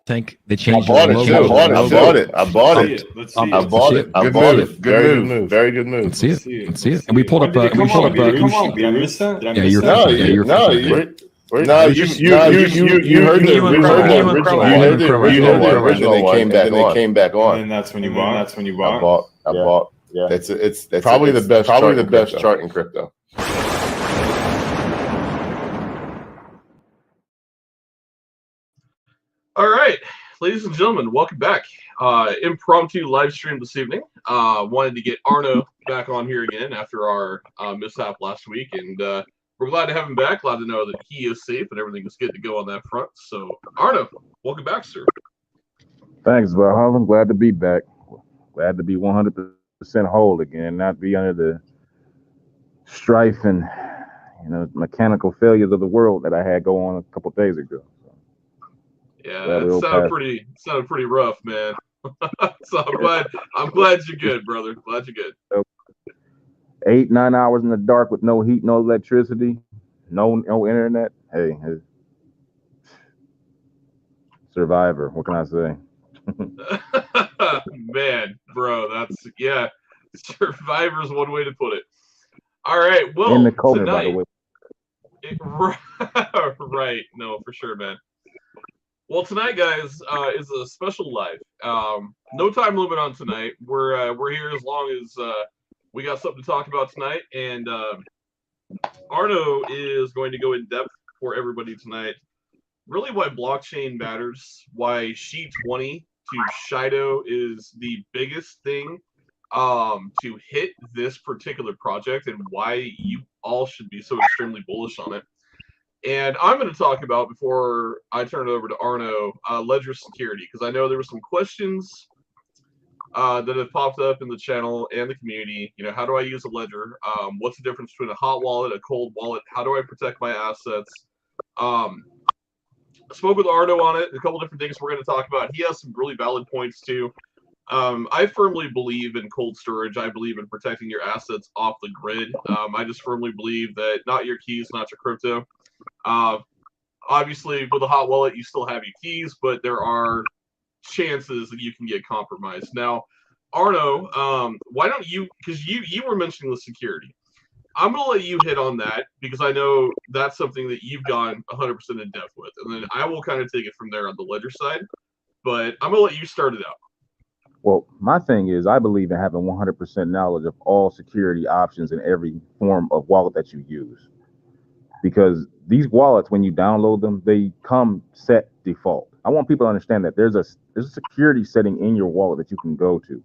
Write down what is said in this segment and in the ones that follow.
think they I changed bought the it. logo. I bought it. Let's see it. I bought it. Good move. Very good move. Let's see it. And we pulled up. Did I miss that? Yeah, you're no, you heard the original one, and then they came back on. And that's when you bought. I bought. Yeah. It's probably the best chart in crypto. All right, ladies and gentlemen, welcome back. Impromptu live stream this evening. Wanted to get Arno back on here again after our mishap last week, and we're glad to have him back. Glad to know that he is safe and everything is good to go on that front. So, Arno, welcome back, sir. Thanks, Valhalla. Glad to be back. Glad to be 100% whole again, not be under the strife and mechanical failures of the world that I had go on a couple days ago. Yeah, that sounded pretty rough, man. So I'm glad you're good, brother. Glad you're good. 8-9 hours in the dark with no heat, no electricity, no internet. Hey, survivor. What can I say? Man, bro, survivor's one way to put it. All right, well, in the COVID, tonight, by the way. Right, no, for sure, man. Well, tonight, guys, is a special live. No time limit on tonight. We're here as long as we got something to talk about tonight. And Arno is going to go in depth for everybody tonight. Really, why blockchain matters, why SHE-20 to Shido is the biggest thing to hit this particular project, and why you all should be so extremely bullish on it. And I'm going to talk about, before I turn it over to Arno, ledger security, because I know there were some questions that have popped up in the channel and the community. How do I use a ledger? What's the difference between a hot wallet, a cold wallet? How do I protect my assets? I spoke with Arno on it, a couple different things we're going to talk about. He has some really valid points too. I firmly believe in cold storage. I believe in protecting your assets off the grid. I just firmly believe that not your keys, not your crypto. Obviously, with a hot wallet, you still have your keys, but there are chances that you can get compromised. Now, Arno, why don't you, because you were mentioning the security. I'm going to let you hit on that, because I know that's something that you've gone 100% in depth with. And then I will kind of take it from there on the ledger side. But I'm going to let you start it out. Well, my thing is, I believe in having 100% knowledge of all security options in every form of wallet that you use. Because these wallets, when you download them, they come set default. I want people to understand that there's a security setting in your wallet that you can go to,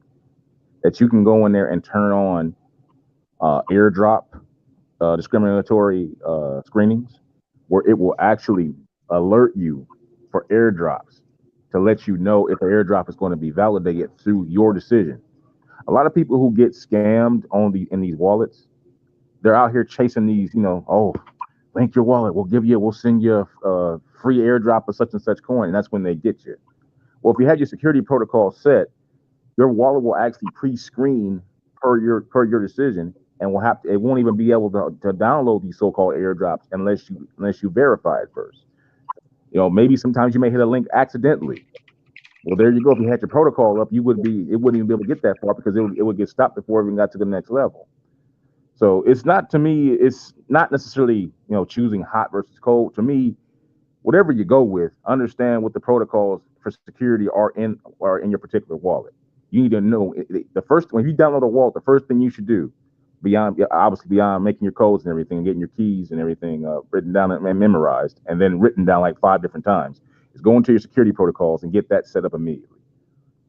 that you can go in there and turn on airdrop discriminatory screenings, where it will actually alert you for airdrops to let you know if an airdrop is going to be validated through your decision. A lot of people who get scammed in these wallets, they're out here chasing these, link your wallet, we'll send you a free airdrop of such and such coin, and that's when they get you. Well, if you have your security protocol set, your wallet will actually pre-screen per your decision, and it won't even be able to download these so-called airdrops unless you verify it first. Maybe sometimes you may hit a link accidentally. Well, there you go. If you had your protocol up, it wouldn't even be able to get that far, because it would get stopped before it even got to the next level. So it's not necessarily, choosing hot versus cold. To me, whatever you go with, understand what the protocols for security are in your particular wallet. You need to know when you download a wallet, the first thing you should do, beyond making your codes and everything, and getting your keys and everything written down and memorized, and then written down like 5 different times, is go into your security protocols and get that set up immediately.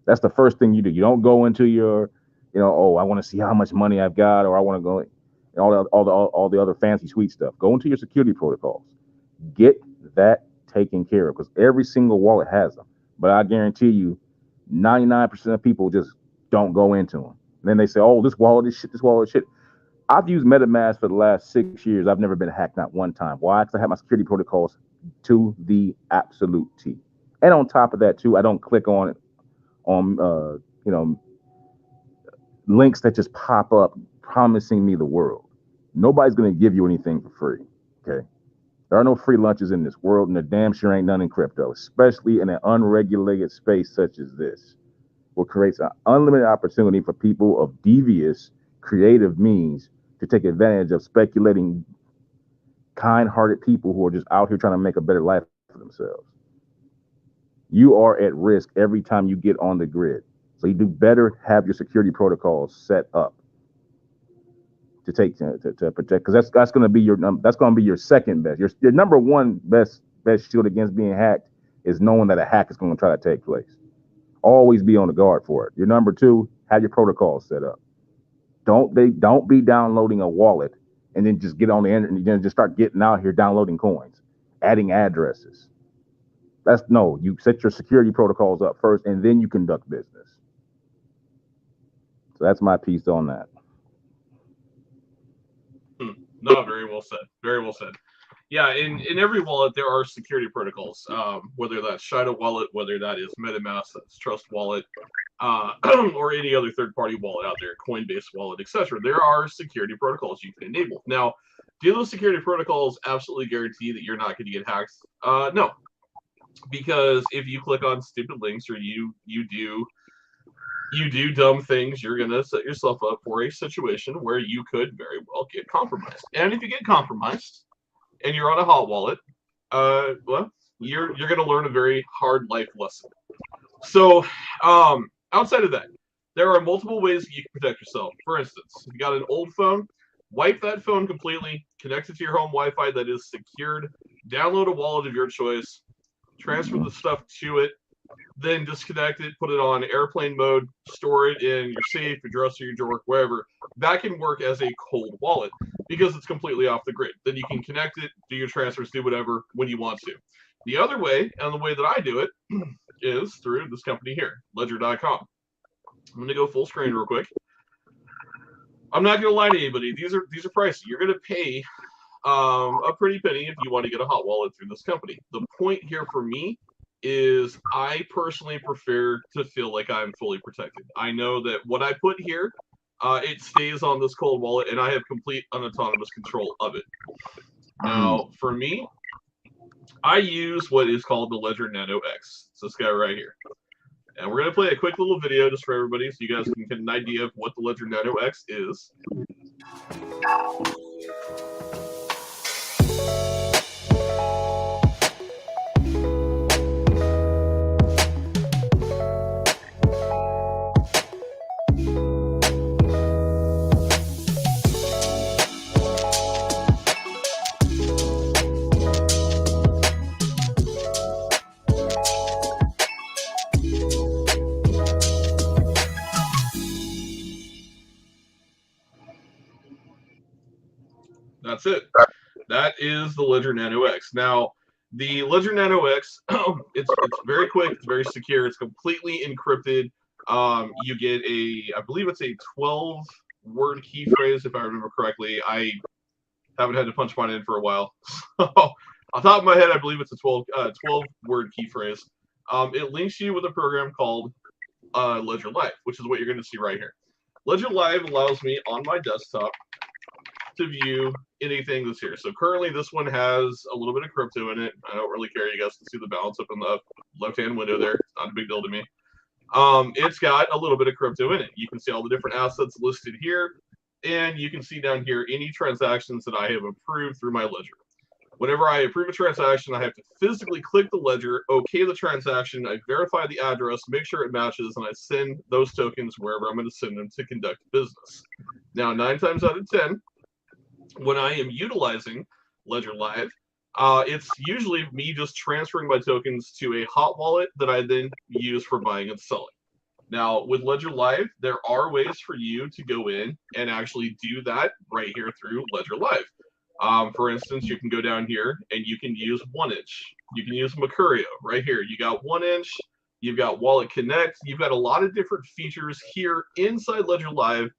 That's the first thing you do. You don't go into your, I want to see how much money I've got, or I want to go, and all the other fancy sweet stuff. Go into your security protocols. Get that taken care of, because every single wallet has them. But I guarantee you, 99% of people just don't go into them. And then they say, "Oh, this wallet is shit. This wallet is shit." I've used MetaMask for the last 6 years. I've never been hacked, not one time. Why? Because I have my security protocols to the absolute T. And on top of that, too, I don't click on links that just pop up promising me the world. Nobody's going to give you anything for free. Okay. There are no free lunches in this world, and the damn sure ain't none in crypto, especially in an unregulated space such as this, what creates an unlimited opportunity for people of devious, creative means to take advantage of speculating, kind-hearted people who are just out here trying to make a better life for themselves. You are at risk every time you get on the grid. So you do better have your security protocols set up to protect, because that's going to be your second best. Your number one best shield against being hacked is knowing that a hack is going to try to take place. Always be on the guard for it. Your number two, have your protocols set up. Don't be downloading a wallet and then just get on the internet and then just start getting out here downloading coins, adding addresses. You set your security protocols up first and then you conduct business. So that's my piece on that. No, very well said. Very well said. Yeah, in every wallet there are security protocols. Whether that's Shido wallet, whether that is MetaMask, that's Trust wallet, or any other third-party wallet out there, Coinbase wallet, etc. There are security protocols you can enable. Now, do those security protocols absolutely guarantee that you're not going to get hacked? No, because if you click on stupid links or you do dumb things, you're going to set yourself up for a situation where you could very well get compromised. And if you get compromised and you're on a hot wallet, well, you're going to learn a very hard life lesson. So outside of that, there are multiple ways you can protect yourself. For instance, if you got an old phone, wipe that phone completely, connect it to your home Wi-Fi that is secured, download a wallet of your choice, transfer the stuff to it, then disconnect it, put it on airplane mode, store it in your safe, your dresser, your drawer, wherever. That can work as a cold wallet because it's completely off the grid. Then you can connect it, do your transfers, do whatever when you want to. The other way, and the way that I do it, is through this company here, Ledger.com. I'm going to go full screen real quick. I'm not going to lie to anybody. These are pricey. You're going to pay a pretty penny if you want to get a hot wallet through this company. The point here for me is I personally prefer to feel like I'm fully protected. I know that what I put here, it stays on this cold wallet, and I have complete unautonomous control of it. Now, for me, I use what is called the Ledger Nano X. It's this guy right here. And we're going to play a quick little video just for everybody so you guys can get an idea of what the Ledger Nano X is. That's it. That is the Ledger Nano X. Now, the Ledger Nano X, it's very quick, it's very secure, it's completely encrypted. You get I believe it's a 12-word key phrase, if I remember correctly. I haven't had to punch mine in for a while. So, on top of my head, I believe it's a 12-word key phrase. It links you with a program called Ledger Live, which is what you're going to see right here. Ledger Live allows me on my desktop to view anything that's here. So currently this one has a little bit of crypto in it. I don't really care. You guys can see the balance up in the left-hand window there. It's not a big deal to me. It's got a little bit of crypto in it. You can see all the different assets listed here, and you can see down here any transactions that I have approved through my ledger. Whenever I approve a transaction, I have to physically click the ledger, okay the transaction, I verify the address, make sure it matches, and I send those tokens wherever I'm going to send them to conduct business. Now, 9 times out of 10, when I am utilizing Ledger Live, it's usually me just transferring my tokens to a hot wallet that I then use for buying and selling. Now, with Ledger Live, there are ways for you to go in and actually do that right here through Ledger Live. For instance, you can go down here and you can use 1inch. You can use Mercurio right here. You got 1inch, you've got Wallet Connect, you've got a lot of different features here inside Ledger Live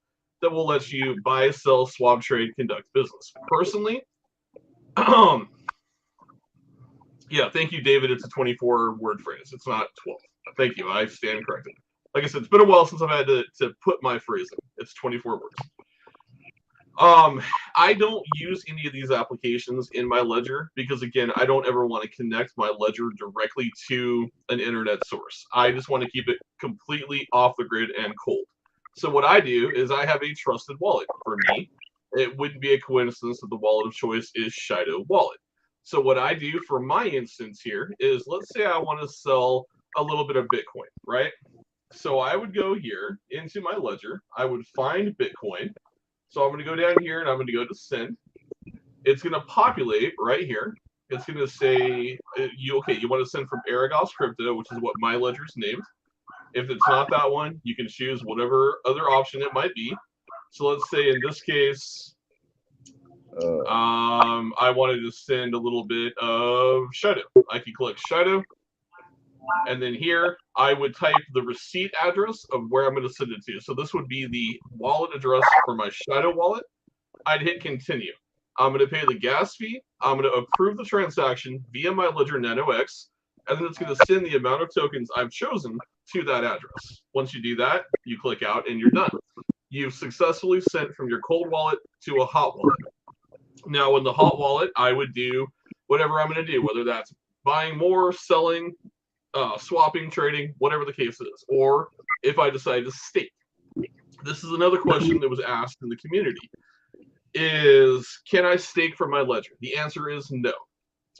that will let you buy, sell, swap, trade, conduct business. Personally, yeah, thank you, David. It's a 24-word phrase. It's not 12. Thank you. I stand corrected. Like I said, it's been a while since I've had to put my phrase in. It's 24 words. I don't use any of these applications in my ledger because, again, I don't ever want to connect my ledger directly to an internet source. I just want to keep it completely off the grid and cold. So what I do is I have a trusted wallet. For me, it wouldn't be a coincidence that the wallet of choice is Shido Wallet. So what I do for my instance here is, let's say I want to sell a little bit of Bitcoin, right? So I would go here into my ledger. I would find Bitcoin. So I'm going to go down here and I'm going to go to send. It's going to populate right here. It's going to say, you want to send from Aragos Crypto, which is what my ledger is named. If it's not that one, you can choose whatever other option it might be. So let's say in this case, I wanted to send a little bit of Shido. I can click Shido. And then here, I would type the receipt address of where I'm going to send it to. So this would be the wallet address for my Shido wallet. I'd hit continue. I'm going to pay the gas fee. I'm going to approve the transaction via my Ledger Nano X. And then it's going to send the amount of tokens I've chosen to that address. Once you do that, you click out and you're done. You've successfully sent from your cold wallet to a hot wallet. Now, in the hot wallet, I would do whatever I'm going to do, whether that's buying more, selling, swapping, trading, whatever the case is, or if I decide to stake. This is another question that was asked in the community, is can I stake from my ledger? The answer is no.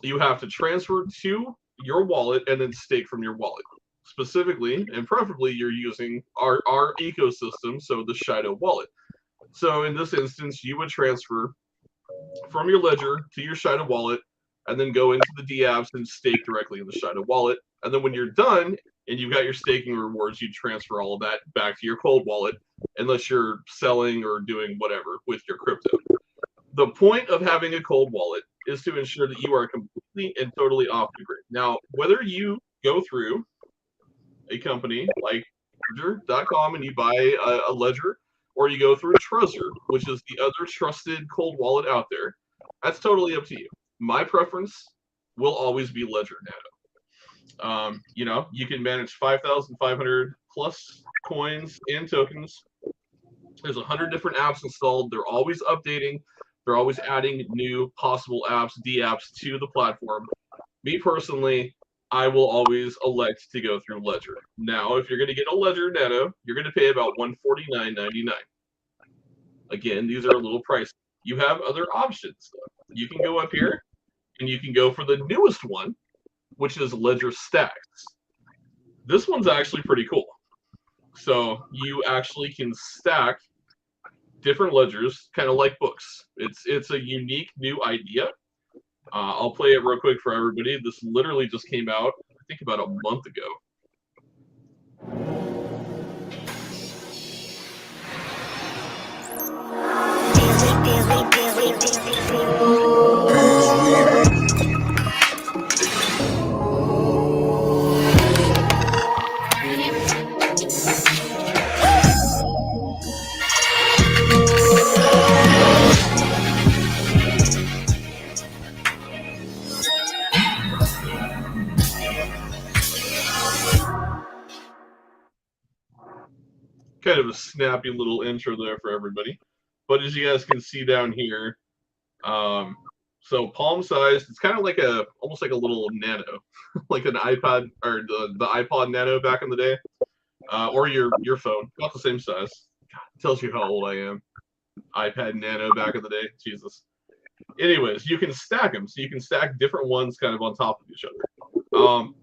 You have to transfer to your wallet and then stake from your wallet. Specifically, and preferably, you're using our ecosystem, so the Shido wallet. So in this instance, you would transfer from your ledger to your Shido wallet, and then go into the dApps and stake directly in the Shido wallet. And then when you're done and you've got your staking rewards, you transfer all of that back to your cold wallet, unless you're selling or doing whatever with your crypto. The point of having a cold wallet is to ensure that you are completely and totally off the grid. Now, whether you go through a company like Ledger.com and you buy a ledger, or you go through Trezor, which is the other trusted cold wallet out there, that's totally up to you. My preference will always be Ledger Nano. You can manage 5,500 plus coins and tokens. There's 100 different apps installed. They're always updating. They're always adding new possible apps, dApps to the platform. Me personally, I will always elect to go through Ledger. Now, if you're going to get a Ledger Nano, you're going to pay about $149.99. Again, these are a little pricey. You have other options, though. You can go up here, and you can go for the newest one, which is Ledger Stacks. This one's actually pretty cool. So you actually can stack different ledgers, kind of like books. It's a unique new idea. I'll play it real quick for everybody. This literally just came out, I think, about a month ago. Kind of a snappy little intro there for everybody. But as you guys can see down here, so palm sized, it's kind of like almost like a little nano, like an iPad or the iPod Nano back in the day, or your phone, about the same size. God, it tells you how old I am. iPad Nano back in the day, Jesus. Anyways, you can stack them, so you can stack different ones kind of on top of each other.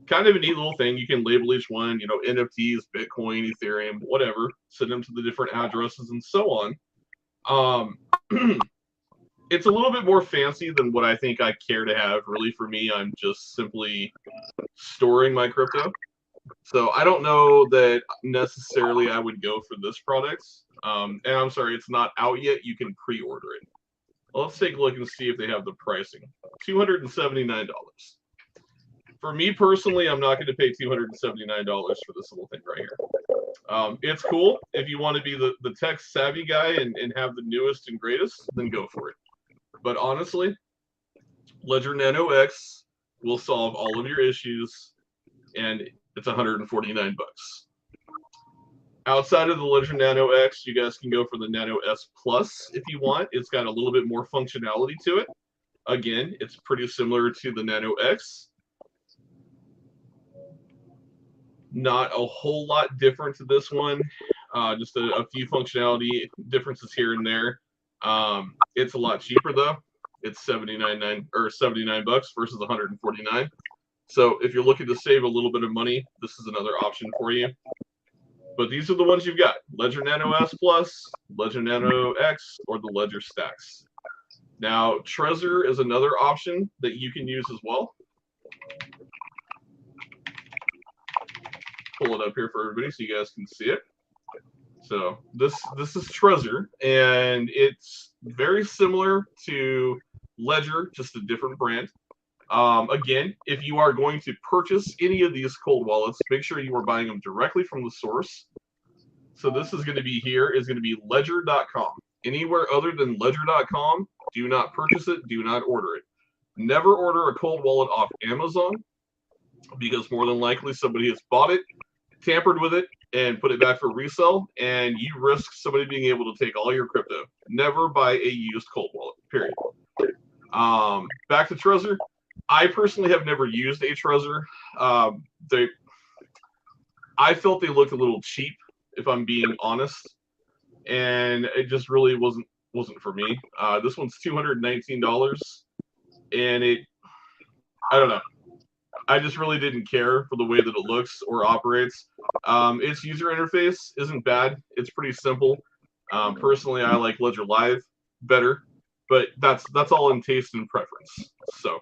Kind of a neat little thing. You can label each one, NFTs, Bitcoin, Ethereum, whatever, send them to the different addresses and so on. It's a little bit more fancy than what I think I care to have. Really, for me, I'm just simply storing my crypto. So I don't know that necessarily I would go for this product. And I'm sorry, it's not out yet. You can pre-order it. Well, let's take a look and see if they have the pricing. $279. For me personally, I'm not going to pay $279 for this little thing right here. It's cool. If you want to be the tech savvy guy and have the newest and greatest, then go for it. But honestly, Ledger Nano X will solve all of your issues, and it's $149. Outside of the Ledger Nano X, you guys can go for the Nano S Plus if you want. It's got a little bit more functionality to it. Again, it's pretty similar to the Nano X. Not a whole lot different to this one. Just a few functionality differences here and there. It's a lot cheaper though. It's $79 bucks versus $149. So if you're looking to save a little bit of money, this is another option for you. But these are the ones you've got: Ledger Nano S Plus, Ledger Nano X, or the Ledger Stacks. Now, Trezor is another option that you can use as well. Pull it up here for everybody so you guys can see it. So this is Trezor, and it's very similar to Ledger, just a different brand. Again, if you are going to purchase any of these cold wallets, make sure you are buying them directly from the source. So this is going to be here, is going to be ledger.com. Anywhere other than ledger.com, do not purchase it, do not order it. Never order a cold wallet off Amazon, because more than likely somebody has bought it, tampered with it, and put it back for resale, and you risk somebody being able to take all your crypto. Never buy a used cold wallet, period. Back to Trezor. I personally have never used a Trezor. I felt they looked a little cheap, if I'm being honest, and it just really wasn't for me. This one's $219, and I don't know. I just really didn't care for the way that it looks or operates. Its user interface isn't bad. It's pretty simple. Personally, I like Ledger Live better, but that's all in taste and preference. So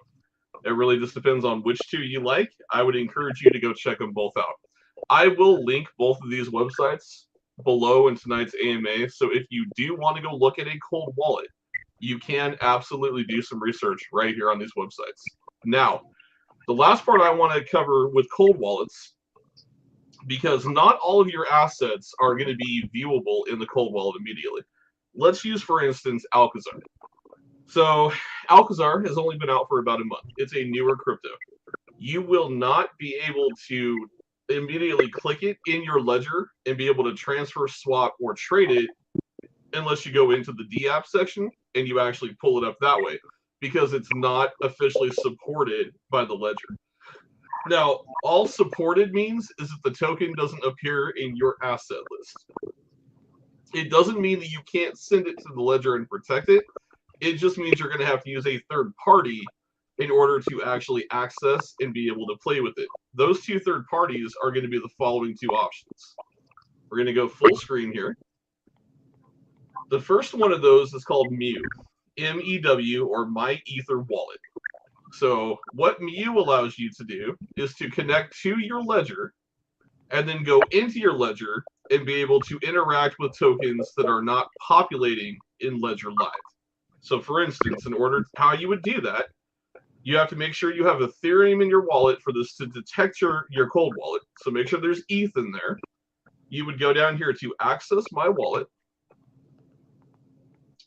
it really just depends on which two you like. I would encourage you to go check them both out. I will link both of these websites below in tonight's AMA. So if you do want to go look at a cold wallet, you can absolutely do some research right here on these websites. Now, the last part I want to cover with cold wallets, because not all of your assets are going to be viewable in the cold wallet immediately. Let's use, for instance, Alcazar. So Alcazar has only been out for about a month. It's a newer crypto. You will not be able to immediately click it in your ledger and be able to transfer, swap, or trade it unless you go into the DApp section and you actually pull it up that way, because it's not officially supported by the ledger. Now, all supported means is that the token doesn't appear in your asset list. It doesn't mean that you can't send it to the ledger and protect it. It just means you're going to have to use a third party in order to actually access and be able to play with it. Those two third parties are going to be the following two options. We're going to go full screen here. The first one of those is called Mew, M-E-W, or My Ether Wallet. So what Mew allows you to do is to connect to your ledger and then go into your ledger and be able to interact with tokens that are not populating in Ledger Live. So for instance, in order how you would do that, you have to make sure you have Ethereum in your wallet for this to detect your cold wallet. So make sure there's ETH in there. You would go down here to access my wallet.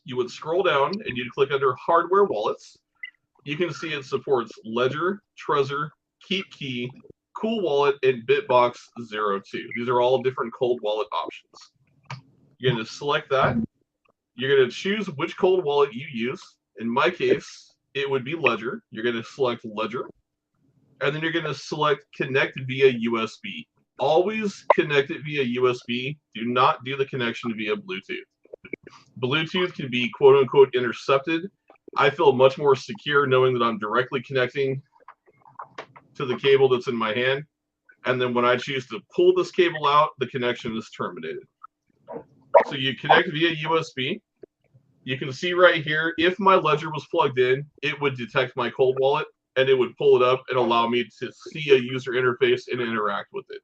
You would scroll down and you'd click under hardware wallets. You can see it supports Ledger, Trezor, KeepKey, Cool Wallet, and Bitbox 02. These are all different cold wallet options. You're going to select that. You're going to choose which cold wallet you use. In my case, it would be Ledger. You're going to select Ledger. And then you're going to select Connect via USB. Always connect it via USB. Do not do the connection via Bluetooth. Bluetooth can be quote-unquote intercepted. I feel much more secure knowing that I'm directly connecting to the cable that's in my hand. And then when I choose to pull this cable out, the connection is terminated. So you connect via USB. You can see right here, if my ledger was plugged in, it would detect my cold wallet and it would pull it up and allow me to see a user interface and interact with it.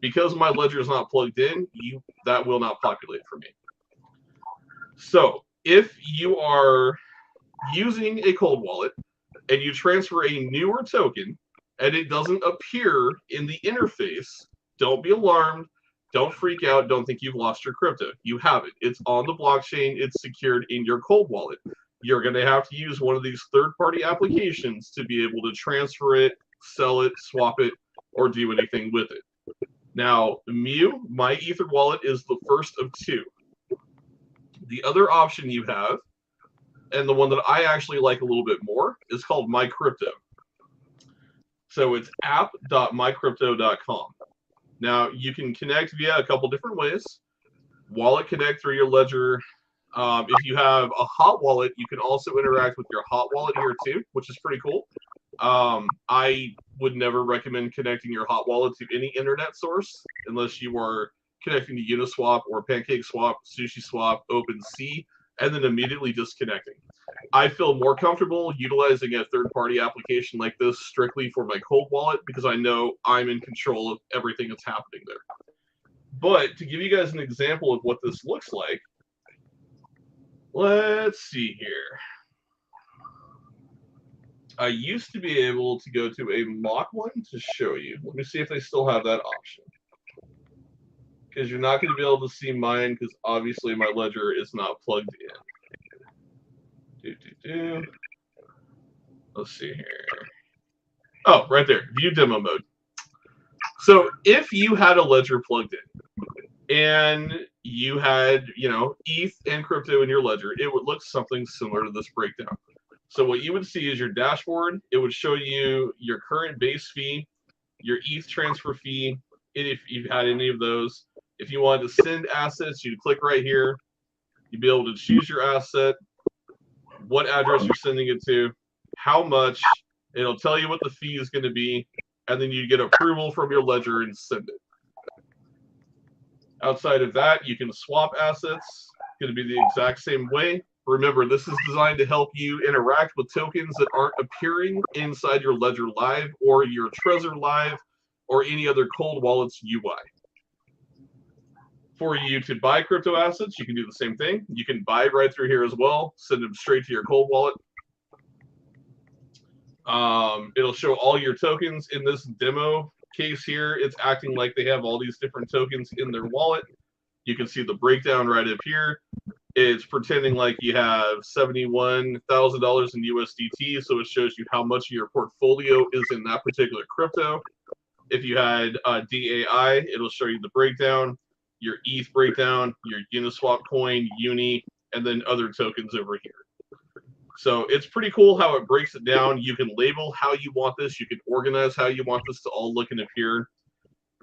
Because my ledger is not plugged in, that will not populate for me. So if you are using a cold wallet and you transfer a newer token and it doesn't appear in the interface, don't be alarmed. Don't freak out. Don't think you've lost your crypto. You have it. It's on the blockchain. It's secured in your cold wallet. You're going to have to use one of these third-party applications to be able to transfer it, sell it, swap it, or do anything with it. Now, my Ether wallet is the first of two. The other option you have, and the one that I actually like a little bit more, is called MyCrypto. So it's app.mycrypto.com. Now, you can connect via a couple different ways. Wallet connect through your ledger. If you have a hot wallet, you can also interact with your hot wallet here too, which is pretty cool. I would never recommend connecting your hot wallet to any internet source unless you are connecting to Uniswap or PancakeSwap, SushiSwap, OpenSea, and then immediately disconnecting. I feel more comfortable utilizing a third-party application like this strictly for my cold wallet because I know I'm in control of everything that's happening there. But to give you guys an example of what this looks like, let's see here. I used to be able to go to a mock one to show you. Let me see if they still have that option. Because you're not going to be able to see mine because obviously my ledger is not plugged in. Let's see here. Oh, right there. View demo mode. So if you had a ledger plugged in and you had, ETH and crypto in your ledger, it would look something similar to this breakdown. So what you would see is your dashboard. It would show you your current base fee, your ETH transfer fee, if you had any of those. If you wanted to send assets, you'd click right here. You'd be able to choose your asset, what address you're sending it to, how much. It'll tell you what the fee is going to be, and then you get approval from your ledger and send it. Outside of that, you can swap assets. It's going to be the exact same way. Remember, this is designed to help you interact with tokens that aren't appearing inside your Ledger Live or your Trezor Live or any other cold wallets UI. For you to buy crypto assets, you can do the same thing. You can buy right through here as well, send them straight to your cold wallet. It'll show all your tokens. In this demo case here, it's acting like they have all these different tokens in their wallet. You can see the breakdown right up here. It's pretending like you have $71,000 in USDT, so it shows you how much of your portfolio is in that particular crypto. If you had DAI, it'll show you the breakdown, your ETH breakdown, your Uniswap coin, Uni, and then other tokens over here. So it's pretty cool how it breaks it down. You can label how you want this. You can organize how you want this to all look and appear.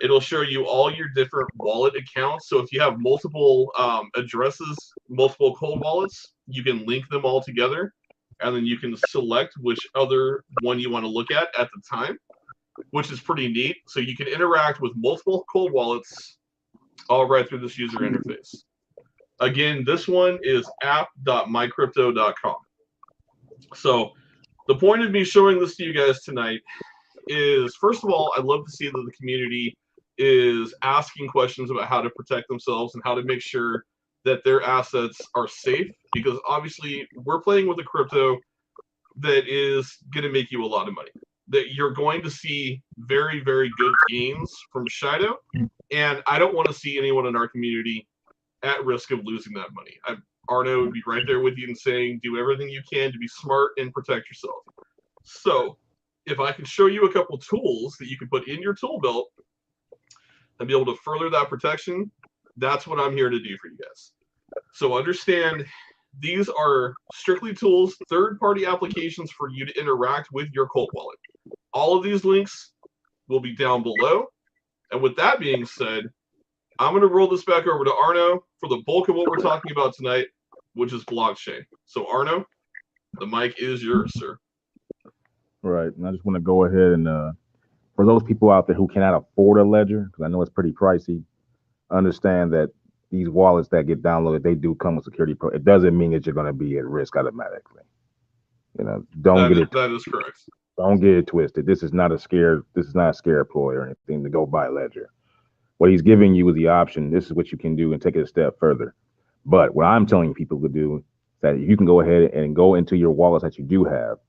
It'll show you all your different wallet accounts. So if you have multiple addresses, multiple cold wallets, you can link them all together. And then you can select which other one you want to look at the time, which is pretty neat. So you can interact with multiple cold wallets all right through this user interface. Again, this one is app.mycrypto.com. So the point of me showing this to you guys tonight is, first of all, I'd love to see that the community is asking questions about how to protect themselves and how to make sure that their assets are safe, because obviously we're playing with a crypto that is going to make you a lot of money, that you're going to see very, very good gains from Shido, and I don't want to see anyone in our community at risk of losing that money. Arno would be right there with you and saying, do everything you can to be smart and protect yourself. So if I can show you a couple tools that you can put in your tool belt and be able to further that protection, that's what I'm here to do for you guys. So understand, these are strictly tools, third-party applications for you to interact with your cold wallet. All of these links will be down below. And with that being said, I'm going to roll this back over to Arno for the bulk of what we're talking about tonight, which is blockchain. So Arno, the mic is yours, sir. Right. And I just want to go ahead and, for those people out there who cannot afford a ledger, because I know it's pretty pricey, understand that these wallets that get downloaded, they do come with security. It doesn't mean that you're going to be at risk automatically. That is correct. Don't get it twisted. This is not a scare ploy or anything to go buy a ledger. What he's giving you is the option. This is what you can do and take it a step further. But what I'm telling people to do is that you can go ahead and go into your wallets that you do have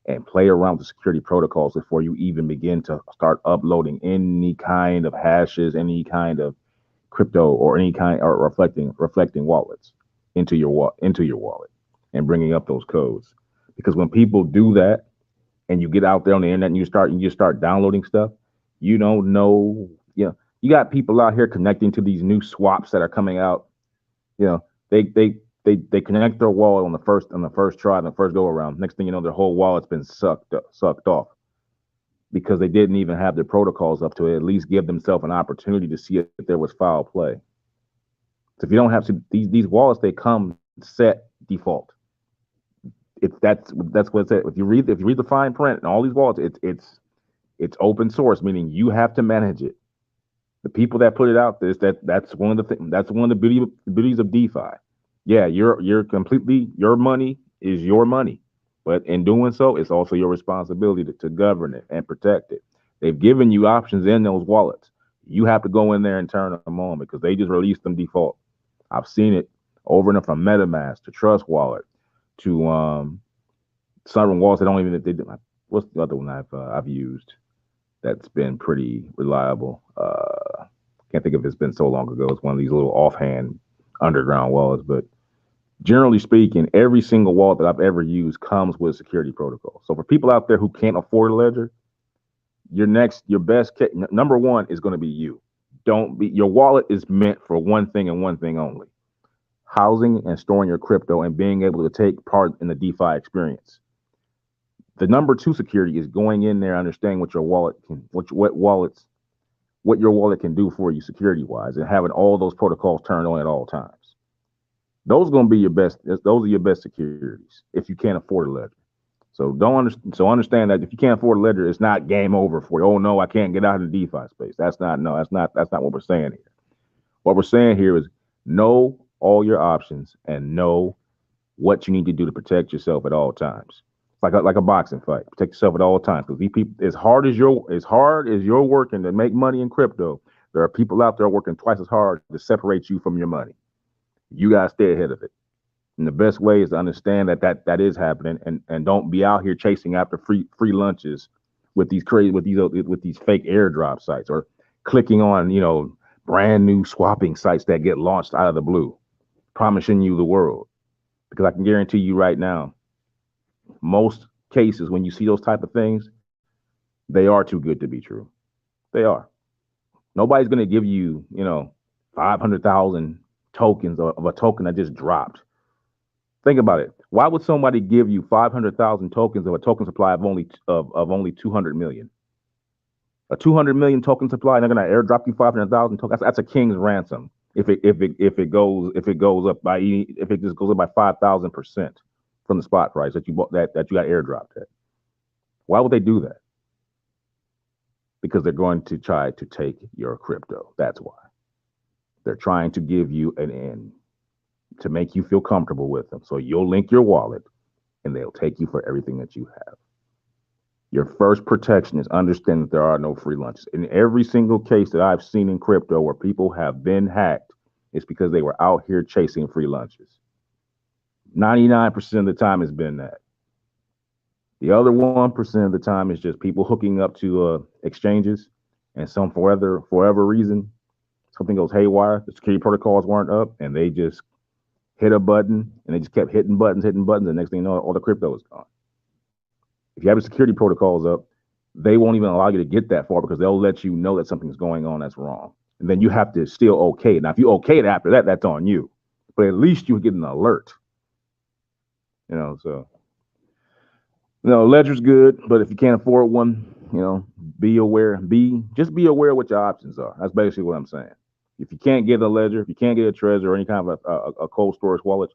and play around with the security protocols before you even begin to start uploading any kind of hashes, any kind of crypto or any kind or reflecting wallets into your wallet and bringing up those codes. Because when people do that and you get out there on the internet and you start downloading stuff, you don't know, You got people out here connecting to these new swaps that are coming out. You know, they connect their wallet on the first try, on the first go around. Next thing you know, their whole wallet's been sucked off because they didn't even have their protocols up to at least give themselves an opportunity to see if there was foul play. So if you don't have to, these wallets, they come set default. That's what it said. If you read the fine print and all these wallets, it's open source, meaning you have to manage it. The people that put it out there, that's one of the beauties of DeFi. Yeah, you're completely, your money is your money, but in doing so, it's also your responsibility to govern it and protect it. They've given you options in those wallets. You have to go in there and turn them on because they just released them default. I've seen it over and over, from MetaMask to Trust Wallet to certain wallets that don't even. What's the other one I've used that's been pretty reliable? Can't think of it. It's been so long ago. It's one of these little offhand underground wallets, but generally speaking, every single wallet that I've ever used comes with a security protocol. So for people out there who can't afford a ledger, your best number one is going to be you. Your wallet is meant for one thing and one thing only: housing and storing your crypto and being able to take part in the DeFi experience. The number two security is going in there, understanding what your wallet can, what your wallet can do for you security wise, and having all those protocols turned on at all times. Those are going to be your best. Those are your best securities if you can't afford a ledger. So understand that if you can't afford a ledger, it's not game over for you. Oh no, I can't get out of the DeFi space. That's not what we're saying here. What we're saying here is know all your options and know what you need to do to protect yourself at all times. Like a boxing fight, protect yourself at all times. Because these people, as hard as you're working to make money in crypto, there are people out there working twice as hard to separate you from your money. You gotta stay ahead of it. And the best way is to understand that is happening, and don't be out here chasing after free lunches with these fake airdrop sites, or clicking on brand new swapping sites that get launched out of the blue, promising you the world. Because I can guarantee you right now, most cases when you see those type of things, they are too good to be true. They are. Nobody's going to give you 500,000 tokens of a token that just dropped. Think about it. Why would somebody give you 500,000 tokens of a token supply of only 200 million? A 200 million token supply, and they're going to airdrop you 500,000 tokens. That's a king's ransom. If it goes up by 5,000% from the spot price that you bought, that you got airdropped at. Why would they do that? Because they're going to try to take your crypto. That's why. They're trying to give you an in to make you feel comfortable with them. So you'll link your wallet and they'll take you for everything that you have. Your first protection is understanding that there are no free lunches. In every single case that I've seen in crypto where people have been hacked, it's because they were out here chasing free lunches. 99% of the time it's been that. The other 1% of the time is just people hooking up to exchanges, and for whatever reason, something goes haywire. The security protocols weren't up, and they just hit a button, and they just kept hitting buttons. And next thing you know, all the crypto is gone. If you have the security protocols up, they won't even allow you to get that far because they'll let you know that something's going on that's wrong. And then you have to still okay it. Now, if you okay it after that, that's on you. But at least you get an alert. Ledger's good, but if you can't afford one, be aware. Just be aware of what your options are. That's basically what I'm saying. If you can't get a ledger, if you can't get a Trezor or any kind of a cold storage wallet,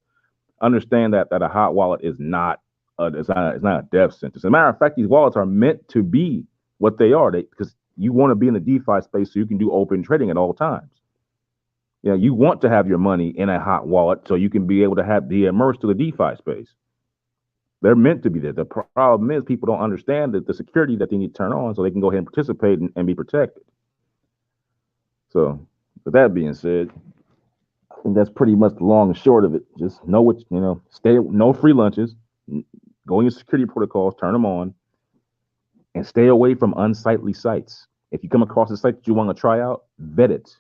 understand that a hot wallet is not it's not a death sentence. As a matter of fact, these wallets are meant to be what they are. Because you want to be in the DeFi space so you can do open trading at all times. You want to have your money in a hot wallet so you can be able to be immersed to the DeFi space. They're meant to be there. The problem is people don't understand the security that they need to turn on so they can go ahead and participate and be protected. So, with that being said, I think that's pretty much the long and short of it. Just know no free lunches, go in your security protocols, turn them on, and stay away from unsightly sites. If you come across a site that you want to try out, vet it.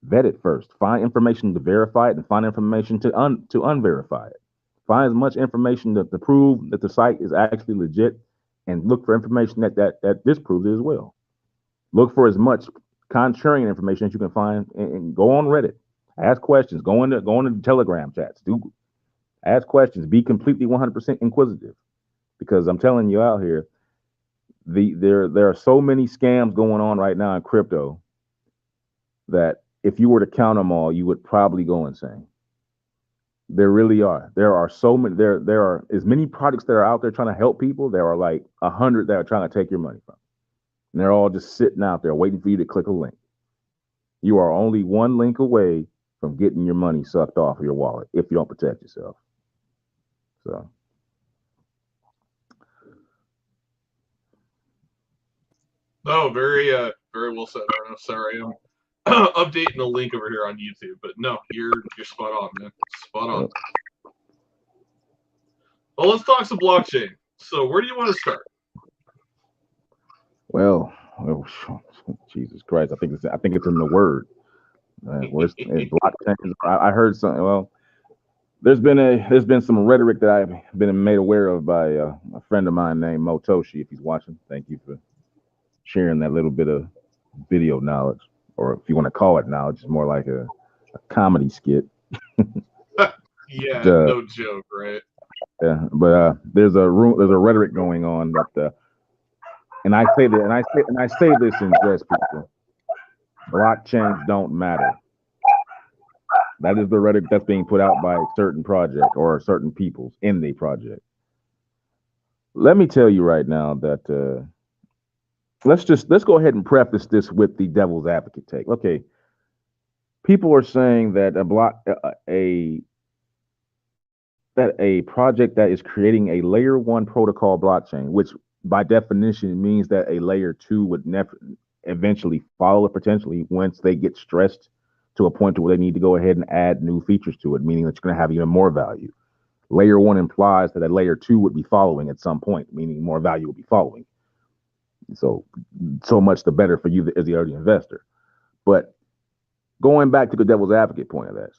Vet it first. Find information to verify it and find information to unverify it. Find as much information to prove that the site is actually legit, and look for information that disproves it as well. Look for as much contrarian information that you can find, and go on Reddit, ask questions, go into Telegram chats, ask questions, be completely 100% inquisitive, because I'm telling you out here, there are so many scams going on right now in crypto that if you were to count them all, you would probably go insane. There really are. There are so many. There are as many products that are out there trying to help people. There are like 100 that are trying to take your money from. And they're all just sitting out there waiting for you to click a link. You are only one link away from getting your money sucked off of your wallet if you don't protect yourself. So. No, very well said, Arno. Sorry, I'm updating the link over here on YouTube, but no, you're spot on, man. Spot on. Well, let's talk some blockchain. So, where do you want to start? Well, Jesus Christ, I think it's in the word. It's blockchain. I heard something. Well, there's been some rhetoric that I've been made aware of by a friend of mine named Motoshi. If he's watching, thank you for sharing that little bit of video knowledge, or if you want to call it knowledge, it's more like a comedy skit. Yeah, no joke, right? Yeah, but there's a rhetoric going on that, and I say this in jest, people. Blockchains don't matter. That is the rhetoric that's being put out by a certain project or certain peoples in the project. Let me tell you right now that let's go ahead and preface this with the devil's advocate take. Okay, people are saying that a project that is creating a layer 1 protocol blockchain, which by definition means that a layer 2 would never eventually follow it potentially once they get stressed to a point to where they need to go ahead and add new features to it, meaning that you're going to have even more value. Layer 1 implies that a layer 2 would be following at some point, meaning more value will be following. So much the better for you as the early investor. But going back to the devil's advocate point of this,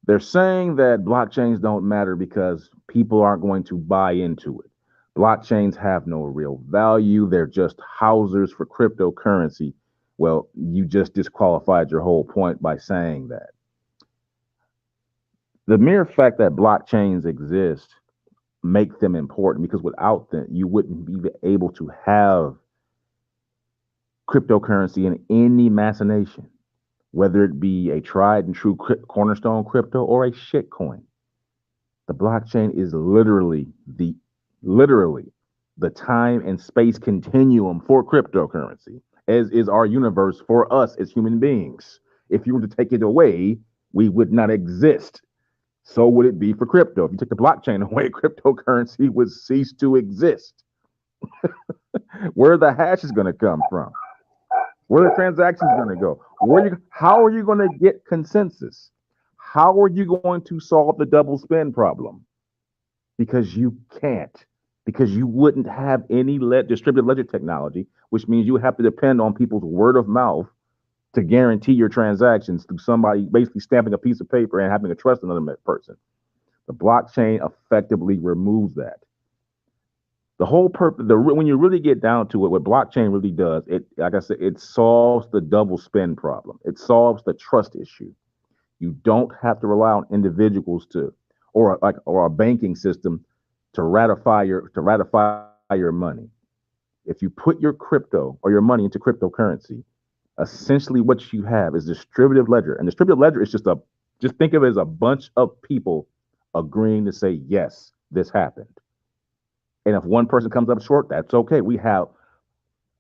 they're saying that blockchains don't matter because people aren't going to buy into it. Blockchains have no real value. They're just housers for cryptocurrency. Well, you just disqualified your whole point by saying that. The mere fact that blockchains exist make them important, because without them, you wouldn't be able to have cryptocurrency in any machination, whether it be a tried and true cornerstone crypto or a shit coin. The blockchain is literally the time and space continuum for cryptocurrency, as is our universe for us as human beings. If you were to take it away, we would not exist. So would it be for crypto. If you took the blockchain away, cryptocurrency would cease to exist. Where are the hashes going to come from? Where are the transactions going to go? How are you going to get consensus? How are you going to solve the double spend problem? Because you can't. Because you wouldn't have any distributed ledger technology, which means you have to depend on people's word of mouth to guarantee your transactions through somebody basically stamping a piece of paper and having to trust another person. The blockchain effectively removes that. The whole purpose, when you really get down to it, what blockchain really does, like I said, it solves the double spend problem. It solves the trust issue. You don't have to rely on individuals or a banking system to ratify your money. If you put your crypto or your money into cryptocurrency, essentially what you have is distributed ledger. And distributed ledger is just think of it as a bunch of people agreeing to say, yes, this happened. And if one person comes up short, that's okay. We have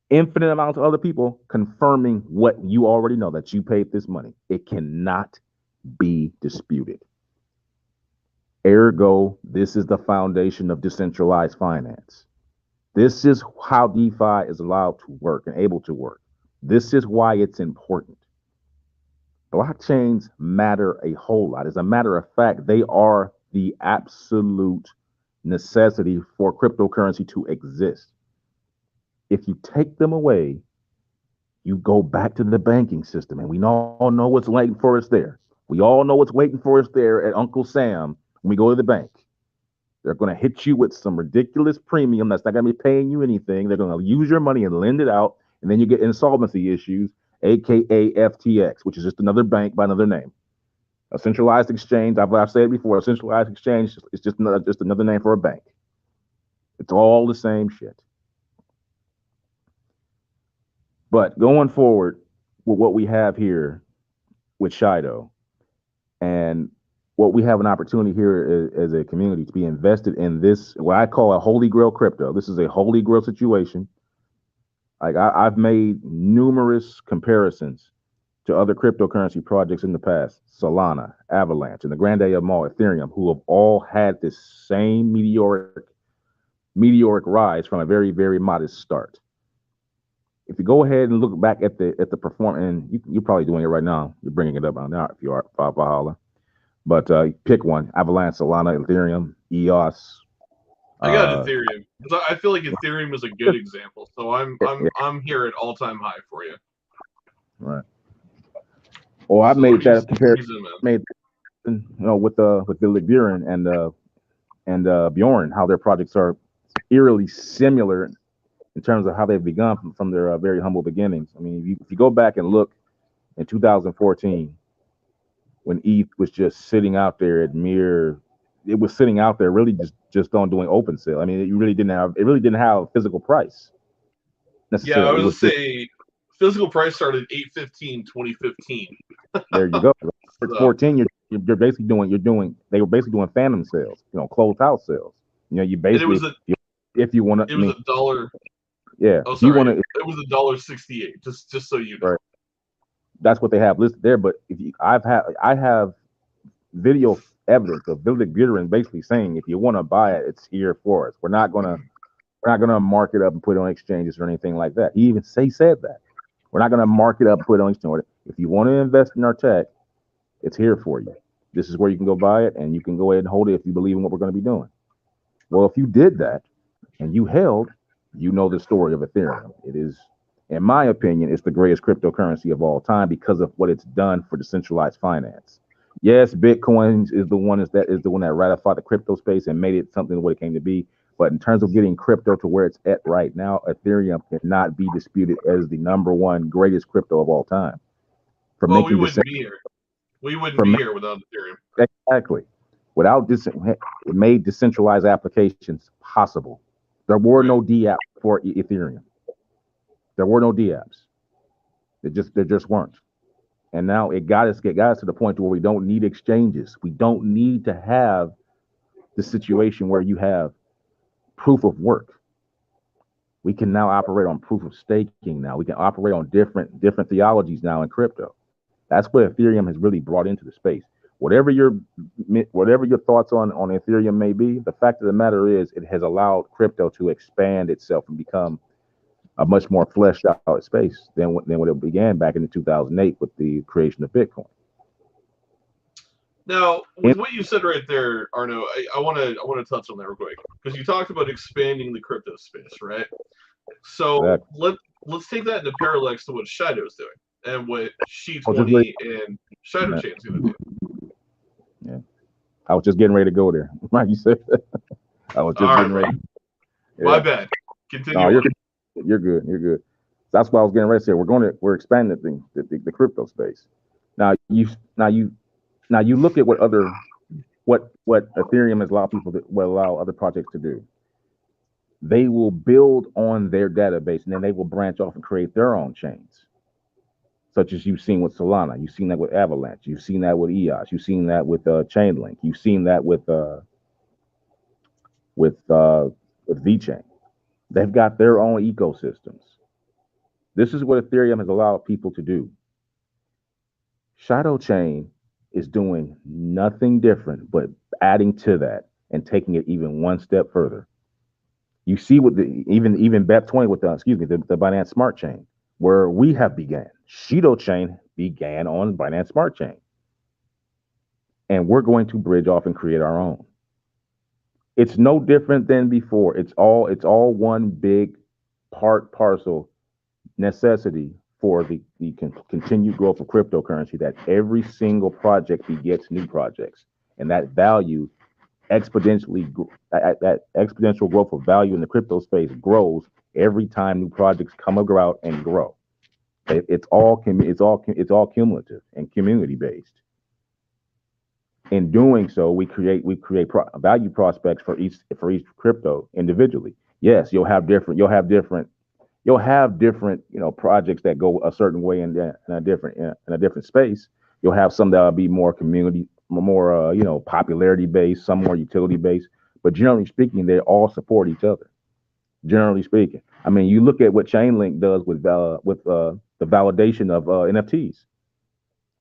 infinite amounts of other people confirming what you already know, that you paid this money. It cannot be disputed. Ergo, this is the foundation of decentralized finance. This is how DeFi is allowed to work and able to work. This is why it's important. Blockchains matter a whole lot. As a matter of fact, they are the absolute necessity for cryptocurrency to exist. If you take them away, you go back to the banking system, and we all know what's waiting for us there. We all know what's waiting for us there at Uncle Sam when we go to the bank. They're going to hit you with some ridiculous premium that's not going to be paying you anything. They're going to use your money and lend it out, and then you get insolvency issues, aka FTX, which is just another bank by another name. A centralized exchange. I've said it before. A centralized exchange is just another name for a bank. It's all the same shit. But going forward with what we have here with Shido, and what we have an opportunity here as a community to be invested in this, what I call a holy grail crypto. This is a holy grail situation. Like I've made numerous comparisons to other cryptocurrency projects in the past, Solana, Avalanche, and the grande of them all, Ethereum, who have all had this same meteoric rise from a very, very modest start. If you go ahead and look back at the performance, and you're probably doing it right now. You're bringing it up right now if you are, Valhalla. But pick one: Avalanche, Solana, Ethereum, EOS. I got Ethereum. I feel like Ethereum is a good example, so I'm here at all-time high for you. Right. Well, I made that comparison. With Validator and Bjorn, how their projects are eerily similar in terms of how they've begun from their very humble beginnings. I mean, if you go back and look in 2014, when ETH was just sitting out there it was sitting out there really just on doing open sale. I mean, it really didn't have a physical price necessarily. Yeah, I was gonna say physical price started 8/15/2015. There you go. 14, you're basically they were basically doing phantom sales, closed house sales. You basically if you want to. It was $1. Yeah. Oh, sorry. It was $1.68. Just so you know. Right. That's what they have listed there. But I have video evidence of Validator basically saying if you want to buy it, it's here for us. We're not gonna mark it up and put it on exchanges or anything like that. He said that. We're not gonna mark it up and put it on exchange. If you want to invest in our tech, it's here for you. This is where you can go buy it, and you can go ahead and hold it if you believe in what we're going to be doing. Well, if you did that and you held, the story of Ethereum. It is, in my opinion, it's the greatest cryptocurrency of all time because of what it's done for decentralized finance. Yes, Bitcoin is the one that ratified the crypto space and made it something what it came to be. But in terms of getting crypto to where it's at right now, Ethereum cannot be disputed as the number one greatest crypto of all time. Well, we wouldn't be here. We wouldn't be here without Ethereum. Exactly. Without this, it made decentralized applications possible. There were no DApps for Ethereum. There were no DApps. There just weren't. And now it got us to the point where we don't need exchanges. We don't need to have the situation where you have proof of work. We can now operate on proof of staking. Now we can operate on different theologies now in crypto. That's what Ethereum has really brought into the space. Whatever your thoughts on Ethereum may be, the fact of the matter is it has allowed crypto to expand itself and become a much more fleshed out space than when it began back in 2008 with the creation of Bitcoin. Now, with what you said right there, Arno, I want to touch on that real quick because you talked about expanding the crypto space, right? So exactly. Let's take that into parallax to what Shido's doing and what She20 and Shido Chain's going to do. Yeah, I was just getting ready to go there. Like you said, I was just getting ready. Yeah. My bad. Continue. No, you're good. You're good. That's what I was getting ready to say. We're expanding the crypto space. Now you look at what Ethereum has allowed other projects to do. They will build on their database and then they will branch off and create their own chains, such as you've seen with Solana, you've seen that with Avalanche, you've seen that with EOS, you've seen that with Chainlink, you've seen that with VeChain. They've got their own ecosystems. This is what Ethereum has allowed people to do. Shido Chain is doing nothing different but adding to that and taking it even one step further. You see what even BEP20 with the Binance Smart Chain, where we have began. Shido Chain began on Binance Smart Chain. And we're going to bridge off and create our own. It's no different than before. It's all one big parcel necessity for the continued growth of cryptocurrency, that every single project begets new projects. And that value that exponential growth of value in the crypto space grows every time new projects come about and grow. It's all cumulative and community based. In doing so, we create value prospects for each crypto individually. Yes, you'll have different projects that go a certain way in a different space. You'll have some that will be more community, more popularity based, some more utility based. But generally speaking, they all support each other. Generally speaking, I mean, you look at what Chainlink does with the validation of NFTs,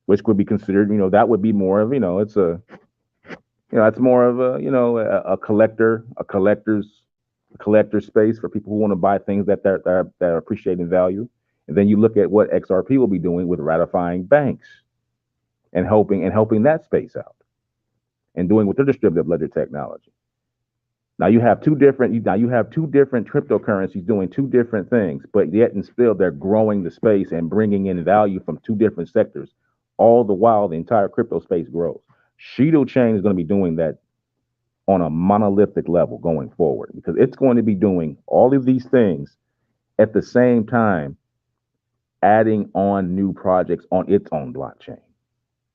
which would be considered, that would be more of, it's more of a collector's space for people who want to buy things that are appreciating value. And then you look at what XRP will be doing with ratifying banks and helping that space out and doing with their distributed ledger technology. Now you have two different cryptocurrencies doing two different things, but yet and still they're growing the space and bringing in value from two different sectors. All the while, the entire crypto space grows. Shido Chain is going to be doing that on a monolithic level going forward, because it's going to be doing all of these things at the same time, adding on new projects on its own blockchain.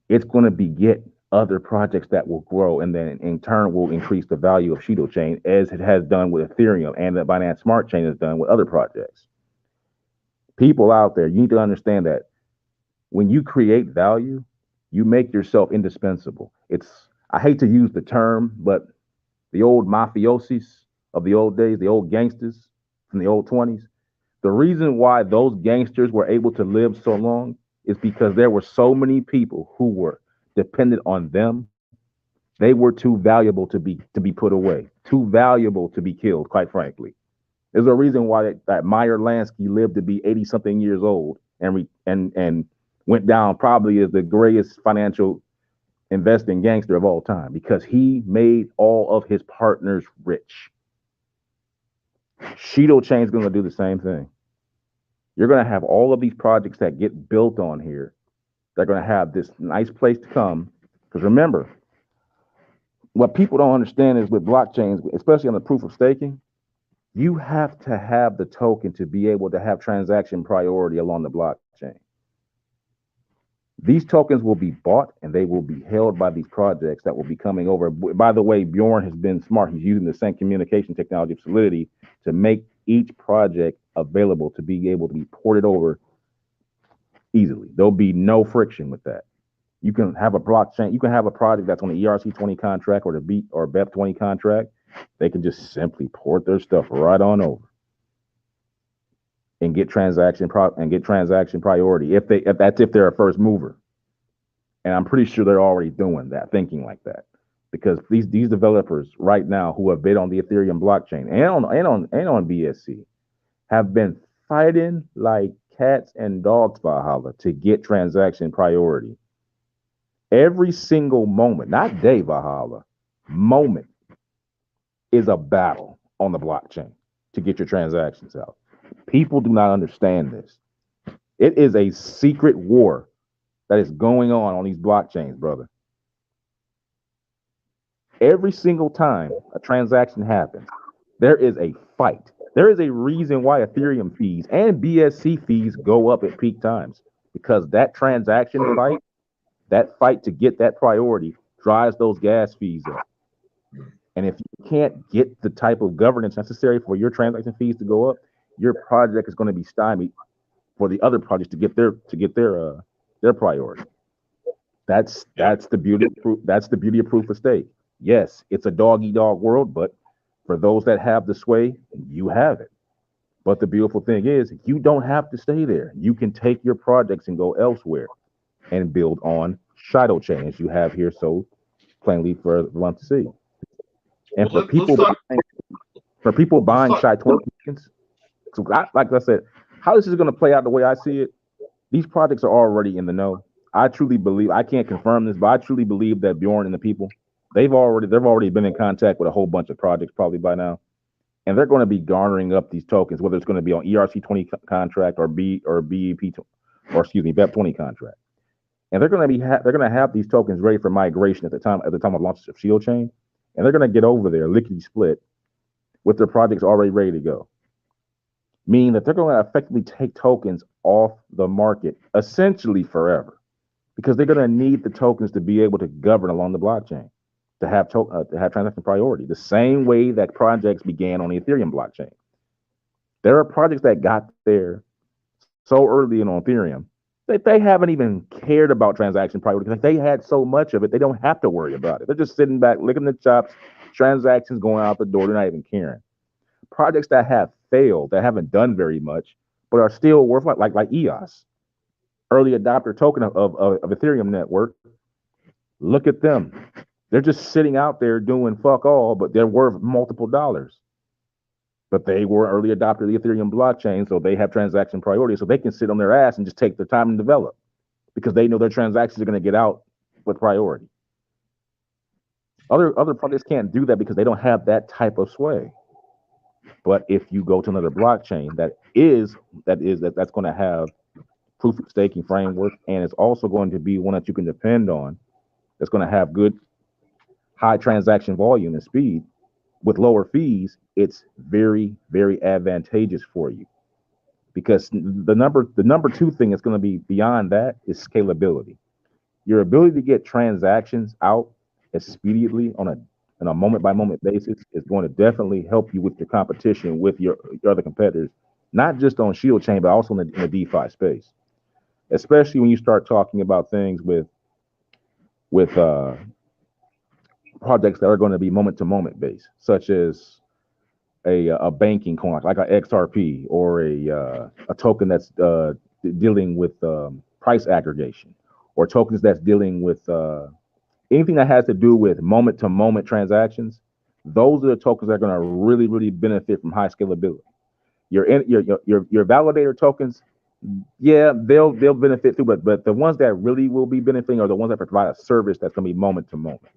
It's going to beget other projects that will grow, and then in turn will increase the value of Shido Chain, as it has done with Ethereum and the Binance Smart Chain has done with other projects. People out there, you need to understand that when you create value, you make yourself indispensable. I hate to use the term, but the old mafiosis of the old days, the old gangsters from the old 20s, the reason why those gangsters were able to live so long is because there were so many people who were dependent on them. They were too valuable to be put away, too valuable to be killed, quite frankly. There's a reason why that Meyer Lansky lived to be 80-something years old and went down probably as the greatest financial investing gangster of all time, because he made all of his partners rich. Shido Chain is going to do the same thing. You're going to have all of these projects that get built on here. They're going to have this nice place to come. Because remember, what people don't understand is with blockchains, especially on the proof of staking, you have to have the token to be able to have transaction priority along the blockchain. These tokens will be bought and they will be held by these projects that will be coming over. By the way, Bjorn has been smart. He's using the same communication technology of Solidity to make each project available to be able to be ported over easily. There'll be no friction with that. You can have a blockchain, you can have a project that's on the ERC20 contract or the BEAT or BEP20 contract. They can just simply port their stuff right on over and get transaction priority if they're a first mover. And I'm pretty sure they're already doing that, thinking like that, because these developers right now who have bid on the Ethereum blockchain and on BSC have been fighting like cats and dogs, Valhalla, to get transaction priority. Every single moment, not day, Valhalla, moment is a battle on the blockchain to get your transactions out. People do not understand this. It is a secret war that is going on these blockchains, brother. Every single time a transaction happens, there is a fight. There is a reason why Ethereum fees and BSC fees go up at peak times, because that transaction fight, that fight to get that priority, drives those gas fees up. And if you can't get the type of governance necessary for your transaction fees to go up, your project is going to be stymied for the other projects to get their priority. That's the beauty of proof. That's the beauty of proof of stake. Yes, it's a dog-eat-dog world, but for those that have the sway, you have it. But the beautiful thing is, you don't have to stay there. You can take your projects and go elsewhere and build on Shido Chain, as you have here so plainly for everyone to see. And for people buying Shido tokens, so like I said, how this is going to play out the way I see it, these projects are already in the know. I truly believe, I can't confirm this, but I truly believe that Bjorn and the people, they've already been in contact with a whole bunch of projects probably by now, and they're going to be garnering up these tokens, whether it's going to be on ERC20 contract or BEP or BEP20 contract, and they're going to have these tokens ready for migration at the time of launch of Shido Chain, and they're going to get over there lickety split with their projects already ready to go, meaning that they're going to effectively take tokens off the market essentially forever, because they're going to need the tokens to be able to govern along the blockchain, to have transaction priority, the same way that projects began on the Ethereum blockchain. There are projects that got there so early in on Ethereum that they haven't even cared about transaction priority because they had so much of it, they don't have to worry about it. They're just sitting back, licking the chops, transactions going out the door, they're not even caring. Projects that have failed, that haven't done very much, but are still worth like EOS, early adopter token of Ethereum network. Look at them. They're just sitting out there doing fuck all, but they're worth multiple dollars. But they were early adopter of the Ethereum blockchain, so they have transaction priority, so they can sit on their ass and just take their time and develop because they know their transactions are going to get out with priority. Other projects can't do that because they don't have that type of sway. But if you go to another blockchain that's going to have proof of staking framework, and it's also going to be one that you can depend on, that's going to have good high transaction volume and speed with lower fees, it's very, very advantageous for you. Because the number two thing that's going to be beyond that is scalability. Your ability to get transactions out expediently on a moment by moment basis is going to definitely help you with your competition with your other competitors, not just on Shield chain, but also in the DeFi space. Especially when you start talking about things with projects that are going to be moment to moment based, such as a banking coin like a XRP, or a token that's dealing with price aggregation, or tokens that's dealing with anything that has to do with moment to moment transactions. Those are the tokens that are going to really, really benefit from high scalability. Your validator tokens, yeah, they'll benefit too, but the ones that really will be benefiting are the ones that provide a service that's going to be moment to moment,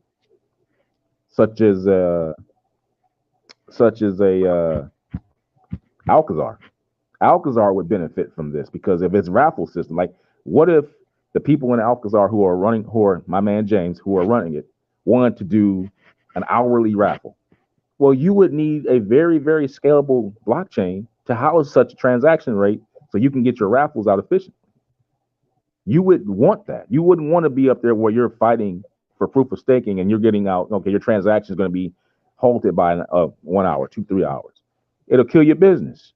such as Alcazar. Alcazar would benefit from this because of its raffle system. Like, what if the people in Alcazar who are my man James, who are running it, wanted to do an hourly raffle? Well, you would need a very, very scalable blockchain to house such a transaction rate so you can get your raffles out efficiently. You would want that. You wouldn't want to be up there where you're fighting for proof of staking and you're getting out, okay, your transaction is going to be halted by 1 hour, 2-3 hours. It'll kill your business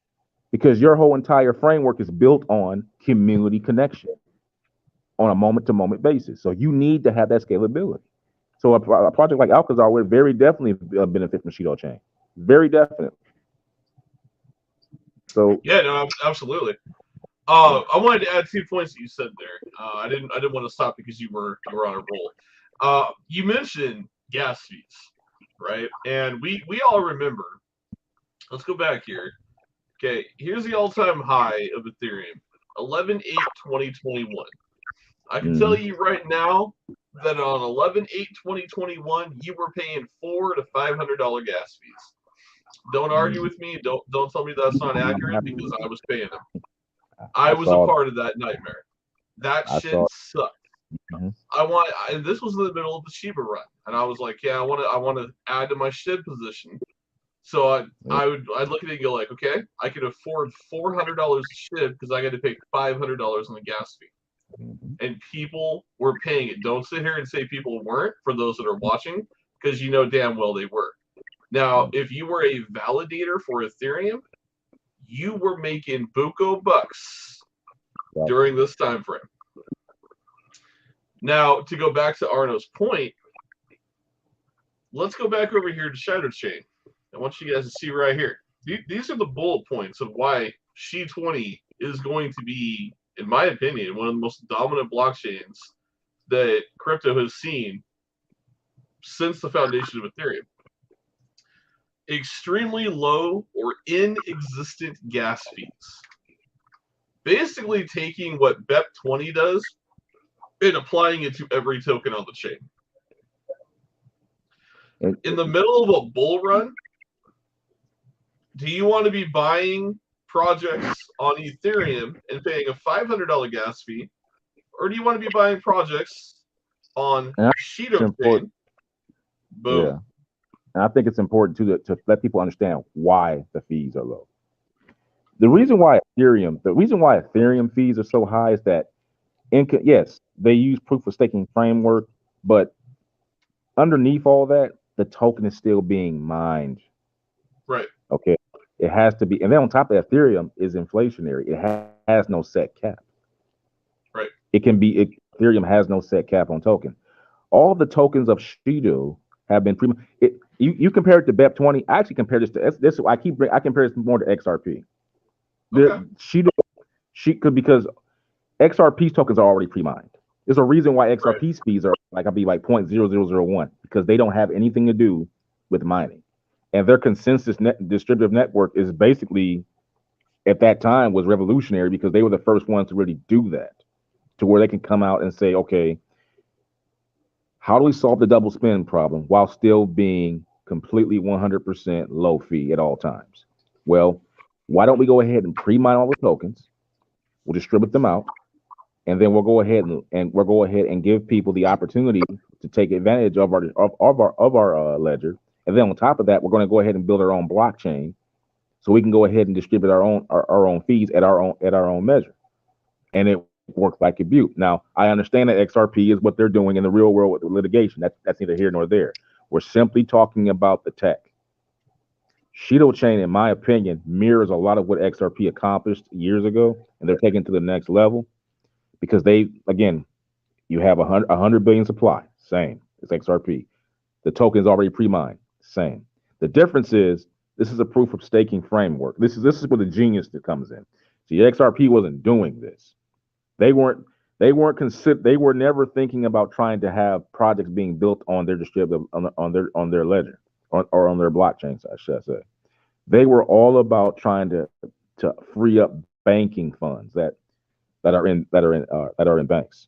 because your whole entire framework is built on community connection on a moment-to-moment basis. So you need to have that scalability. So a project like Alcazar would very definitely benefit from Shido chain. Very definitely. So yeah, no, absolutely. I wanted to add 2 points that you said there. I didn't want to stop because you were on a roll. You mentioned gas fees, right? And we all remember. Let's go back here. Okay, here's the all-time high of Ethereum, 11/8/2021. I can tell you right now that on 11/8/2021, you were paying $400 to $500 gas fees. Don't argue with me. Don't tell me that's not accurate because I was paying them. I was a part of that nightmare. That shit sucked. And this was in the middle of the Shiba run, and I was like, yeah, I want to add to my SHIB position. So I'd look at it and go like, okay, I can afford $400 SHIB because I got to pay $500 on the gas fee. And people were paying it. Don't sit here and say people weren't, for those that are watching, because you know damn well they were. Now, if you were a validator for Ethereum, you were making buco bucks during this time frame. Now, to go back to Arno's point, let's go back over here to Shadow Chain. I want you guys to see right here. These are the bullet points of why Shi20 is going to be, in my opinion, one of the most dominant blockchains that crypto has seen since the foundation of Ethereum. Extremely low or inexistent gas fees. Basically taking what BEP20 does and applying it to every token on the chain. In the middle of a bull run, do you want to be buying projects on Ethereum and paying a $500 gas fee, or do you want to be buying projects on Shido chain? Boom. Yeah. And I think it's important to let people understand why the fees are low. The reason why Ethereum fees are so high is that yes, they use proof of staking framework, but underneath all that, the token is still being mined. Right. Okay. It has to be, and then on top of that, Ethereum is inflationary. It has no set cap. Right. Ethereum has no set cap on token. All the tokens of Shido have been you compare it to BEP20. I actually compare this to this. I compare this more to XRP. Okay. Because XRP's tokens are already pre-mined. There's a reason why XRP's fees are like 0.0001 because they don't have anything to do with mining, and their consensus distributive network is basically at that time was revolutionary because they were the first ones to really do that, to where they can come out and say, okay, how do we solve the double spend problem while still being completely 100% low fee at all times? Well, why don't we go ahead and pre-mine all the tokens? We'll distribute them out, and then we'll go ahead and give people the opportunity to take advantage of our ledger. And then on top of that, we're going to go ahead and build our own blockchain, so we can go ahead and distribute our own fees at our own measure. And it works like a butte. Now, I understand that XRP is what they're doing in the real world with the litigation. That's neither here nor there. We're simply talking about the tech. Shido Chain, in my opinion, mirrors a lot of what XRP accomplished years ago, and they're taking it to the next level because you have 100 billion supply, same. It's XRP. The token's already pre-mined, same. The difference is this is a proof of staking framework. This is where the genius that comes in. See, XRP wasn't doing this. They were never thinking about trying to have projects being built on their distributive on their ledger or on their blockchains, I should say. They were all about trying to free up banking funds that are in banks.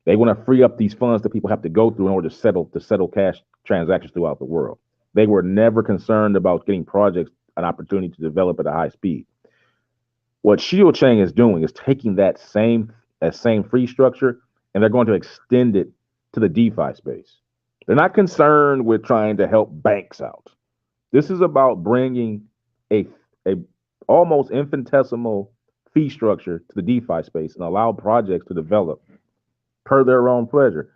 They want to free up these funds that people have to go through in order to settle cash transactions throughout the world. They were never concerned about getting projects an opportunity to develop at a high speed. What Shido Chain is doing is taking that same free structure, and they're going to extend it to the DeFi space. They're not concerned with trying to help banks out. This is about bringing a almost infinitesimal fee structure to the DeFi space and allow projects to develop per their own pleasure.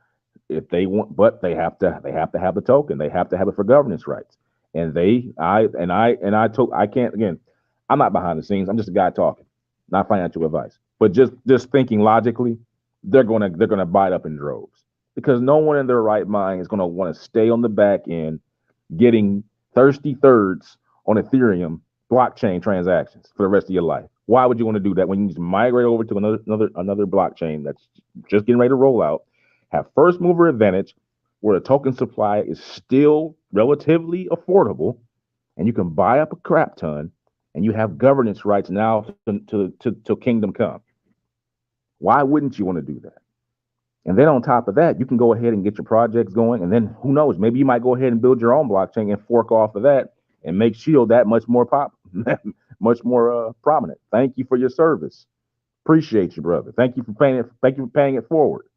If they want, but they have to have the token. They have to have it for governance rights. And I can't, again, I'm not behind the scenes. I'm just a guy talking, not financial advice. But just thinking logically, they're gonna buy it up in droves because no one in their right mind is gonna want to stay on the back end getting thirsty thirds on Ethereum blockchain transactions for the rest of your life. Why would you want to do that when you just migrate over to another blockchain that's just getting ready to roll out, have first mover advantage, where the token supply is still relatively affordable, and you can buy up a crap ton, and you have governance rights now to kingdom come? Why wouldn't you want to do that? And then on top of that, you can go ahead and get your projects going, and then who knows, maybe you might go ahead and build your own blockchain and fork off of that and make Shido that much more prominent. Thank you for your service. Appreciate you, brother. Thank you for paying it forward.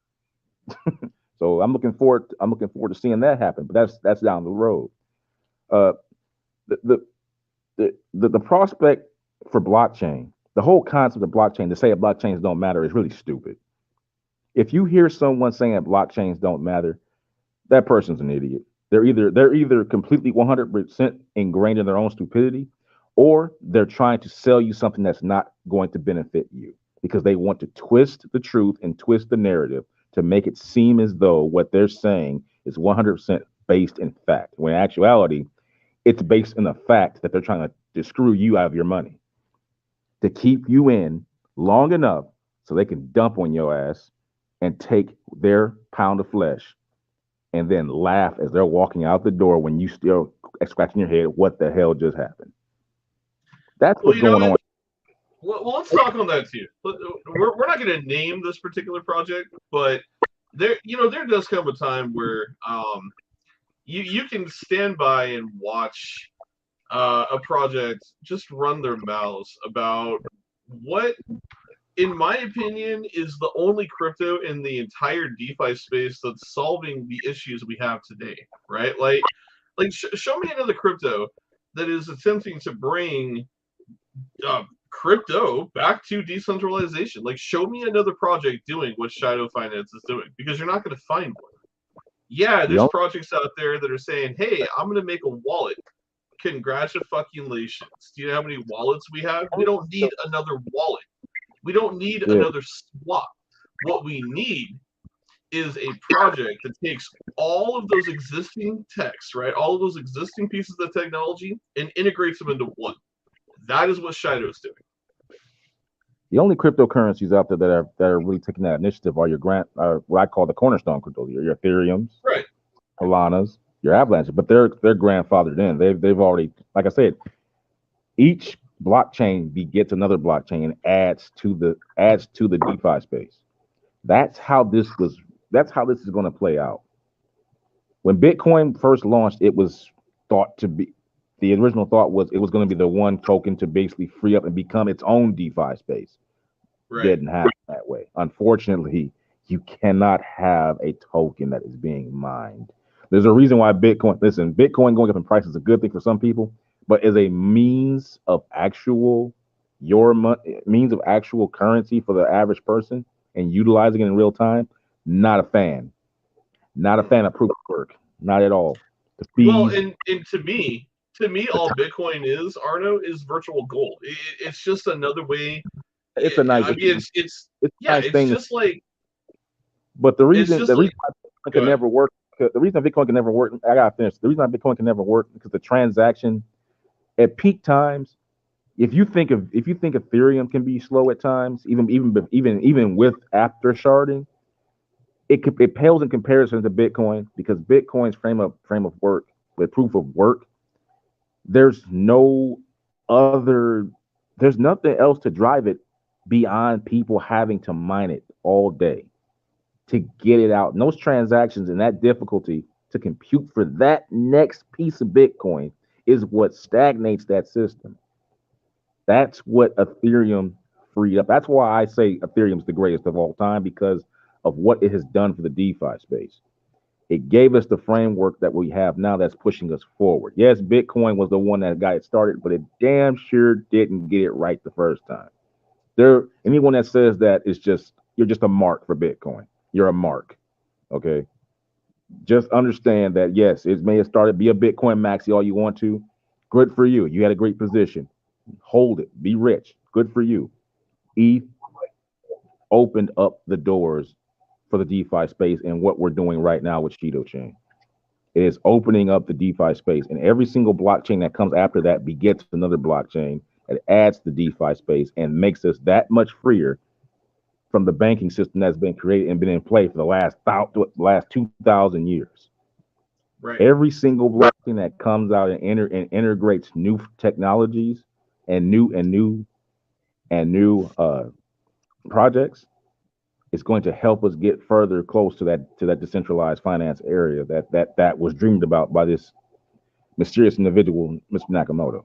So I'm looking forward to seeing that happen, but that's down the road. The prospect for blockchain, the whole concept of blockchain, to say that blockchains don't matter is really stupid. If you hear someone saying that blockchains don't matter, that person's an idiot. They're either completely 100% ingrained in their own stupidity, or they're trying to sell you something that's not going to benefit you because they want to twist the truth and twist the narrative to make it seem as though what they're saying is 100% based in fact, when in actuality, it's based in the fact that they're trying to screw you out of your money, to keep you in long enough so they can dump on your ass and take their pound of flesh and then laugh as they're walking out the door when you still scratching your head, what the hell just happened? That's what's going on. Well, let's talk on that too. We're not going to name this particular project, but there does come a time where you can stand by and watch a project just run their mouths about what, in my opinion, is the only crypto in the entire DeFi space that's solving the issues we have today, right? Show me another crypto that is attempting to bring crypto back to decentralization. Like, show me another project doing what Shido.Finance is doing, because you're not going to find one. Yeah, there's projects out there that are saying, hey, I'm going to make a wallet. Congratulations. Do you know how many wallets we have? We don't need another wallet. We don't need another swap. What we need is a project that takes all of those existing techs, right? All of those existing pieces of technology and integrates them into one. That is what Shido is doing. The only cryptocurrencies out there that are really taking that initiative are your what I call the cornerstone crypto, your Ethereums, right, Solanas, your Avalanche, but they're grandfathered in. They've already, like I said, each blockchain begets another blockchain and adds to the DeFi space. That's how this is going to play out. When Bitcoin first launched, it was thought to be, the original thought was it was going to be the one token to basically free up and become its own DeFi space. Right. Didn't happen that way. Unfortunately, you cannot have a token that is being mined. There's a reason why Bitcoin going up in price is a good thing for some people, but as a means of actual currency for the average person and utilizing it in real time, not a fan. Not a fan of proof of work. Not at all. Well, and to me, all Bitcoin is, Arno, is virtual gold. It's just another way. It's a nice. I mean, it's nice thing. Just like. But the reason Bitcoin can never work. The reason Bitcoin can never work. I gotta finish. The reason Bitcoin can never work because the transaction at peak times. If you think Ethereum can be slow at times, even with after sharding, it pales in comparison to Bitcoin, because Bitcoin's frame of work with proof of work, there's nothing else to drive it beyond people having to mine it all day to get it out. And those transactions and that difficulty to compute for that next piece of Bitcoin is what stagnates that system. That's what Ethereum freed up. That's why I say Ethereum's the greatest of all time, because of what it has done for the DeFi space. It gave us the framework that we have now that's pushing us forward. Yes, Bitcoin was the one that got it started, but it damn sure didn't get it right the first time. Anyone that says that you're just a mark for Bitcoin. You're a mark. Okay. Just understand that, yes, it may have started, be a Bitcoin maxi all you want to. Good for you. You had a great position. Hold it. Be rich. Good for you. ETH opened up the doors for the DeFi space and what we're doing right now with Shido Chain. It is opening up the DeFi space, and every single blockchain that comes after that begets another blockchain that adds to the DeFi space and makes us that much freer from the banking system that's been created and been in play for the last 2,000 years. Right. Every single blockchain that comes out and integrates new technologies and new projects, it's going to help us get further close to that decentralized finance area that was dreamed about by this mysterious individual, Mr. Nakamoto.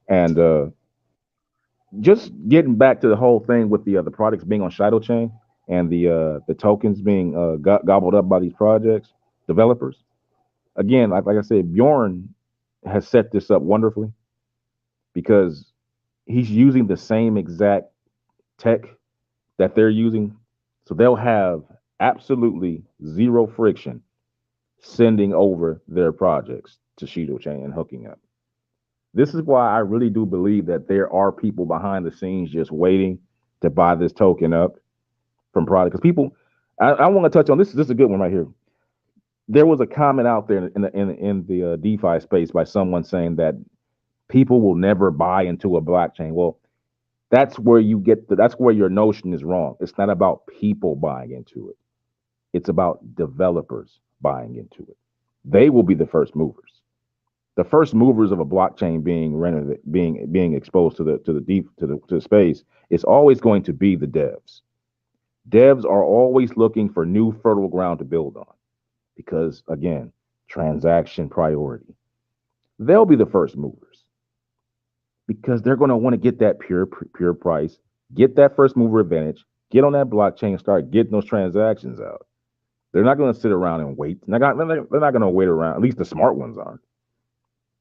And just getting back to the whole thing with the products being on Shido Chain and the tokens being gobbled up by these projects developers. Again, like I said, Bjorn has set this up wonderfully because he's using the same exact tech that they're using, so they'll have absolutely zero friction sending over their projects to Shido Chain and hooking up. This is why I really do believe that there are people behind the scenes just waiting to buy this token up from product. Because people, I want to touch on this. This is a good one right here. There was a comment out there in the DeFi space by someone saying that people will never buy into a blockchain. Well, that's where that's where your notion is wrong. It's not about people buying into it. It's about developers buying into it. They will be the first movers. The first movers of a blockchain being exposed to the space is always going to be the devs. Devs are always looking for new fertile ground to build on because, again, transaction priority. They'll be the first movers because they're going to want to get that pure price, get that first mover advantage, get on that blockchain and start getting those transactions out. They're not going to sit around and wait. They're not going to wait around. At least the smart ones aren't.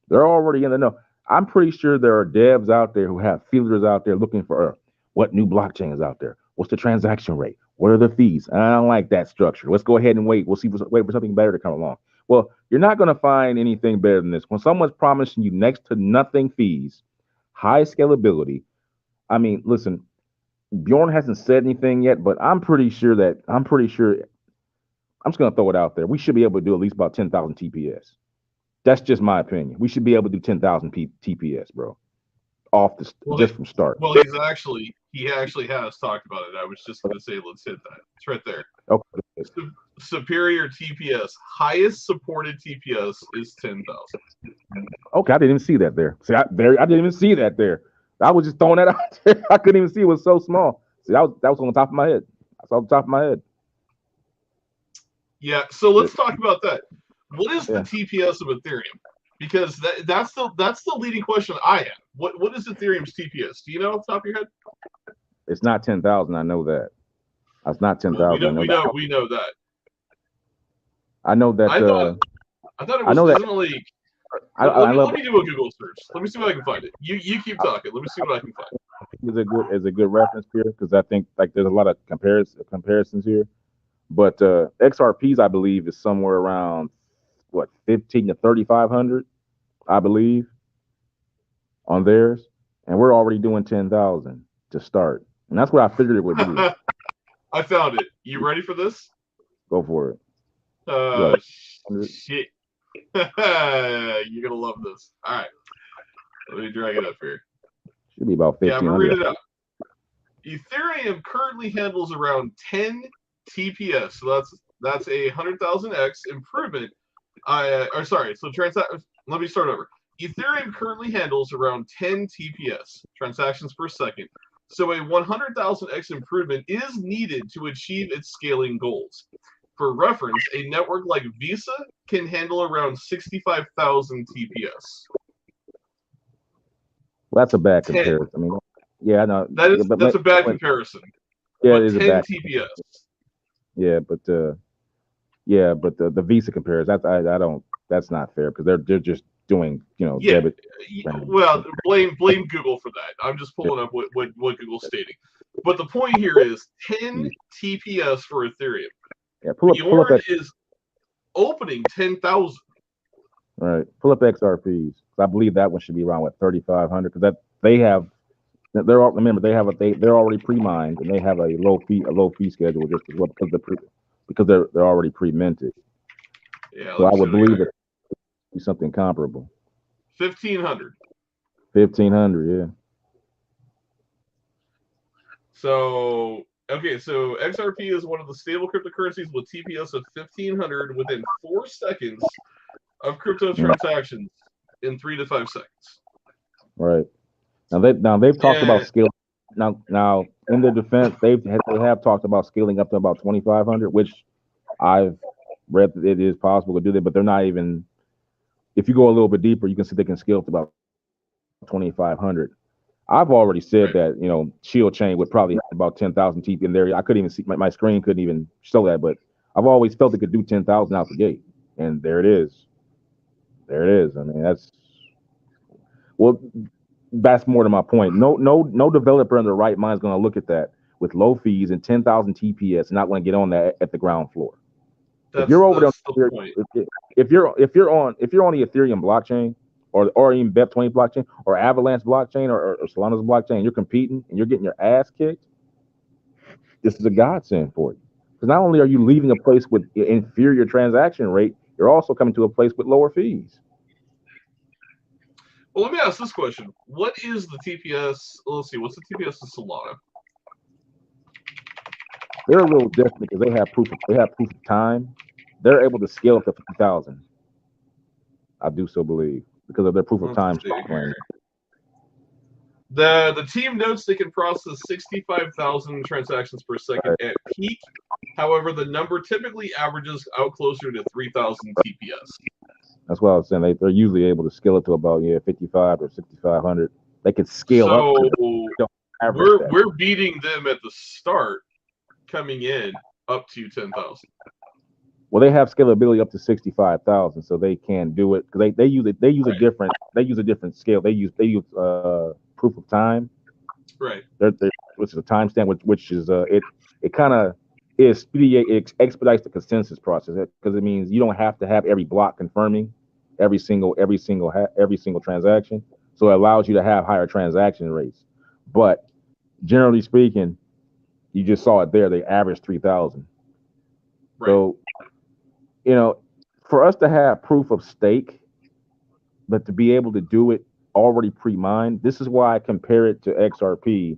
They're already in the know. I'm pretty sure there are devs out there who have feelers out there looking for what new blockchain is out there. What's the transaction rate? What are the fees? I don't like that structure. Let's go ahead and wait. We'll wait for something better to come along. Well, you're not going to find anything better than this. When someone's promising you next to nothing fees, high scalability. I mean, listen, Bjorn hasn't said anything yet, but I'm pretty sure. I'm just going to throw it out there. We should be able to do at least about 10,000 TPS. That's just my opinion. We should be able to do 10,000 TPS, bro, just from start. Well, he actually has talked about it. I was just going to say, let's hit that. It's right there. Okay. Superior TPS, highest supported TPS is 10,000. Okay, I didn't even see that there. See, I didn't even see that there. I was just throwing that out there. I couldn't even see it was so small. See, that was on the top of my head. That's on the top of my head. Yeah. So let's talk about that. What is the TPS of Ethereum? Because that's the leading question I have. What is Ethereum's TPS? Do you know off the top of your head? It's not 10,000. I know that. It's not 10,000. We know that. I know that. I thought it was definitely. Let me do a Google search. Let me see what I can find it. You keep talking. Let me see what I can find. Is a good reference here because I think like there's a lot of comparisons here. But XRPs, I believe, is somewhere around 15 to 3,500, I believe, on theirs, and we're already doing 10,000 to start, and that's what I figured it would be. I found it. You ready for this? Go for it. Shit. You're gonna love this. All right, let me drag it up here. Should be about 1,500. Yeah, I'm gonna read it out. Ethereum currently handles around 10 TPS, so that's a 100,000x improvement. Let me start over. Ethereum currently handles around 10 TPS transactions per second, so a 100,000x improvement is needed to achieve its scaling goals. For reference, a network like Visa can handle around 65,000 TPS. Well, that's a bad comparison. I mean, yeah, I know that's a bad comparison. Yeah, it is 10 a bad TPS. Yeah, but the Visa comparison, that's not fair because they're just doing debit. Well, blame Google for that. I'm just pulling up what Google's stating. But the point here is 10 TPS for Ethereum. Yeah, pull up is opening 10,000. Right, pull up XRPs. I believe that one should be around 3,500 because they're already pre-mined and they have a low fee schedule just because they're already pre-minted. Yeah, so I would believe it be something comparable. 1,500. 1,500, yeah. So XRP is one of the stable cryptocurrencies with TPS of 1,500 within 4 seconds of crypto transactions in 3 to 5 seconds. Right. Now they've talked about scaling. Now in their defense, they have talked about scaling up to about 2,500, which I've read that it is possible to do that, but they're not even. If you go a little bit deeper, you can see they can scale up to about 2,500. I've already said that Shield Chain would probably have about 10,000 TP in there. I couldn't even see my screen couldn't even show that, but I've always felt it could do 10,000 out the gate, and there it is. There it is. I mean, that's more to my point. No developer in their right mind is going to look at that with low fees and 10,000 TPS, not going to get on that at the ground floor. If you're over there, if you're on the Ethereum blockchain or even BEP20 blockchain or Avalanche blockchain or Solana's blockchain, you're competing and you're getting your ass kicked. This is a godsend for you because not only are you leaving a place with inferior transaction rate, you're also coming to a place with lower fees. Well, let me ask this question: what is the TPS? Let's see, what's the TPS of Solana? They're a little different because they have proof of time. They're able to scale up to 50,000. I do so believe because of their proof of time. The team notes they can process 65,000 transactions per second at peak. However, the number typically averages out closer to 3,000 TPS. That's what I was saying. They're usually able to scale it to about 55 or 6,500. They could scale up. We're beating them at the start, coming in up to 10,000. Well, they have scalability up to 65,000, so they can do it because they use it. They use a different scale. They use proof of time. Right. Which is a timestamp, which is it kind of expedites the consensus process because it means you don't have to have every block confirming every single transaction. So it allows you to have higher transaction rates. But generally speaking, you just saw it there. They average 3,000. Right. So, for us to have proof of stake, but to be able to do it already pre-mined, this is why I compare it to XRP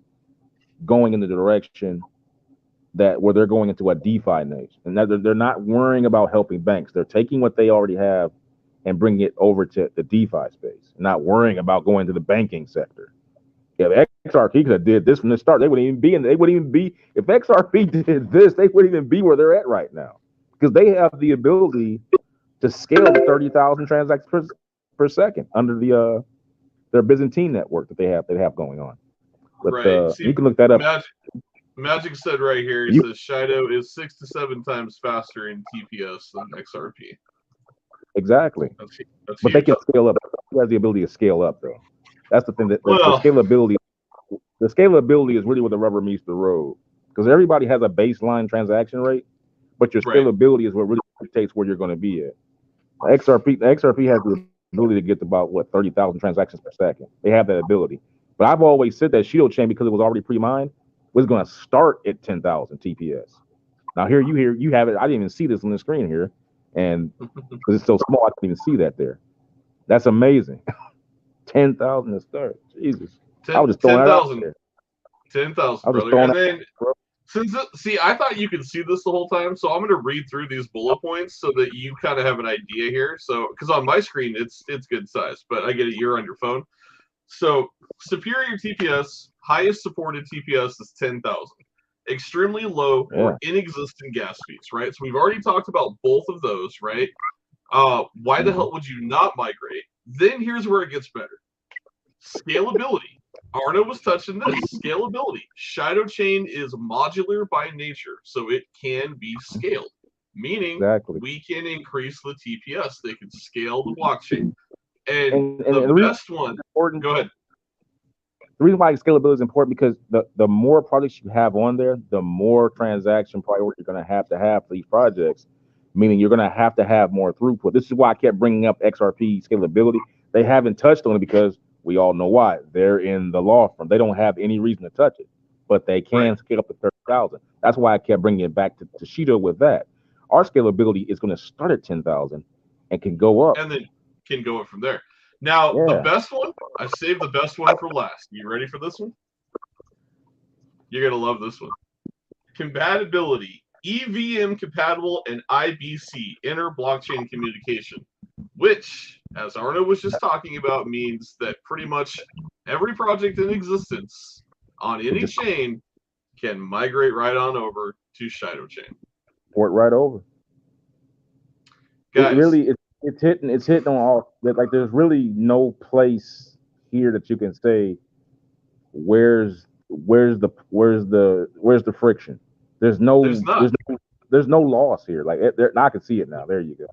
going in the direction where they're going into a DeFi niche. And they're not worrying about helping banks. They're taking what they already have and bringing it over to the DeFi space, not worrying about going to the banking sector. If XRP could have did this from the start, they wouldn't even be if XRP did this, they wouldn't even be where they're at right now. Because they have the ability to scale to 30,000 transactions per second under their Byzantine network that they have going on. But right. See, you can look that up. Magic said right here, he says Shido is 6 to 7 times faster in TPS than XRP. Exactly. That's but huge. They can scale up. It has the ability to scale up, though. That's the thing that the scalability. The scalability is really where the rubber meets the road, because everybody has a baseline transaction rate, but your scalability is what really dictates where you're going to be at. XRP has the ability to get to about 30,000 transactions per second. They have that ability. But I've always said that Shido chain, because it was already pre-mined, was going to start at 10,000 TPS. Now you have it. I didn't even see this on the screen here, and because it's so small, I couldn't even see that there. That's amazing. 10,000 to start. Jesus. I was just throwing 10,000. 10,000, brother. And then, I thought you could see this the whole time, so I'm going to read through these bullet points so that you kind of have an idea here. So, because on my screen it's good size, but I get it. You're on your phone. So, superior TPS, highest supported TPS is 10,000. Extremely low or inexistent gas fees, right? So we've already talked about both of those, right? Why the hell would you not migrate? Then here's where it gets better. Scalability. Arno was touching this. Scalability. Shido chain is modular by nature, so it can be scaled, meaning we can increase the TPS. They can scale the blockchain. And the best one, go ahead. The reason why scalability is important, because the more projects you have on there, the more transaction priority you're going to have for these projects, meaning you're going to have more throughput. This is why I kept bringing up XRP scalability. They haven't touched on it because we all know why. They're in the law firm. They don't have any reason to touch it, but they can scale up to 30,000. That's why I kept bringing it back to Shido with that. Our scalability is going to start at 10,000 and can go up. And then can go up from there. Now, the best one, I saved the best one for last. You ready for this one? You're going to love this one. Compatibility. EVM compatible and IBC, inter-blockchain communication, which, as Arno was just talking about, means that pretty much every project in existence on any chain can migrate right on over to Shido chain. Port right over. Guys, it's hitting on all. Like, there's really no place here that you can say where's the friction. There's no loss here. Like, I can see it now. There you go.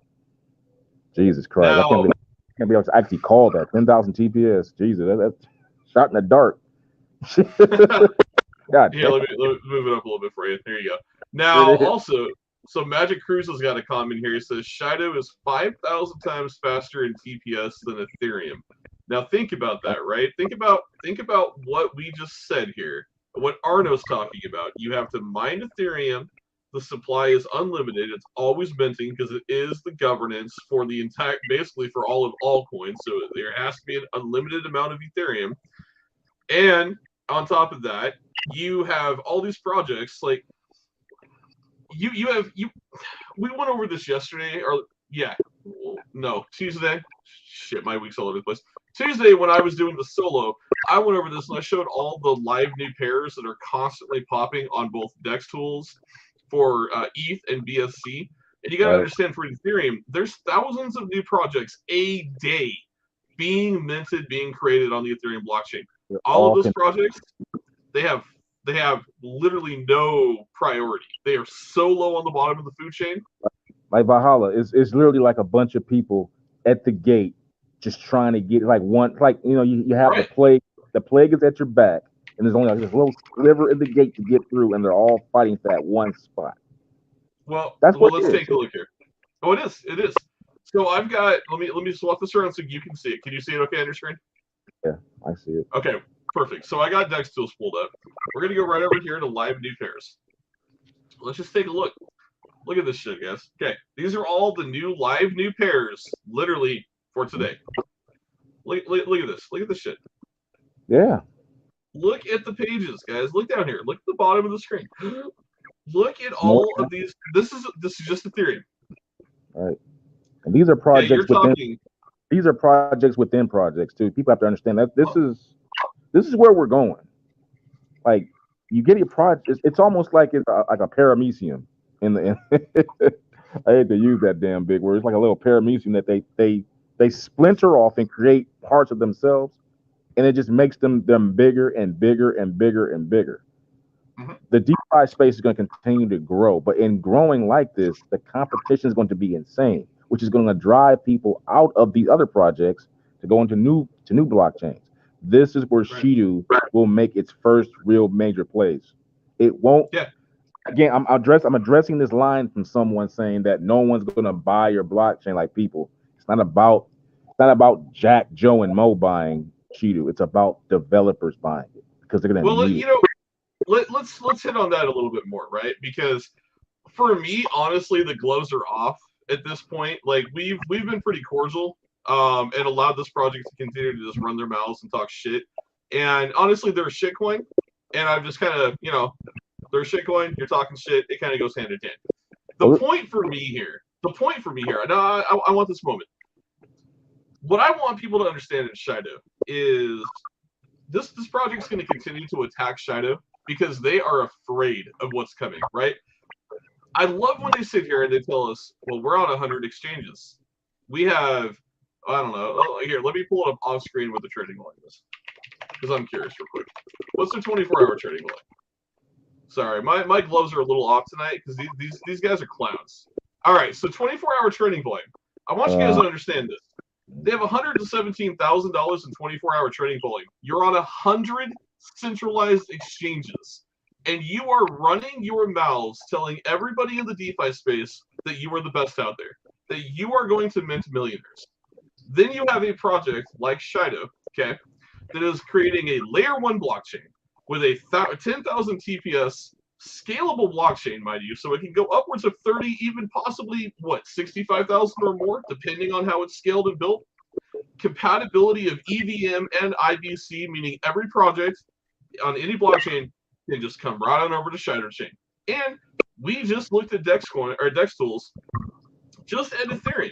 Jesus Christ! Now, I can't be able to actually call that 10,000 TPS. Jesus, that's shot in the dark. God. Yeah, let me move it up a little bit for you. There you go. Now, also, so Magic Cruz has got a comment here. He says Shido is 5,000 times faster in TPS than Ethereum. Now, think about that, right? Think about what we just said here. What Arno's talking about. You have to mine Ethereum. The supply is unlimited. It's always minting because it is the governance for the entire, basically for all of altcoins. So there has to be an unlimited amount of Ethereum. And on top of that, you have all these projects like we went over this yesterday, or Tuesday. Shit, my week's all over the place. Tuesday, when I was doing the solo, I went over this and I showed all the live new pairs that are constantly popping on both DEX tools for ETH and BSC. And you got to understand, for Ethereum, there's thousands of new projects a day being minted, being created on the Ethereum blockchain. All of those projects, they have literally no priority. They are so low on the bottom of the food chain. Like Valhalla, it's literally like a bunch of people at the gate just trying to get like one, like you have Right. the plague is at your back, and there's only like this little sliver in the gate to get through, and they're all fighting for that one spot. Well, That's what let's it is. take a look here. Oh, it is. So I've got. Let me swap this around so you can see it. Can you see it? Okay on your screen? Yeah, I see it. Okay, perfect. So I got Dex tools pulled up. We're gonna go right over here to live new pairs. Let's just take a look. Look at this shit, guys. Okay, these are all the new live new pairs, literally for today. Look at this. Look at this shit. Yeah. Look at the pages, guys. Look down here. Look at the bottom of the screen. Look at all of these. This is just Ethereum. Right. And these are projects within. These are projects within projects too. People have to understand that this is where we're going. Like you get a project, it's almost like it's like a paramecium in the. I hate to use that damn big word. It's like a little paramecium that they splinter off and create parts of themselves, and it just makes them bigger and bigger and bigger and bigger. Mm-hmm. The DeFi space is going to continue to grow, but in growing like this, the competition is going to be insane, which is going to drive people out of these other projects to go into new blockchains. This is where Shido will make its first real major plays. It won't. Yeah. Again, I'm addressing this line from someone saying that no one's going to buy your blockchain like people. It's not about Jack, Joe, and Mo buying Shido. It's about developers buying it because they're going to need it. Let's hit on that a little bit more, right? Because for me, honestly, the gloves are off at this point. Like we've been pretty cordial, and allowed this project to continue to just run their mouths and talk shit. And honestly, they're a shitcoin, and I've just kind of they're a shitcoin. You're talking shit. It kind of goes hand in hand. The point for me here. And I want this moment. What I want people to understand in Shido is this project's going to continue to attack Shido because they are afraid of what's coming, right? I love when they sit here and they tell us, well, we're on 100 exchanges. We have, I don't know. Oh, here, let me pull it up off screen what the trading volume is because I'm curious real quick. What's their 24-hour trading volume? Sorry, my gloves are a little off tonight because these guys are clowns. All right, so 24-hour trading volume. I want you guys to understand this. They have $117,000 in 24-hour trading volume. You're on 100 centralized exchanges, and you are running your mouths telling everybody in the DeFi space that you are the best out there, that you are going to mint millionaires. Then you have a project like Shido, okay, that is creating a layer 1 blockchain with a 10,000 TPS scalable blockchain, mind you, so it can go upwards of 30, even possibly, 65,000 or more, depending on how it's scaled and built. Compatibility of EVM and IBC, meaning every project on any blockchain can just come right on over to Shido Chain. And we just looked at Dex tools, just at Ethereum,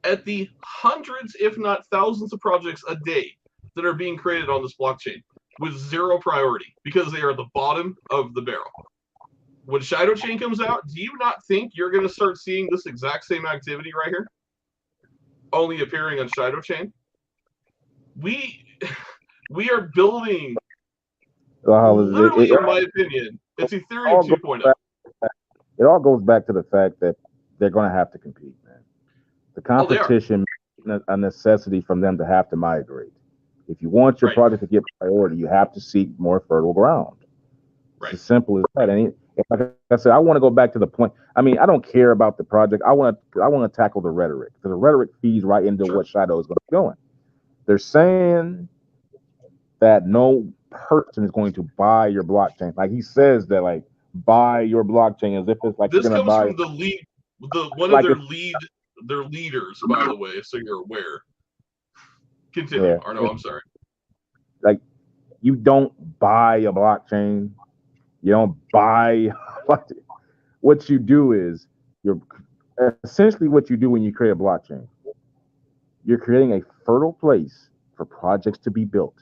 at the hundreds, if not thousands of projects a day that are being created on this blockchain with zero priority because they are the bottom of the barrel. When Shido Chain comes out, do you not think you're going to start seeing this exact same activity right here? Only appearing on Shido Chain? We are building, literally, in my opinion, it's Ethereum 2.0. It all goes back to the fact that they're going to have to compete, man. The competition is a necessity from them to have to migrate. If you want your project to get priority, you have to seek more fertile ground. It's as simple as that. And like I said, I want to go back to the point. I mean, I don't care about the project. I want to tackle the rhetoric because the rhetoric feeds right into what Shido is going to be going. They're saying that no person is going to buy your blockchain. Like he says that, like, buy your blockchain as if it's like this you're comes buy from the lead, one of their leaders, by the way, so you're aware. Continue. Yeah. Or no, I'm sorry. Like, you don't buy a blockchain. You don't buy. What you do is essentially what you do when you create a blockchain. You're creating a fertile place for projects to be built.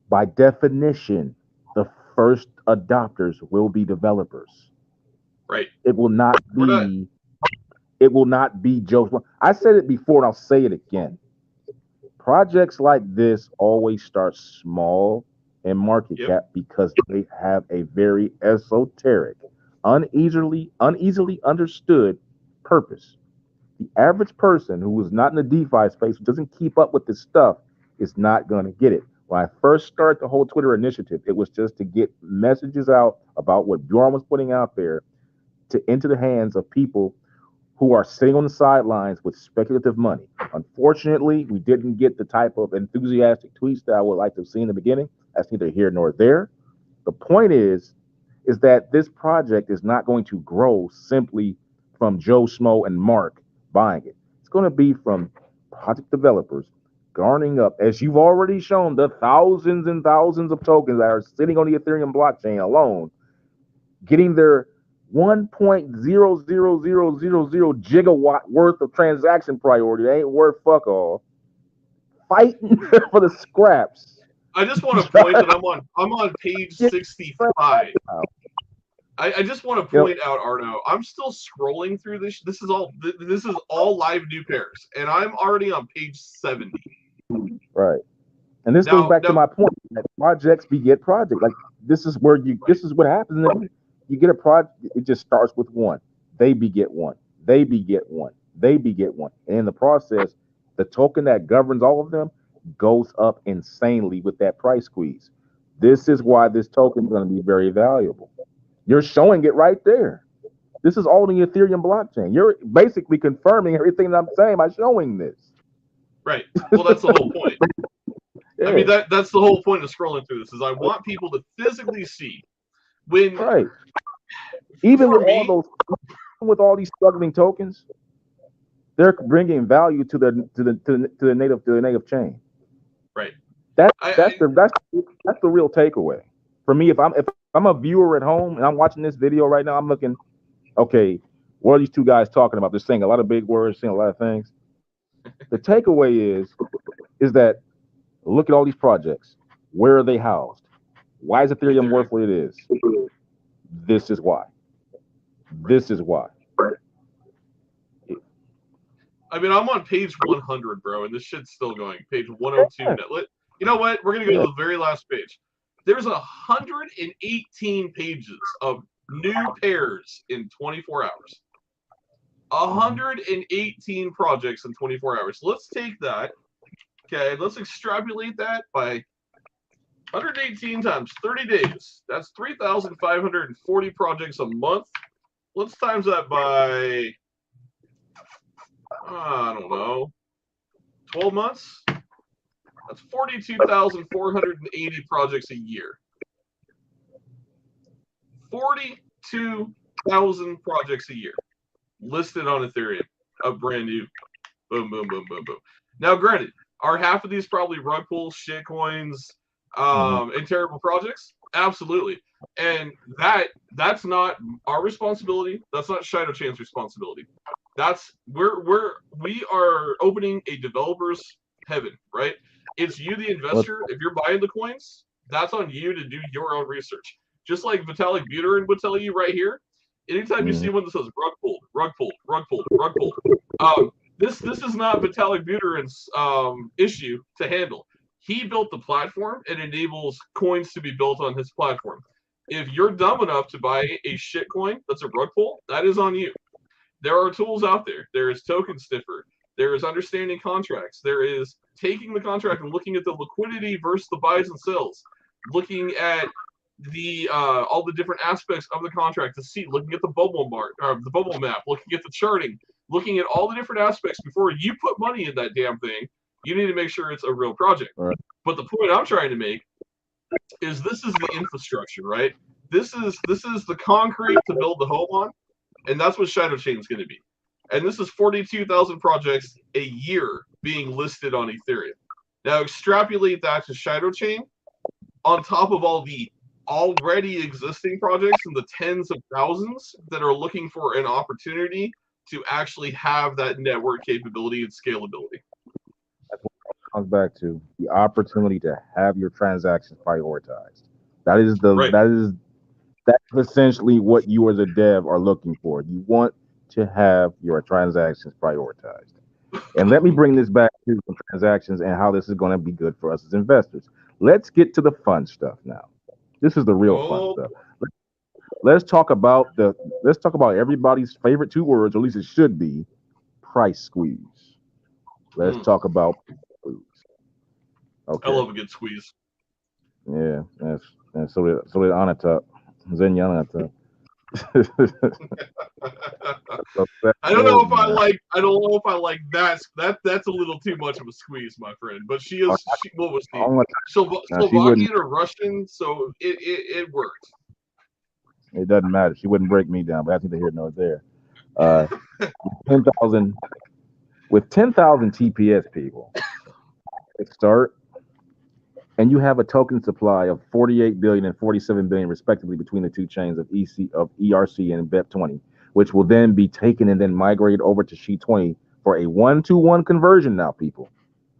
By definition, the first adopters will be developers. Right. It will not be. It will not be Joe. I said it before, and I'll say it again. Projects like this always start small in market cap because they have a very esoteric, uneasily understood purpose. The average person who is not in the DeFi space, who doesn't keep up with this stuff, is not going to get it. When I first started the whole Twitter initiative, it was just to get messages out about what Bjorn was putting out there into the hands of people who are sitting on the sidelines with speculative money. Unfortunately, we didn't get the type of enthusiastic tweets that I would like to have seen in the beginning. That's neither here nor there. The point is that this project is not going to grow simply from Joe Schmo and Mark buying it. It's going to be from project developers garnering up, as you've already shown, the thousands and thousands of tokens that are sitting on the Ethereum blockchain alone, getting their 1.00000 gigawatt worth of transaction priority. They ain't worth fuck all. Fighting for the scraps. I just want to point that I'm on page 65. I just want to point out, Arno, I'm still scrolling through this. This is all live new pairs, and I'm already on page 70. Right. And this goes back to my point that projects beget projects. Like this is what happens. You get a project, it just starts with one. They beget one. They beget one. They beget one. And in the process, the token that governs all of them goes up insanely with that price squeeze. This is why this token is going to be very valuable. You're showing it right there. This is all in the Ethereum blockchain. You're basically confirming everything that I'm saying by showing this. Right. Well, that's the whole point. Yeah. I mean, that's the whole point of scrolling through this is I want people to physically see when. Right. Even with all these struggling tokens, they're bringing value to the native chain. Right. That's the real takeaway for me. If I'm a viewer at home and I'm watching this video right now, I'm looking, okay, what are these two guys talking about? They're saying a lot of big words, saying a lot of things. The takeaway is that look at all these projects. Where are they housed? Why is Ethereum worth what it is? This is why. This is why. I mean, I'm on page 100, bro, and this shit's still going. Page 102. You know what? We're going to go to the very last page. There's 118 pages of new pairs in 24 hours. 118 projects in 24 hours. Let's take that. Okay, let's extrapolate that by 118 times 30 days. That's 3,540 projects a month. Let's times that by, I don't know, 12 months? That's 42,480 projects a year. 42,000 projects a year listed on Ethereum. A brand new. Boom, boom, boom, boom, boom. Now, granted, are half of these probably rug pulls, shit coins, and terrible projects? Absolutely. And that's not our responsibility. That's not Shido Chain's responsibility. We are opening a developer's heaven, right? It's you, the investor. If you're buying the coins, that's on you to do your own research. Just like Vitalik Buterin would tell you right here. Anytime you see one that says rug pulled, rug pulled, rug pulled, rug pulled, this is not Vitalik Buterin's issue to handle. He built the platform and enables coins to be built on his platform. If you're dumb enough to buy a shit coin that's a rug pull, that is on you. There are tools out there. There is Token Sniffer. There is understanding contracts. There is taking the contract and looking at the liquidity versus the buys and sells. Looking at the all the different aspects of the contract to see. Looking at the bubble map. Looking at the charting. Looking at all the different aspects before you put money in that damn thing. You need to make sure it's a real project. Right. But the point I'm trying to make is this is the infrastructure, right? This is the concrete to build the home on, and that's what Shido Chain is going to be. And this is 42,000 projects a year being listed on Ethereum. Now extrapolate that to Shido Chain on top of all the already existing projects and the tens of thousands that are looking for an opportunity to actually have that network capability and scalability. Comes back to the opportunity to have your transactions prioritized. That's essentially what you as a dev are looking for. You want to have your transactions prioritized. And let me bring this back to some transactions and how this is going to be good for us as investors. Let's get to the fun stuff now. This is the real fun stuff. let's talk about everybody's favorite two words, or at least it should be, price squeeze. Let's talk about squeeze. Okay. I love a good squeeze. Yeah, and so did Anatop. Zenya Anatop. I don't know if I like that. That's a little too much of a squeeze, my friend. But what was she? Slovakian or Russian? So it works. It doesn't matter. She wouldn't break me down, but that's neither here nor there. 10,000 with 10,000 TPS people. Start, and you have a token supply of 48 billion and 47 billion respectively between the two chains of ERC and BEP20, which will then be taken and then migrated over to SHI-20 for a 1-to-1 conversion now, people.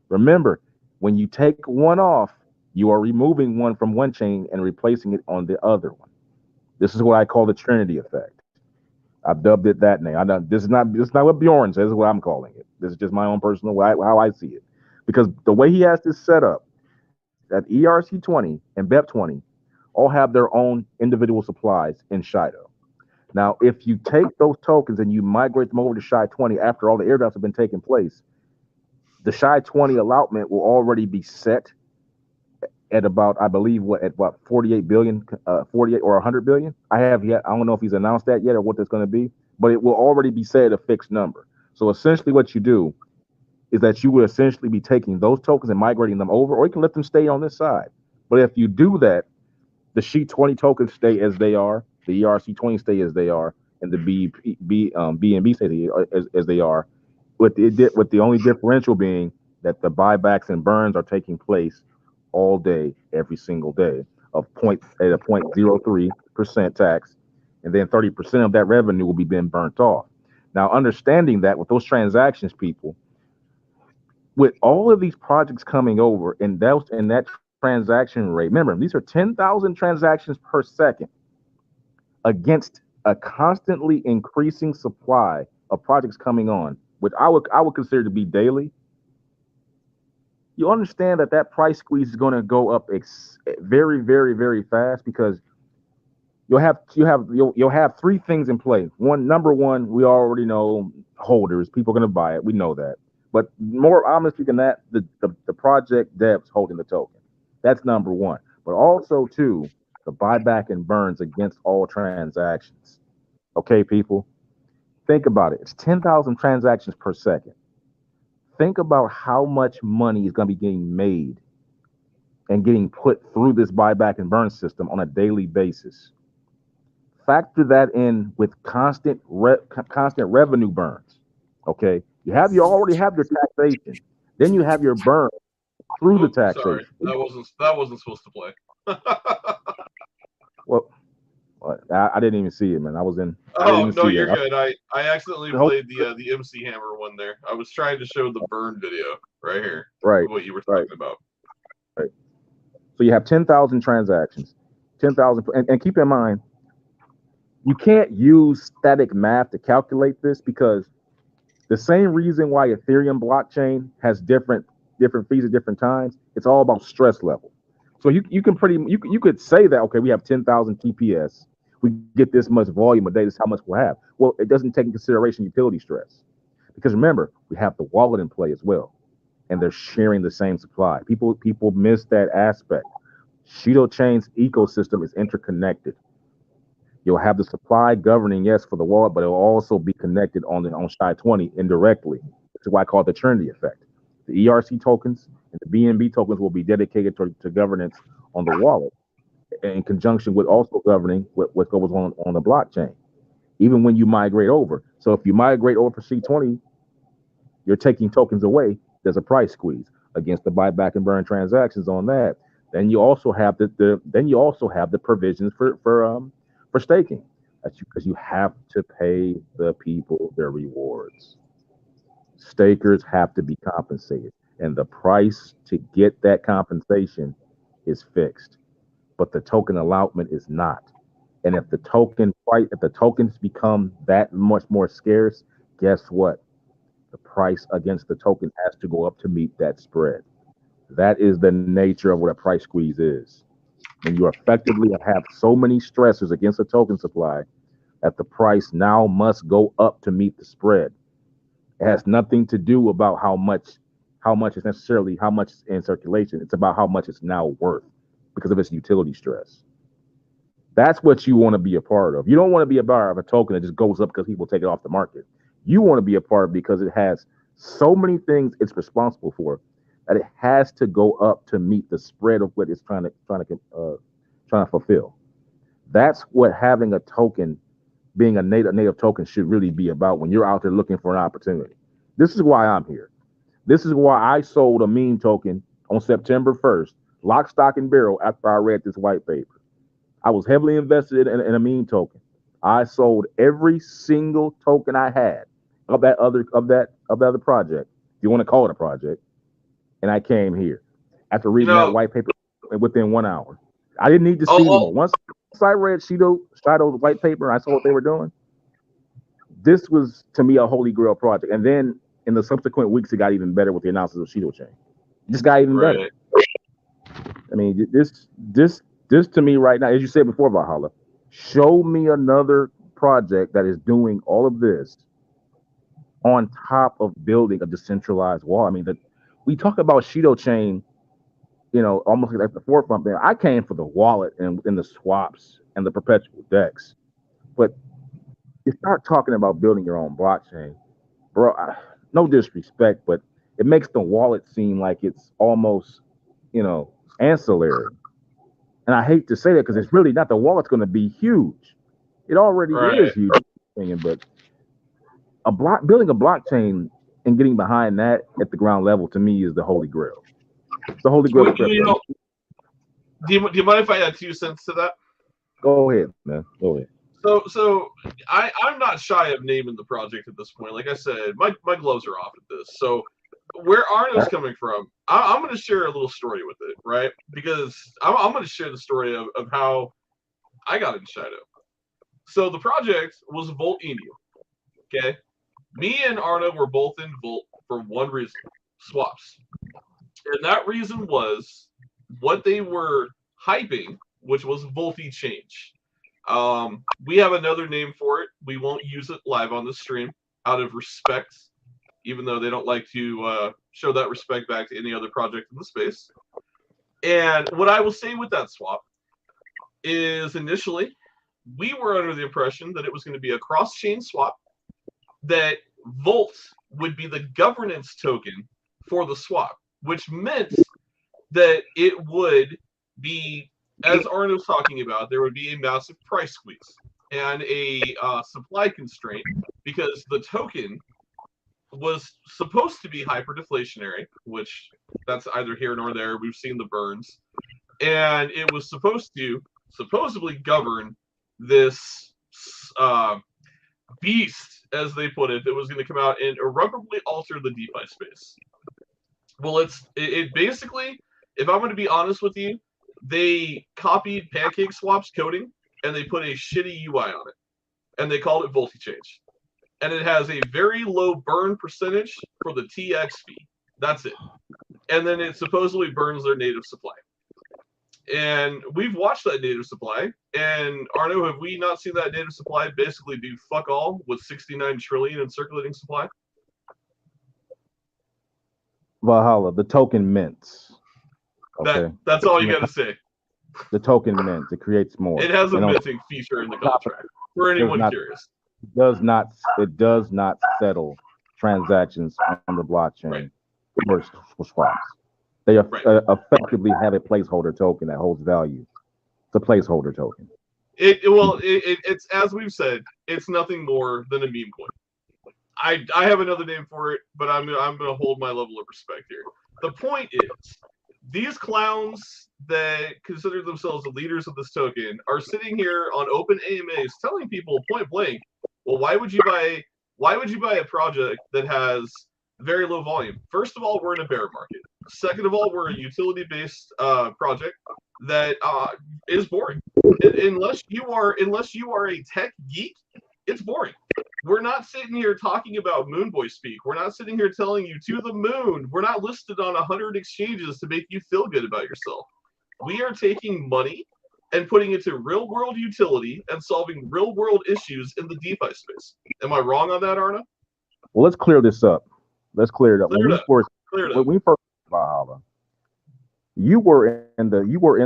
Remember, when you take one off, you are removing one from one chain and replacing it on the other one. This is what I call the Trinity effect. I've dubbed it that name. This is not what Bjorn says. This is what I'm calling it. This is just my own personal way, how I see it. Because the way he has this set up, that ERC20 and BEP20 all have their own individual supplies in Shido. Now, if you take those tokens and you migrate them over to SHI-20 after all the airdrops have been taking place, the SHI-20 allotment will already be set at about, I believe, at 48 billion, 48 or 100 billion. I don't know if he's announced that yet or what that's going to be, but it will already be set at a fixed number. So essentially what you do is that you would essentially be taking those tokens and migrating them over, or you can let them stay on this side. But if you do that, the SHI-20 tokens stay as they are, the ERC20 stay as they are, and the BNB stay as they are, with the only differential being that the buybacks and burns are taking place all day, every single day, at a 0.03% tax, and then 30% of that revenue will be then burnt off. Now, understanding that with those transactions, people, with all of these projects coming over and that transaction rate, remember, these are 10,000 transactions per second against a constantly increasing supply of projects coming on, which I would consider to be daily. You understand that price squeeze is going to go up very, very, very fast, because you'll have three things in play. Number one, we already know holders. People are going to buy it. We know that. But more honestly than that, the project devs holding the token. That's number one. But also, two, the buyback and burns against all transactions. Okay, people? Think about it. It's 10,000 transactions per second. Think about how much money is going to be getting made and getting put through this buyback and burn system on a daily basis. Factor that in with constant revenue burns. Okay, you already have your taxation, then you have your burn through the taxation. Sorry, that wasn't supposed to play. Well, I didn't even see it, man. I was in. Oh no, you're good. I accidentally played the MC Hammer one there. I was trying to show the burn video right here. Right. What you were talking about. Right. So you have 10,000 transactions, 10,000, and keep in mind, you can't use static math to calculate this, because the same reason why Ethereum blockchain has different fees at different times, it's all about stress level. So you could say that, okay, we have 10,000 TPS, we get this much volume a day, this is how much we'll have. Well, it doesn't take into consideration utility stress, because remember, we have the wallet in play as well, and they're sharing the same supply. People miss that aspect. Shido Chain's ecosystem is interconnected. You'll have the supply governing, yes, for the wallet, but it will also be connected on SHI-20 indirectly. That's why I call it the Trinity effect. The ERC tokens and the BNB tokens will be dedicated to governance on the wallet, in conjunction with also governing what goes on the blockchain, even when you migrate over. So if you migrate over for SHI-20, you're taking tokens away. There's a price squeeze against the buyback and burn transactions on that. Then you also have the provisions for staking. That's because you have to pay the people their rewards. Stakers have to be compensated, and the price to get that compensation is fixed, but the token allotment is not. And if the tokens become that much more scarce, guess what? The price against the token has to go up to meet that spread. That is the nature of what a price squeeze is. when you effectively have so many stressors against the token supply that the price now must go up to meet the spread. It has nothing to do about how much is necessarily how much is in circulation. It's about how much it's now worth because of its utility stress. That's what you want to be a part of. You don't want to be a buyer of a token that just goes up because people take it off the market. You want to be a part of it because it has so many things it's responsible for that it has to go up to meet the spread of what it's trying to fulfill. That's what having a token, being a native token, should really be about when you're out there looking for an opportunity. This is why I'm here. This is why I sold a meme token on September 1st, lock, stock, and barrel, after I read this white paper. I was heavily invested in a meme token. I sold every single token I had of that other project. If you want to call it a project, and I came here after reading that white paper within 1 hour. I didn't need to see anymore. Once I read Shido's white paper and I saw what they were doing, this was to me a holy grail project. And then in the subsequent weeks, it got even better with the analysis of Shido Chain. It just got even better. I mean, this to me right now, as you said before, Valhalla, show me another project that is doing all of this on top of building a decentralized wall. I mean, we talk about Shido Chain, almost like the forefront there. I came for the wallet and the swaps and the perpetual DEX. But you start talking about building your own blockchain, bro, no disrespect, but it makes the wallet seem like it's almost, ancillary. And I hate to say that because it's really not. The wallet's going to be huge. It already is huge. But building a blockchain and getting behind that at the ground level, to me, is the holy grail. It's the holy grail. Do you mind if I add 2 cents to that? Go ahead, man. Go ahead. So I'm not shy of naming the project at this point. Like I said, my gloves are off at this. So where Arno's coming from, I'm going to share a little story with it, right? Because I'm going to share the story of how I got in Shido. So the project was Volt Emu. Okay, me and Arno were both in Volt for one reason: swaps. And that reason was what they were hyping, which was Volty Change. We have another name for it. We won't use it live on the stream out of respect, even though they don't like to show that respect back to any other project in the space. And what I will say with that swap is initially we were under the impression that it was going to be a cross-chain swap, that Volt would be the governance token for the swap, which meant that it would be, as Arno's talking about, there would be a massive price squeeze and a supply constraint because the token was supposed to be hyperdeflationary, which that's either here nor there. We've seen the burns. And it was supposedly govern this beast, as they put it, that was going to come out and irreparably alter the DeFi space. Well, it basically, if I'm going to be honest with you, they copied PancakeSwap's coding and they put a shitty UI on it, and they called it Volty Change, and it has a very low burn percentage for the TX fee. That's it, and then it supposedly burns their native supply. And we've watched that native supply, and Arno, have we not seen that native supply basically do fuck all with 69 trillion in circulating supply? Valhalla, the token mints. Okay. That's all you got to say. The token mints. It creates more. It has a minting feature in the contract for anyone curious. It does not settle transactions on the blockchain for swaps. They effectively have a placeholder token that holds value. It's a placeholder token. It's as we've said, it's nothing more than a meme coin. I have another name for it, but I'm gonna hold my level of respect here. The point is, these clowns that consider themselves the leaders of this token are sitting here on open AMAs telling people point blank, well, why would you buy a project that has very low volume? First of all, we're in a bear market. Second of all, we're a utility-based project that is boring. Unless you are a tech geek, it's boring. We're not sitting here talking about Moon Boy speak. We're not sitting here telling you to the moon. We're not listed on 100 exchanges to make you feel good about yourself. We are taking money and putting it to real-world utility and solving real-world issues in the DeFi space. Am I wrong on that, Arna? Well, let's clear this up. Let's clear it up. When we first Valhalla, you were in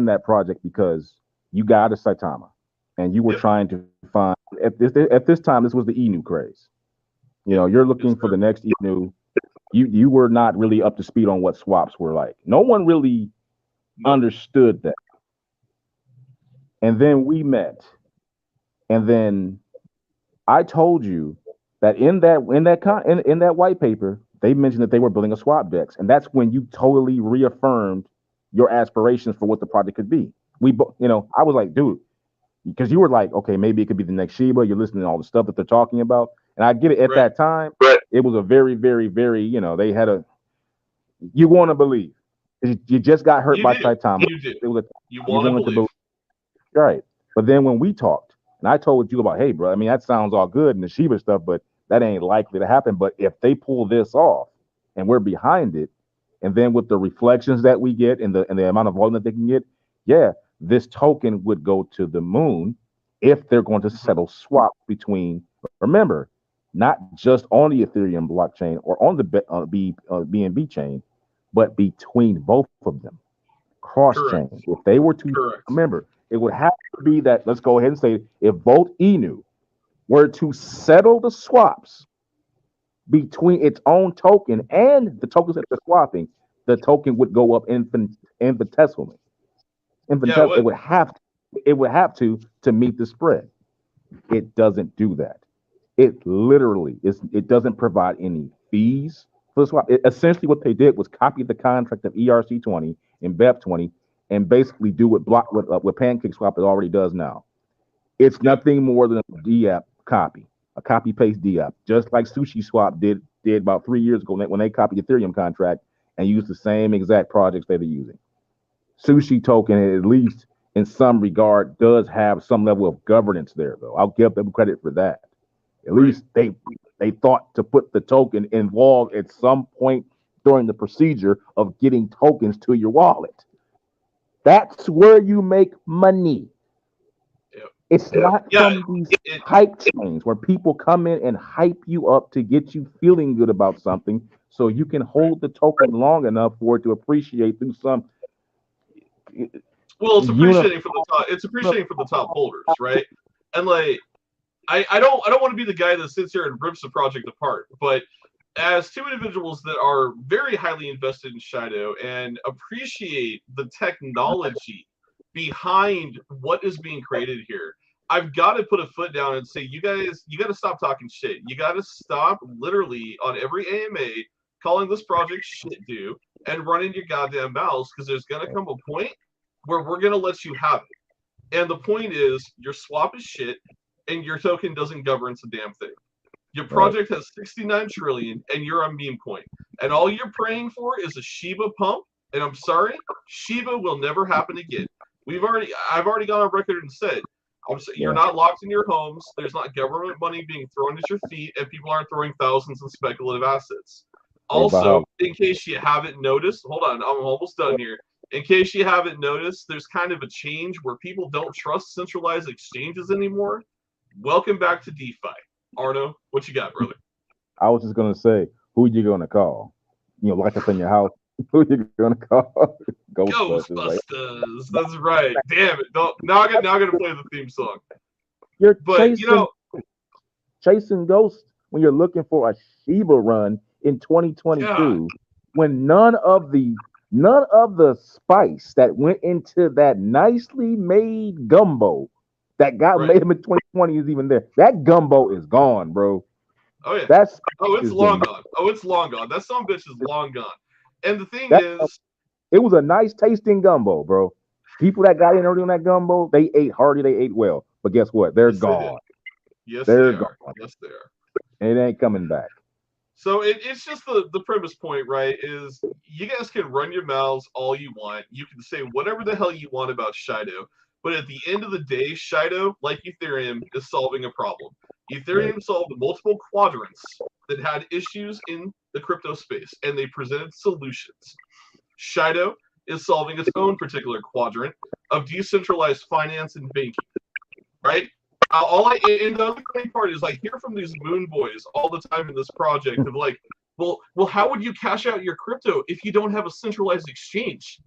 that project because you got a Saitama, and you were trying to find at this time. This was the Inu craze. You know, you're looking for the next Inu. You were not really up to speed on what swaps were like. No one really understood that. And then we met, and then I told you that in that white paper, they mentioned that they were building a swap DEX, and that's when you totally reaffirmed your aspirations for what the project could be. I was like, dude, because you were like, okay, maybe it could be the next Shiba. You're listening to all the stuff that they're talking about, and I get it. At that time, it was a very, very, very, they had you want to believe. You just got hurt by Saitama. You want to believe. Right. But then when we talked, and I told you about, hey, bro, I mean, that sounds all good and the Shiba stuff, but that ain't likely to happen. But if they pull this off and we're behind it, and then with the reflections that we get and the amount of volume that they can get, this token would go to the moon if they're going to settle swaps between, remember, not just on the Ethereum blockchain or on the BNB chain, but between both of them, cross-chain. If they were to, remember, it would have to be that, let's go ahead and say, if both Inu were to settle the swaps between its own token and the tokens that they're swapping, the token would go up infinitesimally. It would have to meet the spread. It doesn't do that. It literally it doesn't provide any fees for the swap. Essentially, what they did was copy the contract of ERC20 and BEP20 and basically do what PancakeSwap it already does now. It's nothing more than a DApp copy, a copy-paste DApp, just like SushiSwap did about 3 years ago when they copied the Ethereum contract and used the same exact projects they were using. Sushi token, at least in some regard, does have some level of governance there, though. I'll give them credit for that. At least they thought to put the token involved at some point during the procedure of getting tokens to your wallet. That's where you make money. It's not from these hype trains where people come in and hype you up to get you feeling good about something so you can hold the token long enough for it to appreciate through some. Well, it's appreciating for the top. It's appreciating for the top holders, right? And like, I don't want to be the guy that sits here and rips the project apart, but as two individuals that are very highly invested in Shido and appreciate the technology behind what is being created here, I've got to put a foot down and say, you guys, you got to stop talking shit. You got to stop literally on every AMA calling this project shit do and running your goddamn mouths, because there's going to come a point where we're going to let you have it. And the point is, your swap is shit and your token doesn't govern a damn thing. Your project has 69 trillion and you're a meme coin. And all you're praying for is a Shiba pump. And I'm sorry, Shiba will never happen again. I've already gone on record and said, you're not locked in your homes. There's not government money being thrown at your feet, and people aren't throwing thousands in speculative assets. Also, in case you haven't noticed, hold on, I'm almost done here. In case you haven't noticed, there's kind of a change where people don't trust centralized exchanges anymore. Welcome back to DeFi. Arno, what you got, brother? I was just going to say, who you going to call? Lock up in your house. Who you going to call? Ghostbusters. That's right. Damn it. Now I got to play the theme song. Chasing ghosts when you're looking for a Shiba run in 2022, when none of the spice that went into that nicely made gumbo that got made in 2020 is even there. That gumbo is gone, bro. Oh yeah. It's long gone. It's long gone. That son of a bitch is long gone. And the thing is, it was a nice tasting gumbo, bro. People that got in early on that gumbo, they ate hearty, they ate well. But guess what? They're gone. They're gone. Yes, they are. And it ain't coming back. So it's just the premise point, right? Is you guys can run your mouths all you want. You can say whatever the hell you want about Shido. But at the end of the day, Shido, like Ethereum, is solving a problem. Ethereum solved multiple quadrants that had issues in the crypto space, and they presented solutions. Shido is solving its own particular quadrant of decentralized finance and banking, right? And the other funny part is I hear from these moon boys all the time in this project of like, well, how would you cash out your crypto if you don't have a centralized exchange?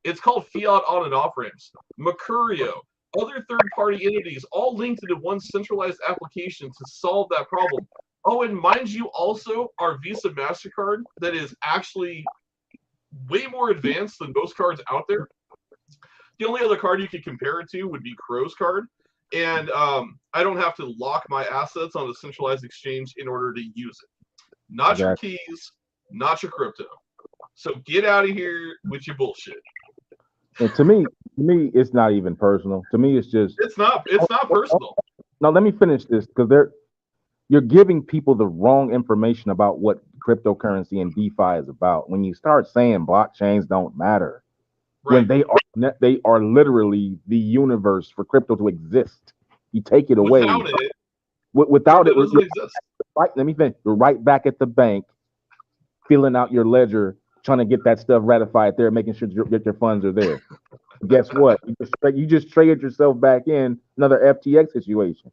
It's called fiat on and off ramps. Mercurio, other third-party entities, all linked into one centralized application to solve that problem. Oh, and mind you, also our Visa MasterCard that is actually way more advanced than most cards out there. The only other card you could compare it to would be Crow's card. And I don't have to lock my assets on a centralized exchange in order to use it. Not your keys, not your crypto. So get out of here with your bullshit. And to me, it's not even personal. To me, it's just it's not personal. Now let me finish this because you're giving people the wrong information about what cryptocurrency and DeFi is about. When you start saying blockchains don't matter, when they are literally the universe for crypto to exist. You take it away. Without it doesn't exist. Right, let me finish. You're right back at the bank, filling out your ledger, trying to get that stuff ratified there, making sure your funds are there. Guess what? You just traded yourself back in another FTX situation.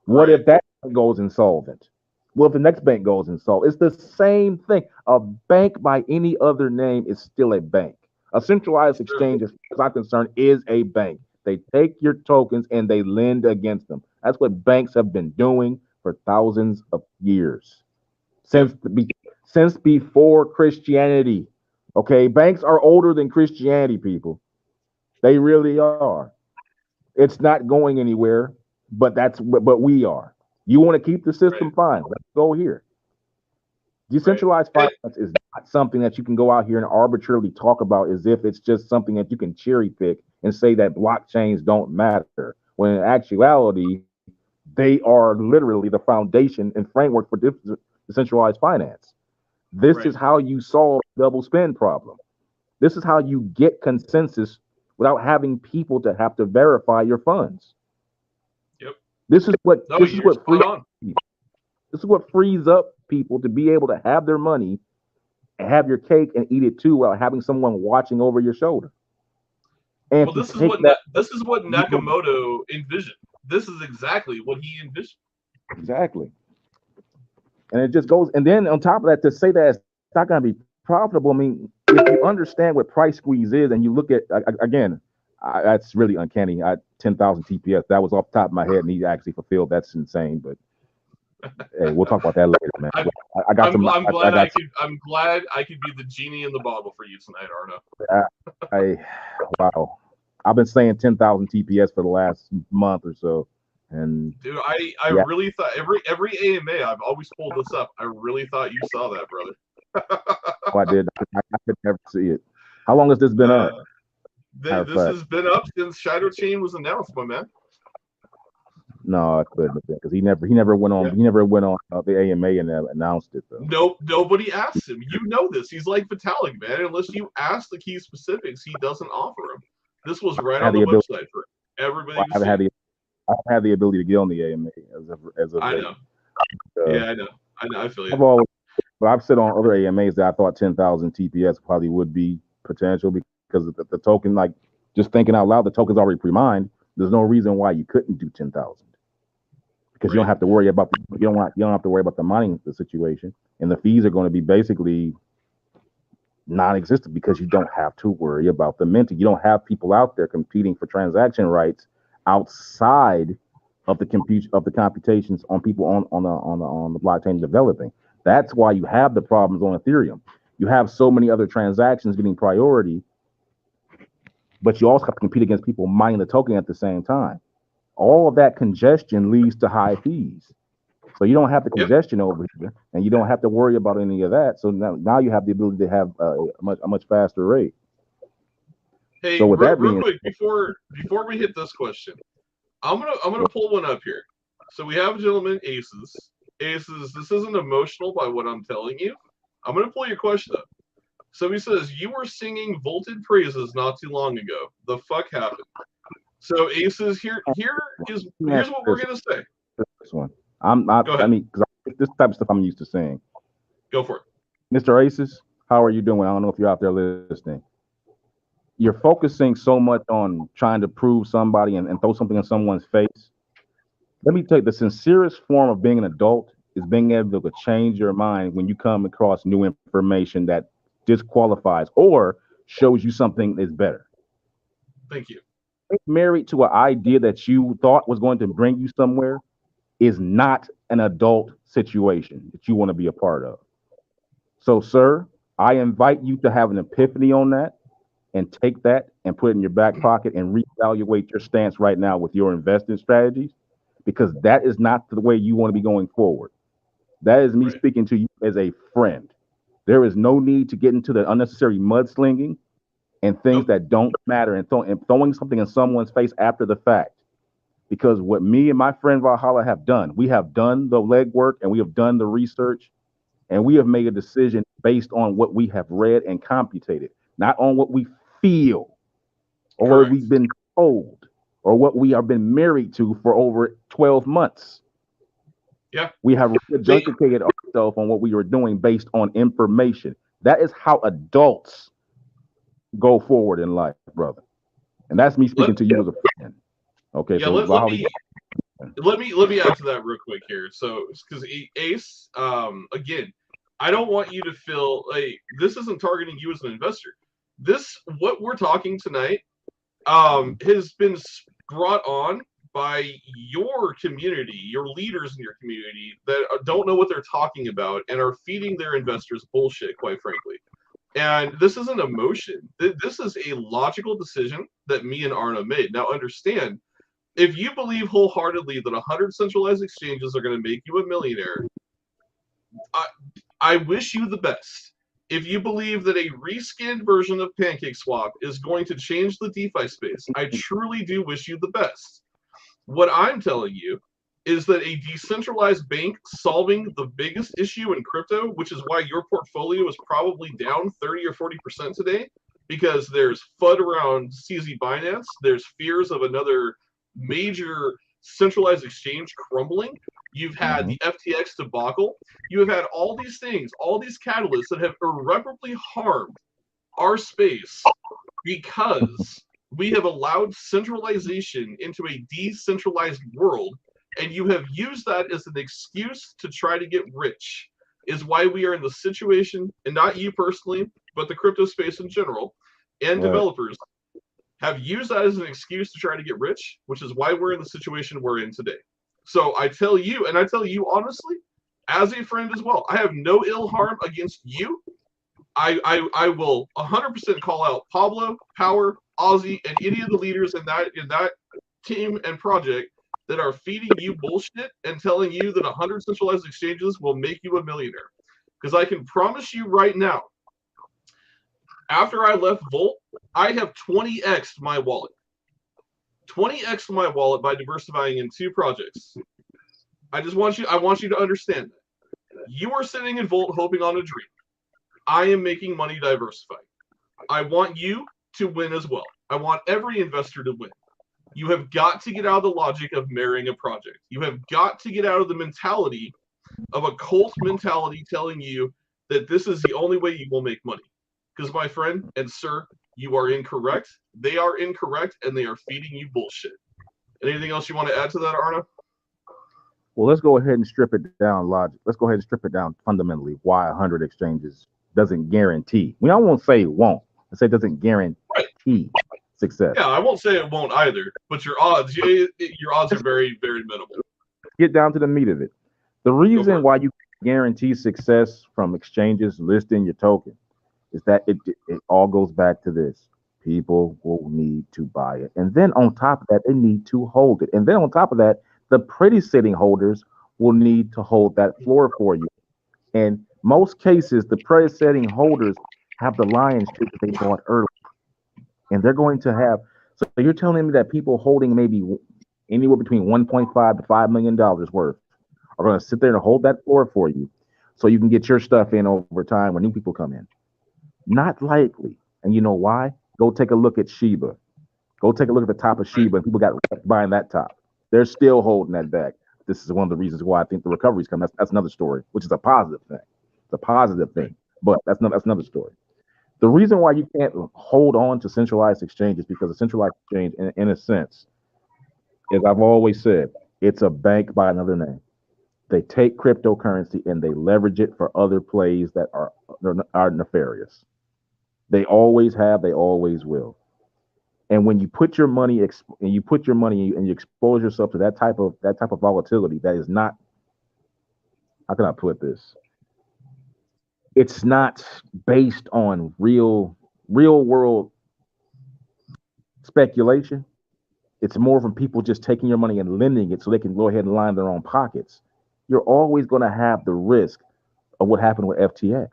What if that goes insolvent? What if the next bank goes insolvent? It's the same thing. A bank by any other name is still a bank. A centralized exchange, as far as I'm concerned, is a bank. They take your tokens and they lend against them. That's what banks have been doing for thousands of years. Since before Christianity. Okay, banks are older than Christianity, people. They really are. It's not going anywhere, but we are. You want to keep the system, fine. Let's go here. Decentralized finance is not something that you can go out here and arbitrarily talk about as if it's just something that you can cherry pick and say that blockchains don't matter. When in actuality, they are literally the foundation and framework for decentralized finance. This is how you solve the double spend problem. This is how you get consensus without having people to have to verify your funds. Yep. This is what frees up people to be able to have their money and have your cake and eat it too, while having someone watching over your shoulder. And this is what Nakamoto envisioned. This is exactly what he envisioned. Exactly. And it just goes, and then on top of that, to say that it's not going to be profitable. I mean, if you understand what price squeeze is, and you look at that's really uncanny. 10,000 TPS. That was off the top of my head, and he actually fulfilled. That's insane. But hey, we'll talk about that later, man. I'm glad I could be the genie in the bottle for you tonight, Arno. Wow. I've been saying 10,000 TPS for the last month or so. And dude, I really thought every AMA I've always pulled this up. I really thought you saw that, brother. I did. I could never see it. How long has this been up? This has been up since Shido Chain was announced, my man. No, I couldn't have been because he never went on. Yeah. He never went on the AMA and announced it though. Nope, nobody asked him. You know this. He's like Vitalik, man. Unless you ask the key specifics, he doesn't offer them. This was right on the website for everybody. I had the ability to get on the AMA as a. I know. Yeah, I know. I feel you. I've said on other AMAs that I thought 10,000 TPS probably would be potential because the token, like just thinking out loud, the token's already pre-mined. There's no reason why you couldn't do 10,000 because you don't have to worry about you don't have to worry about the mining situation, and the fees are going to be basically non-existent because you don't have to worry about the minting. You don't have people out there competing for transaction rights outside of the computations on people on the blockchain developing. That's why you have the problems on Ethereum. You have so many other transactions getting priority, but you also have to compete against people mining the token at the same time. All of that congestion leads to high fees. So you don't have the congestion over here, and you don't have to worry about any of that. So now you have the ability to have a much faster rate. Hey, so real quick before we hit this question, I'm gonna pull one up here. So we have a gentleman, Aces. Aces, this isn't emotional by what I'm telling you. I'm gonna pull your question up. So he says you were singing vaulted praises not too long ago. The fuck happened? So Aces, here's what we're gonna say. This one. I mean, because this type of stuff I'm used to saying. Go for it. Mr. Aces, how are you doing? I don't know if you're out there listening. you're focusing so much on trying to prove somebody and throw something in someone's face. Let me tell you, the sincerest form of being an adult is being able to change your mind when you come across new information that disqualifies or shows you something that's better. Thank you. Married to an idea that you thought was going to bring you somewhere is not an adult situation that you want to be a part of. So, sir, I invite you to have an epiphany on that and take that and put it in your back pocket and reevaluate your stance right now with your investing strategies, because that is not the way you want to be going forward. That is me speaking to you as a friend. There is no need to get into the unnecessary mudslinging and things that don't matter and throwing something in someone's face after the fact. Because what me and my friend Valhalla have done, we have done the legwork and we have done the research and we have made a decision based on what we have read and computated, not on what we feel or what we've been told or what we have been married to for over 12 months. Yeah. We have educated ourselves on what we were doing based on information. That is how adults go forward in life, brother. And that's me speaking to you as a friend. Okay, yeah, so let me add to that real quick here. So, because Ace, again, I don't want you to feel like this isn't targeting you as an investor. This, what we're talking tonight, has been brought on by your community, your leaders in your community that don't know what they're talking about and are feeding their investors bullshit, quite frankly. And this isn't emotion. This is a logical decision that me and Arna made. Now, understand, if you believe wholeheartedly that 100 centralized exchanges are going to make you a millionaire, I wish you the best. If you believe that a reskinned version of PancakeSwap is going to change the DeFi space, I truly do wish you the best. What I'm telling you is that a decentralized bank solving the biggest issue in crypto, which is why your portfolio is probably down 30 or 40% today, because there's FUD around CZ.Finance, there's fears of another major centralized exchange crumbling. You've had the FTX debacle. You have had all these things, all these catalysts that have irreparably harmed our space because we have allowed centralization into a decentralized world, and you have used that as an excuse to try to get rich, is why we are in the situation, and not you personally, but the crypto space in general, and developers have used that as an excuse to try to get rich, which is why we're in the situation we're in today. So I tell you, and I tell you honestly, as a friend as well, I have no ill harm against you. I will 100% call out Pablo, Power, Ozzy, and any of the leaders in that team and project that are feeding you bullshit and telling you that 100 centralized exchanges will make you a millionaire. Because I can promise you right now, after I left Volt, I have 20x'd my wallet. 20x'd my wallet by diversifying in 2 projects. I want you to understand that. You are sitting in Volt hoping on a dream. I am making money diversifying. I want you to win as well. I want every investor to win. You have got to get out of the logic of marrying a project. You have got to get out of the mentality of a cult mentality telling you that this is the only way you will make money. Because, my friend and sir, you are incorrect. They are incorrect, and they are feeding you bullshit. Anything else you want to add to that, Arna? Well, let's go ahead and strip it down logic. Let's go ahead and strip it down fundamentally. Why 100 exchanges doesn't guarantee. I won't say it won't. I say it doesn't guarantee success. Yeah, I won't say it won't either. But your odds are very, very minimal. Get down to the meat of it. The reason why you guarantee success from exchanges listing your token is that it all goes back to this. People will need to buy it. And then on top of that, they need to hold it. And then on top of that, the pretty sitting holders will need to hold that floor for you. In most cases, the pretty sitting holders have the lion's share that they bought early. And they're going to have, so you're telling me that people holding maybe anywhere between $1.5 to $5 million worth are going to sit there and hold that floor for you so you can get your stuff in over time when new people come in? Not likely. And you know why? Go take a look at Shiba. Go take a look at the top of Shiba, and people got buying that top. They're still holding that back. This is one of the reasons why I think the recovery's coming. That's another story, which is a positive thing. It's a positive thing, but that's another story. The reason why you can't hold on to centralized exchange is because a centralized exchange, in a sense, as I've always said, it's a bank by another name. They take cryptocurrency and they leverage it for other plays that are nefarious. They always have, they always will. And when you put your money and you expose yourself to that type of volatility, that is not, how can I put this? It's not based on real world speculation. It's more from people just taking your money and lending it so they can go ahead and line their own pockets. You're always going to have the risk of what happened with FTX,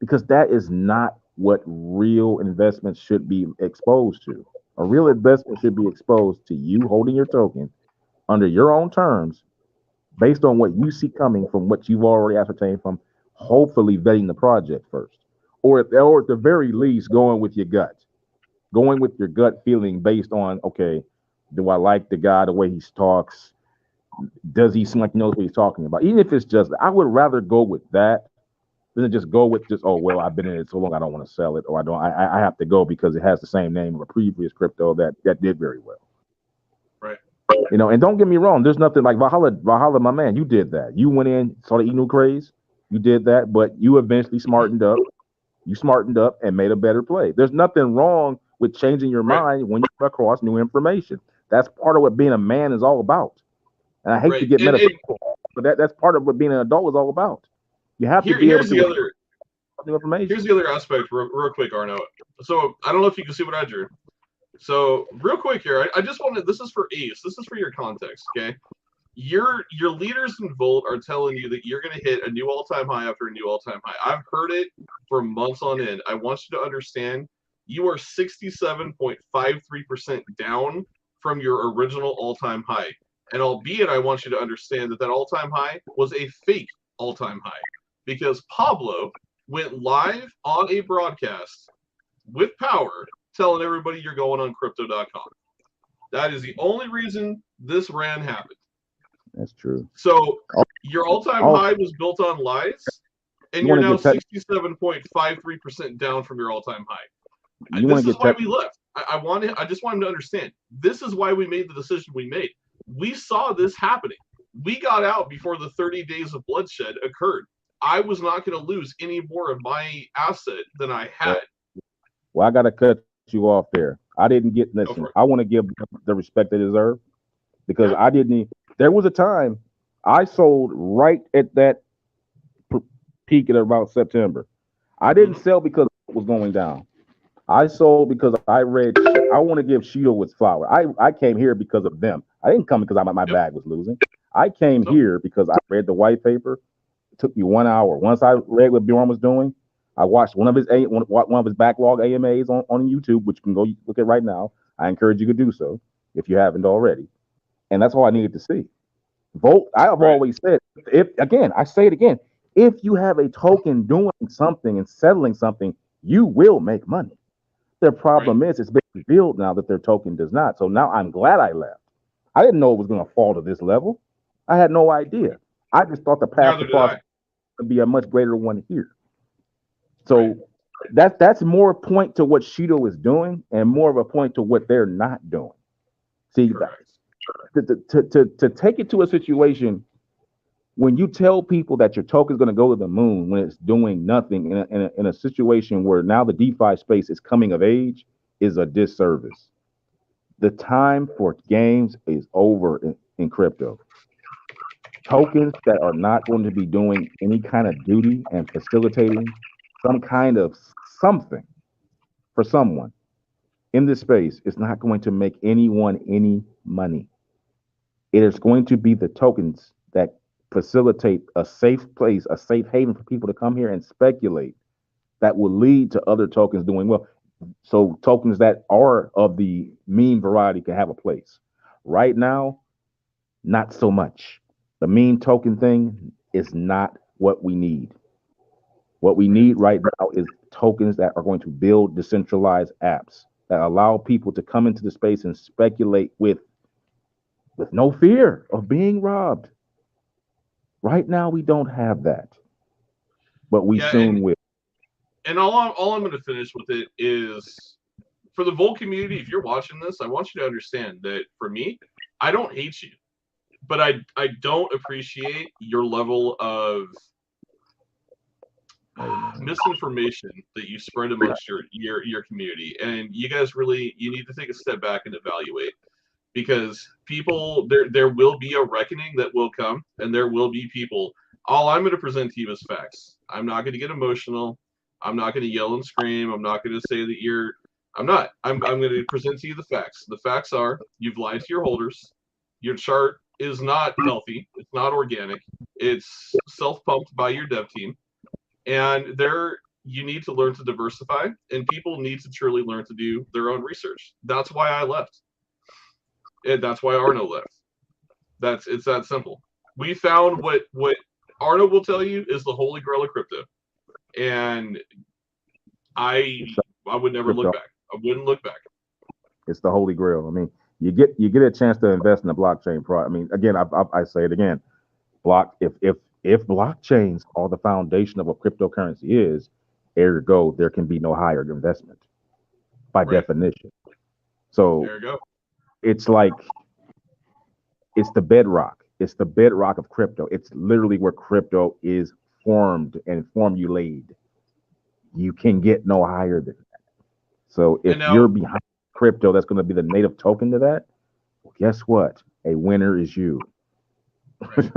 because that is not what real investments should be exposed to. A real investment should be exposed to you holding your token under your own terms, based on what you see coming from what you've already ascertained from hopefully vetting the project first, or at the very least going with your gut feeling based on, okay, do I like the guy, the way he talks? Does he seem like he knows what he's talking about? Even if it's just, I would rather go with that than just go with just, oh, well, I've been in it so long, I don't want to sell it, or I have to go because it has the same name of a previous crypto that did very well. Right. And don't get me wrong, there's nothing like Valhalla, my man, you did that. You went in, saw the Inu craze, you did that, but you eventually smartened up. You smartened up and made a better play. There's nothing wrong with changing your mind when you come across new information. That's part of what being a man is all about. And I hate to get metaphysical, but that's part of what being an adult is all about. You have to be able to new information. Here's the other aspect, real quick, Arno. So I don't know if you can see what I drew. So real quick here, I just wanted, this is for Ace. This is for your context, okay? Your leaders in Volt are telling you that you're going to hit a new all-time high after a new all-time high. I've heard it for months on end. I want you to understand you are 67.53% down from your original all-time high. And albeit I want you to understand that all-time high was a fake all-time high, because Pablo went live on a broadcast with power telling everybody you're going on crypto.com. That is the only reason this ran happened. That's true. So your all-time high was built on lies, and you're now 67.53% down from your all-time high. This is why we left. I just want him to understand. This is why we made the decision we made. We saw this happening. We got out before the 30 days of bloodshed occurred. I was not going to lose any more of my asset than I had. Well, I got to cut you off there. I didn't get, listen, I want to give the respect they deserve, because I didn't. There was a time I sold right at that peak at about September. I didn't sell because it was going down. I sold because I read, I want to give Shido its flower. I came here because of them. I didn't come because my bag was losing. I came here because I read the white paper. It took me 1 hour. Once I read what Bjorn was doing, I watched one of his backlog AMAs on YouTube, which you can go look at right now. I encourage you to do so if you haven't already. And that's all I needed to see. Volt, I have always said, I say it again, if you have a token doing something and settling something, you will make money. Their problem is it's been revealed now that their token does not. So now I'm glad I left. I didn't know it was going to fall to this level. I had no idea. I just thought the path to profit would be a much greater one here. So that's more a point to what Shido is doing and more of a point to what they're not doing. See, to take it to a situation when you tell people that your token is going to go to the moon when it's doing nothing in a situation where now the DeFi space is coming of age is a disservice. The time for games is over in crypto. Tokens that are not going to be doing any kind of duty and facilitating some kind of something for someone in this space is not going to make anyone any money. It is going to be the tokens that facilitate a safe place, a safe haven for people to come here and speculate that will lead to other tokens doing well. So tokens that are of the meme variety can have a place. Right now, not so much. The meme token thing is not what we need. What we need right now is tokens that are going to build decentralized apps that allow people to come into the space and speculate with no fear of being robbed. Right now, we don't have that, but we soon will. And all I'm going to finish with it is, for the Volt community, if you're watching this, I want you to understand that for me, I don't hate you, but I don't appreciate your level of misinformation that you spread amongst your community. And you guys really, you need to take a step back and evaluate, because people, there will be a reckoning that will come, and there will be people. All I'm going to present to you is facts. I'm not going to get emotional. I'm not going to yell and scream. I'm not going to say that you're. I'm not. I'm going to present to you the facts. The facts are, you've lied to your holders. Your chart is not healthy. It's not organic. It's self-pumped by your dev team. And you need to learn to diversify, and people need to truly learn to do their own research. That's why I left. And that's why Arno left. It's that simple. We found what Arno will tell you is the holy grail of crypto. And I would never look back. I wouldn't look back. It's the holy grail. I mean, you get a chance to invest in a blockchain product. I mean, again, I say it again. If blockchains are the foundation of what cryptocurrency is, ergo, there can be no higher investment by definition. So there you go. It's like, it's the bedrock. It's the bedrock of crypto. It's literally where crypto is formed and formulated. You can get no higher than that. So if you're behind crypto, that's going to be the native token to that. Well, guess what? A winner is you. Right.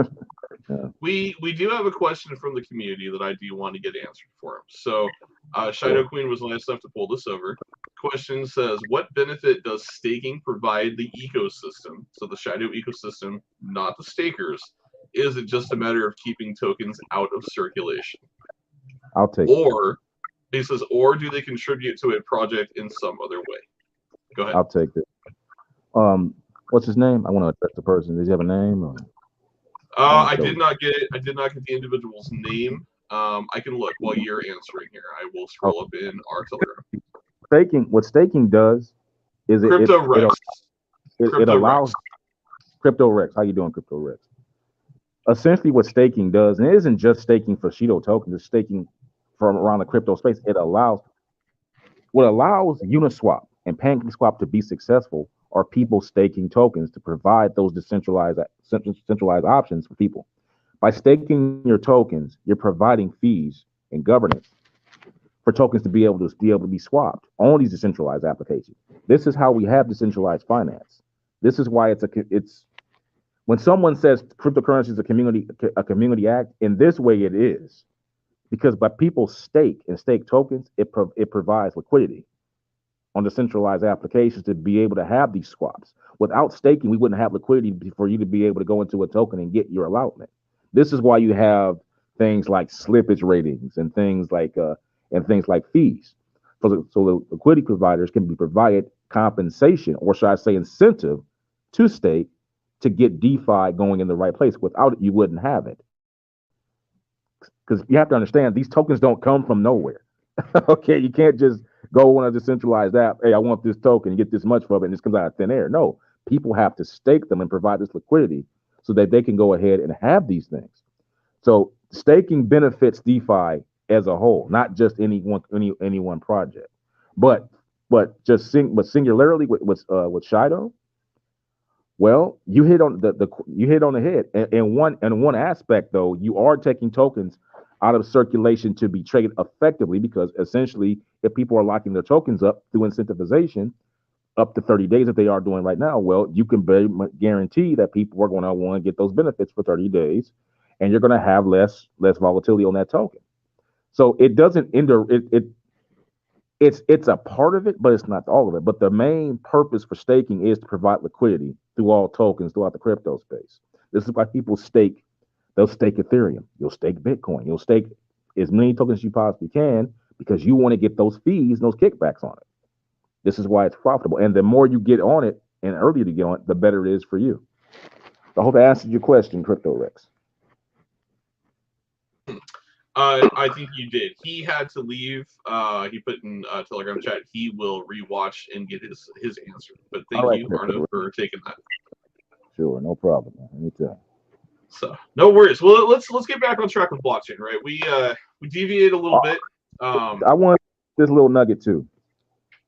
Yeah. We do have a question from the community that I do want to get answered for him. So Shido Queen was nice enough to pull this over. Question says, what benefit does staking provide the ecosystem? So the Shido ecosystem, not the stakers. Is it just a matter of keeping tokens out of circulation? I'll take it. He says, or do they contribute to a project in some other way? Go ahead. I'll take it. What's his name? I want to address the person. Does he have a name? Or? I did not get it. I did not get the individual's name. I can look while you're answering here. I will scroll up in our Telegram. What staking does is it allows Crypto Rex. How you doing, Crypto Rex? Essentially, what staking does, and it isn't just staking for Shido tokens, it's staking from around the crypto space. What allows Uniswap and PancakeSwap to be successful are people staking tokens to provide those centralized options for people. By staking your tokens, you're providing fees and governance for tokens to be able to be swapped on these decentralized applications. This is how we have decentralized finance. This is why it's when someone says cryptocurrency is a community act, in this way it is, because by people stake tokens, it provides liquidity on decentralized applications to be able to have these swaps. Without staking, we wouldn't have liquidity for you to be able to go into a token and get your allotment. This is why you have things like slippage ratings and things like fees. So the liquidity providers can be provided compensation, or should I say incentive, to stake to get DeFi going in the right place. Without it, you wouldn't have it. Because you have to understand, these tokens don't come from nowhere. Okay, you can't just go on a decentralized app, hey, I want this token, you get this much from it, and this comes out of thin air. No, people have to stake them and provide this liquidity so that they can go ahead and have these things. So staking benefits DeFi as a whole, not just any one project. But singularly with Shido, well, you hit on the head. And one aspect though, you are taking tokens out of circulation to be traded effectively, because essentially, if people are locking their tokens up through incentivization up to 30 days that they are doing right now, well, you can very much guarantee that people are going to want to get those benefits for 30 days, and you're going to have less volatility on that token. So it doesn't it's a part of it, but it's not all of it. But the main purpose for staking is to provide liquidity through all tokens throughout the crypto space. This is why people stake. They'll stake Ethereum. You'll stake Bitcoin. You'll stake as many tokens as you possibly can, because you want to get those fees and those kickbacks on it. This is why it's profitable. And the more you get on it and earlier to get on it, the better it is for you. I hope I answered your question, Crypto Rex. I think you did. He had to leave. He put in Telegram chat, he will rewatch and get his answer. But thank you, Arno, for taking that. Sure, no problem, man. Anytime. So no worries. Well, let's get back on track with blockchain, right? We deviate a little bit. I want this little nugget too.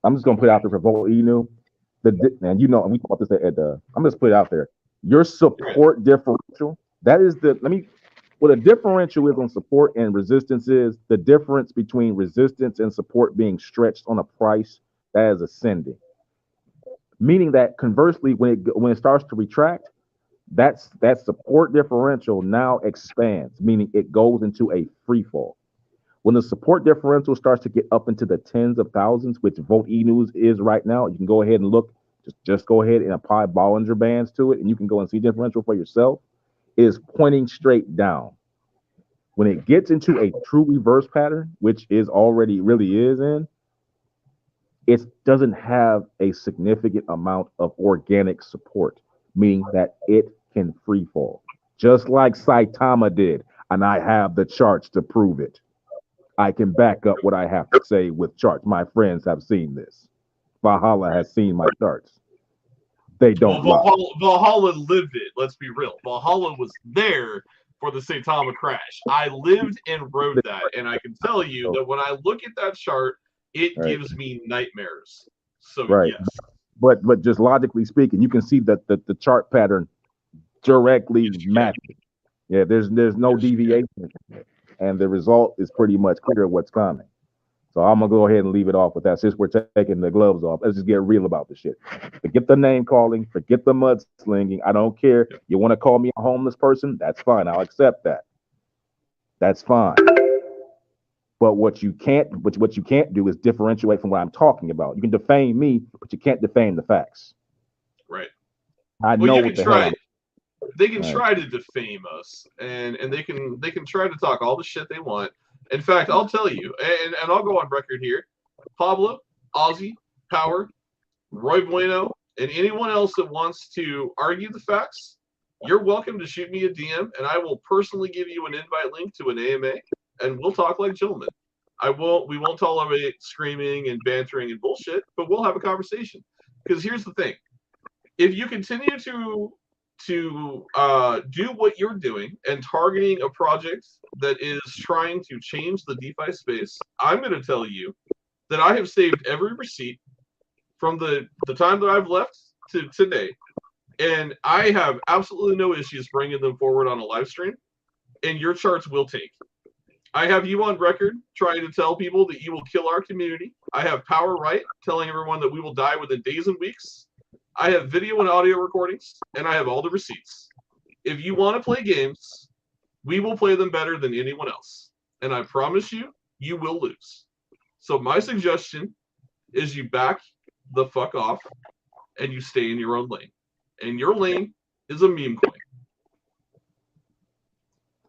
I'm just gonna put it out there for Volt Enu. And you know, and we talked about this at the. I'm just put it out there. Your support differential. That is the. Let me. What a differential is on support and resistance is the difference between resistance and support being stretched on a price that is ascending. Meaning that conversely, when it starts to retract, that support differential now expands, meaning it goes into a free fall. When the support differential starts to get up into the tens of thousands, which Volt E-News is right now, you can go ahead and look. Just go ahead and apply Bollinger Bands to it, and you can go and see differential for yourself. It is pointing straight down. When it gets into a true reverse pattern, which is already really is in, it doesn't have a significant amount of organic support, meaning that it can free fall, just like Saitama did, and I have the charts to prove it. I can back up what I have to say with charts. My friends have seen this. Valhalla has seen my charts. They don't lie. Valhalla lived it. Let's be real. Valhalla was there for the Saitama crash. I lived and rode that, and I can tell you that when I look at that chart, it gives me nightmares. So yes. But just logically speaking, you can see that the chart pattern directly matches. Yeah, there's no deviation, and the result is pretty much clear what's coming. So I'm gonna go ahead and leave it off with that. Since we're taking the gloves off, let's just get real about the shit. Forget the name calling, forget the mudslinging. I don't care. You want to call me a homeless person? That's fine. I'll accept that. That's fine. But what you can't do is differentiate from what I'm talking about. You can defame me, but you can't defame the facts. Right. I know what the hell. They can try to defame us, and they can try to talk all the shit they want. In fact, I'll tell you, and I'll go on record here, Pablo, Ozzy, Power, Roy Bueno, and anyone else that wants to argue the facts, you're welcome to shoot me a DM, and I will personally give you an invite link to an AMA, and we'll talk like gentlemen. We won't tolerate screaming and bantering and bullshit, but we'll have a conversation. Because here's the thing. If you continue to do what you're doing and targeting a project that is trying to change the DeFi space, I'm going to tell you that I have saved every receipt from the time that I've left to today, and I have absolutely no issues bringing them forward on a live stream, and your charts will take. I have you on record trying to tell people that you will kill our community. I have Power Right telling everyone that we will die within days and weeks. I have video and audio recordings, and I have all the receipts. If you want to play games, we will play them better than anyone else. And I promise you, you will lose. So my suggestion is you back the fuck off, and you stay in your own lane. And your lane is a meme coin.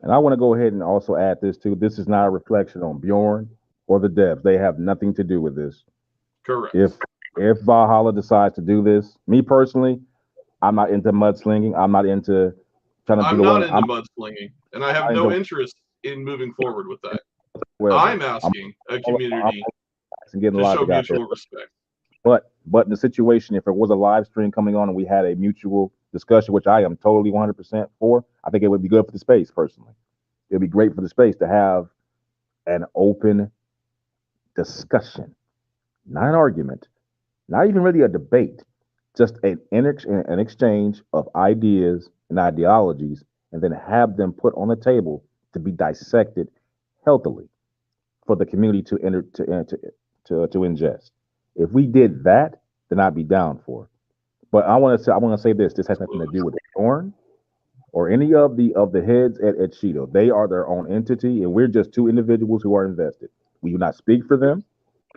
And I want to go ahead and also add this too. This is not a reflection on Bjorn or the devs. They have nothing to do with this. Correct. If Valhalla decides to do this, me personally, I'm not into mudslinging. I'm not into trying to. I'm not into mudslinging, and I have no interest in moving forward with that. Well, I'm asking a community to show mutual respect. But in the situation, if it was a live stream coming on and we had a mutual discussion, which I am totally 100% for, I think it would be good for the space. Personally, it'd be great for the space to have an open discussion, not an argument. Not even really a debate, just an exchange of ideas and ideologies, and then have them put on the table to be dissected healthily for the community to ingest. If we did that, then I'd be down for it. But I want to say this. This has nothing to do with Thorn or any of the heads at Shido. They are their own entity, and we're just two individuals who are invested. We do not speak for them,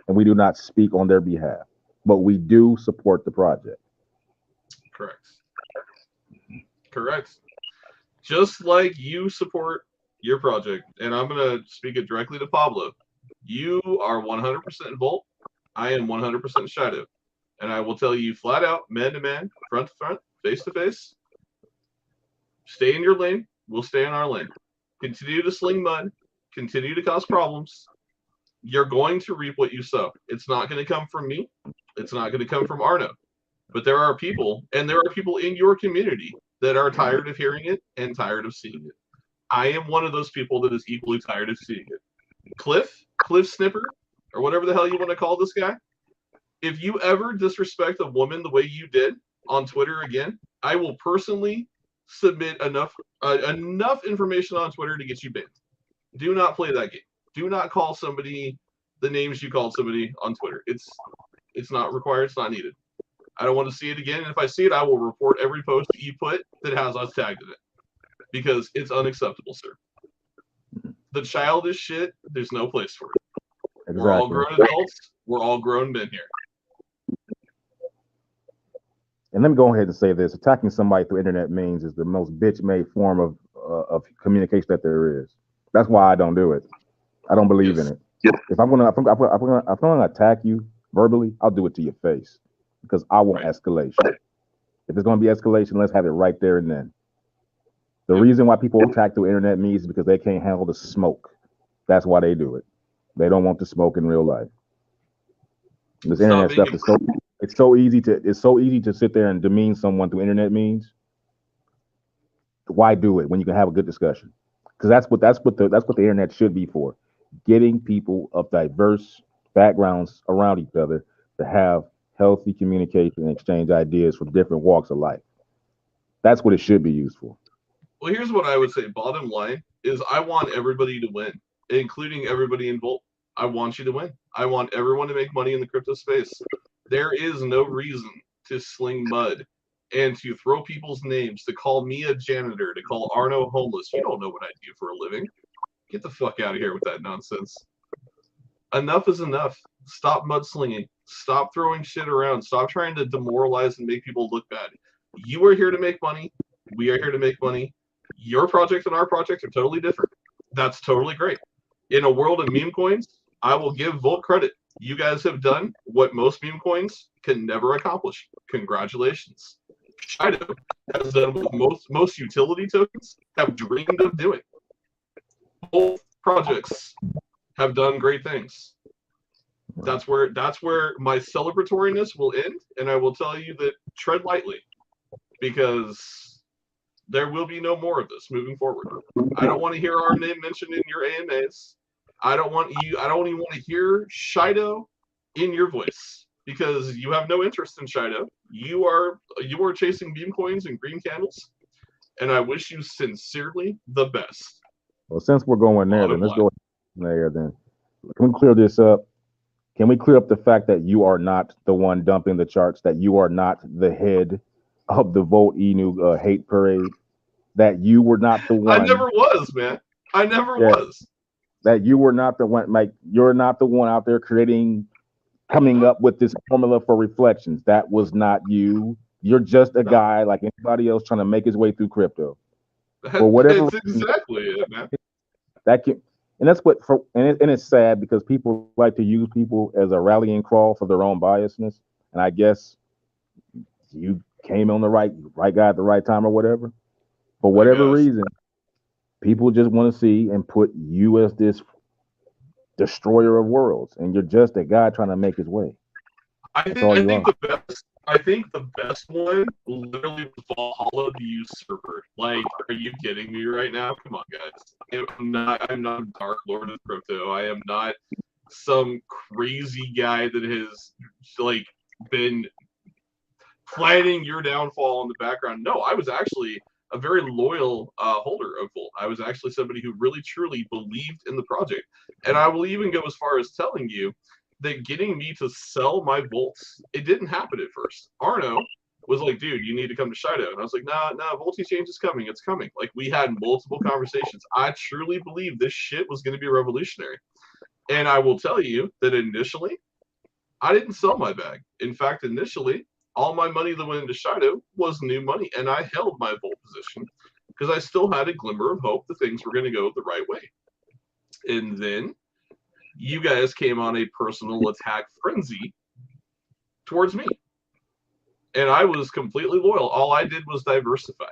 and we do not speak on their behalf. But we do support the project. Correct. Just like you support your project, and I'm going to speak it directly to Pablo. You are 100% Volt. I am 100% Shido. And I will tell you flat out, man to man, front to front, face to face, stay in your lane. We'll stay in our lane. Continue to sling mud. Continue to cause problems. You're going to reap what you sow. It's not going to come from me. It's not going to come from Arno. But there are people, and there are people in your community that are tired of hearing it and tired of seeing it. I am one of those people that is equally tired of seeing it. Cliff, Cliff Snipper, or whatever the hell you want to call this guy, if you ever disrespect a woman the way you did on Twitter again, I will personally submit enough information on Twitter to get you banned. Do not play that game. Do not call somebody the names you called somebody on Twitter. It's not required. It's not needed. I don't want to see it again. And if I see it, I will report every post that you put that has us tagged in it, because it's unacceptable, sir. The childish shit, there's no place for it. Exactly. We're all grown adults. We're all grown men here. And let me go ahead and say this: attacking somebody through internet means is the most bitch-made form of communication that there is. That's why I don't do it. I don't believe in it. If I'm gonna attack you verbally, I'll do it to your face, because I want escalation. If it's gonna be escalation, let's have it right there and then. The reason why people attack through internet means is because they can't handle the smoke. That's why they do it. They don't want the smoke in real life. This internet stuff is so easy to sit there and demean someone through internet means. Why do it when you can have a good discussion? Because that's what the internet should be for. Getting people of diverse backgrounds around each other to have healthy communication and exchange ideas from different walks of life. That's what it should be used for. Well, here's what I would say. Bottom line is, I want everybody to win, including everybody in Volt. I want you to win. I want everyone to make money in the crypto space. There is no reason to sling mud and to throw people's names, to call me a janitor, to call Arno homeless. You don't know what I do for a living. Get the fuck out of here with that nonsense. Enough is enough. Stop mudslinging. Stop throwing shit around. Stop trying to demoralize and make people look bad. You are here to make money. We are here to make money. Your project and our project are totally different. That's totally great. In a world of meme coins, I will give Volt credit. You guys have done what most meme coins can never accomplish. Congratulations. Shido has done what most utility tokens have dreamed of doing. Both projects have done great things. That's where my celebratoriness will end, and I will tell you that tread lightly, because there will be no more of this moving forward. I don't want to hear our name mentioned in your AMAs. I don't even want to hear Shido in your voice, because you have no interest in Shido. You are chasing meme coins and green candles, and I wish you sincerely the best. Well, since we're going there, then let's go there. Then can we clear this up? Can we clear up the fact that you are not the one dumping the charts? That you are not the head of the Volt Inu hate parade? That you were not the one. I never was, man. I never was. That you were not the one. Like, you're not the one out there coming up with this formula for reflections. That was not you. You're just a guy like anybody else trying to make his way through crypto. For whatever That's exactly it, man. And it's sad because people like to use people as a rallying call for their own biasness. And I guess you came on the right guy at the right time or whatever. For whatever reason, people just want to see and put you as this destroyer of worlds, and you're just a guy trying to make his way. I think the best one literally was Valhalla the Usurper. Like, are you kidding me right now? Come on, guys. I'm not a Dark Lord of crypto. I am not some crazy guy that has like been planning your downfall in the background. No, I was actually a very loyal holder of Volt. I was actually somebody who really truly believed in the project. And I will even go as far as telling you that getting me to sell my Volts, it didn't happen at first. Arno was like, dude, you need to come to Shido. And I was like, nah, Volty change is coming. It's coming. Like, we had multiple conversations. I truly believed this shit was going to be revolutionary. And I will tell you that initially, I didn't sell my bag. In fact, initially, all my money that went into Shido was new money, and I held my Volt position because I still had a glimmer of hope that things were going to go the right way. And then you guys came on a personal attack frenzy towards me, and I was completely loyal. All I did was diversify,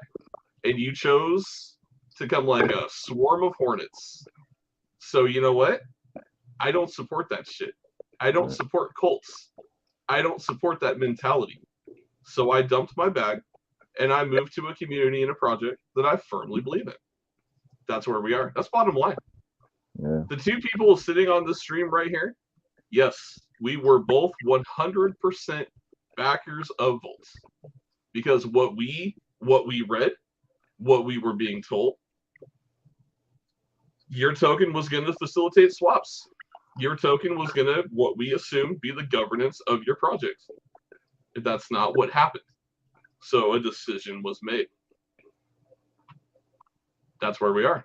and you chose to come like a swarm of hornets. So you know what? I don't support that shit. I don't support cults. I don't support that mentality. So I dumped my bag, and I moved to a community and a project that I firmly believe in. That's where we are. That's bottom line. Yeah. The two people sitting on this stream right here, yes, we were both 100% backers of Volts, because what we read, what we were being told, your token was going to facilitate swaps. Your token was going to, what we assumed, be the governance of your project. That's not what happened. So a decision was made. That's where we are.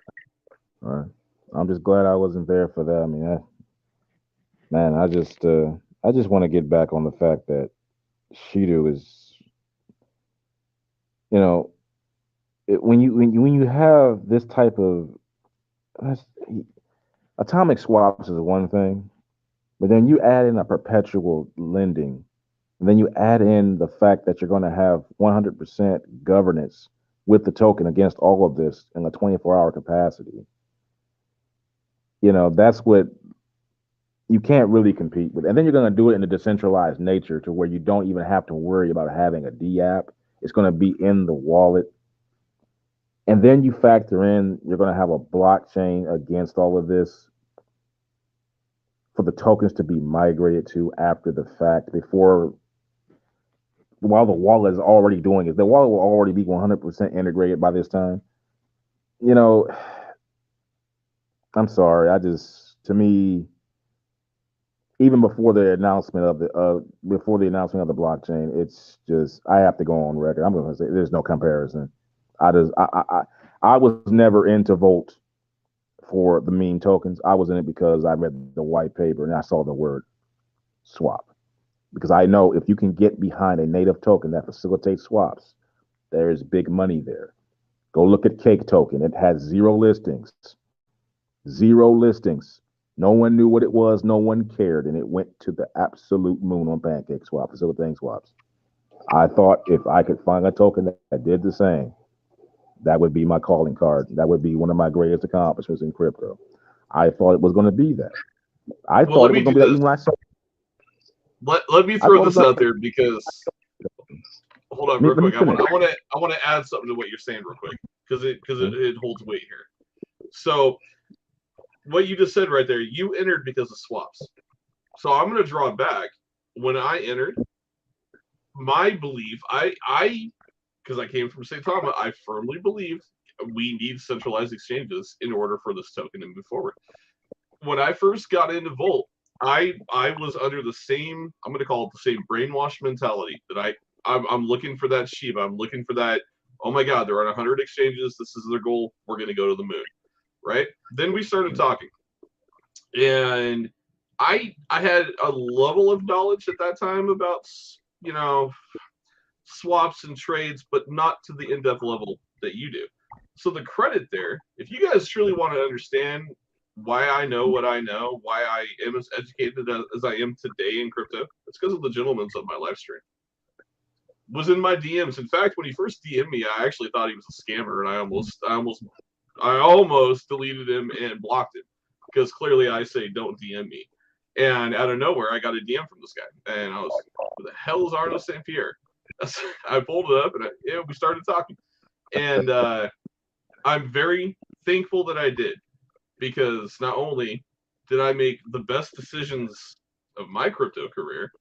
All right. I'm just glad I wasn't there for that. I mean, man, I just want to get back on the fact that Shido is, you know, when you have this type of atomic swaps is one thing, but then you add in a perpetual lending, and then you add in the fact that you're going to have 100% governance with the token against all of this in a 24-hour capacity. You know, that's what you can't really compete with. And then you're going to do it in a decentralized nature to where you don't even have to worry about having a DApp. It's going to be in the wallet. And then you factor in, you're going to have a blockchain against all of this for the tokens to be migrated to after the fact, while the wallet is already doing it. The wallet will already be 100% integrated by this time. You know, I'm sorry. To me, even before the announcement of the blockchain, it's just, I have to go on record. I'm going to say there's no comparison. I was never into Volt for the meme tokens. I was in it because I read the white paper and I saw the word swap. Because I know if you can get behind a native token that facilitates swaps, there is big money there. Go look at Cake Token. It has 0 listings. 0 listings. No one knew what it was. No one cared. And it went to the absolute moon on PancakeSwap, facilitating swaps. I thought if I could find a token that did the same, that would be my calling card. That would be one of my greatest accomplishments in crypto. I thought it was going to be that. I thought it was going to be that even when I saw. Let me throw this out there because, hold on real quick. I want to add something to what you're saying real quick because it holds weight here. So what you just said right there, you entered because of swaps. So I'm going to draw it back. When I entered, my belief, because I came from Saitama, I firmly believe we need centralized exchanges in order for this token to move forward. When I first got into Volt, I was under the same, I'm going to call it the same brainwash mentality that I'm looking for that Shiba. I'm looking for that, oh my God, they're on 100 exchanges. This is their goal. We're going to go to the moon, right? Then we started talking. And I had a level of knowledge at that time about, you know, swaps and trades, but not to the in-depth level that you do. So the credit there, if you guys truly want to understand why I know what I know, why I am as educated as I am today in crypto, it's because of the gentlemen of my live stream. Was in my DMs. In fact, when he first DM'd me, I actually thought he was a scammer, and I almost deleted him and blocked him because clearly I say don't DM me. And out of nowhere, I got a DM from this guy, and I was like, "Who the hell is Arno St. Pierre?" I pulled it up, and we started talking. And I'm very thankful that I did, because not only did I make the best decisions of my crypto career,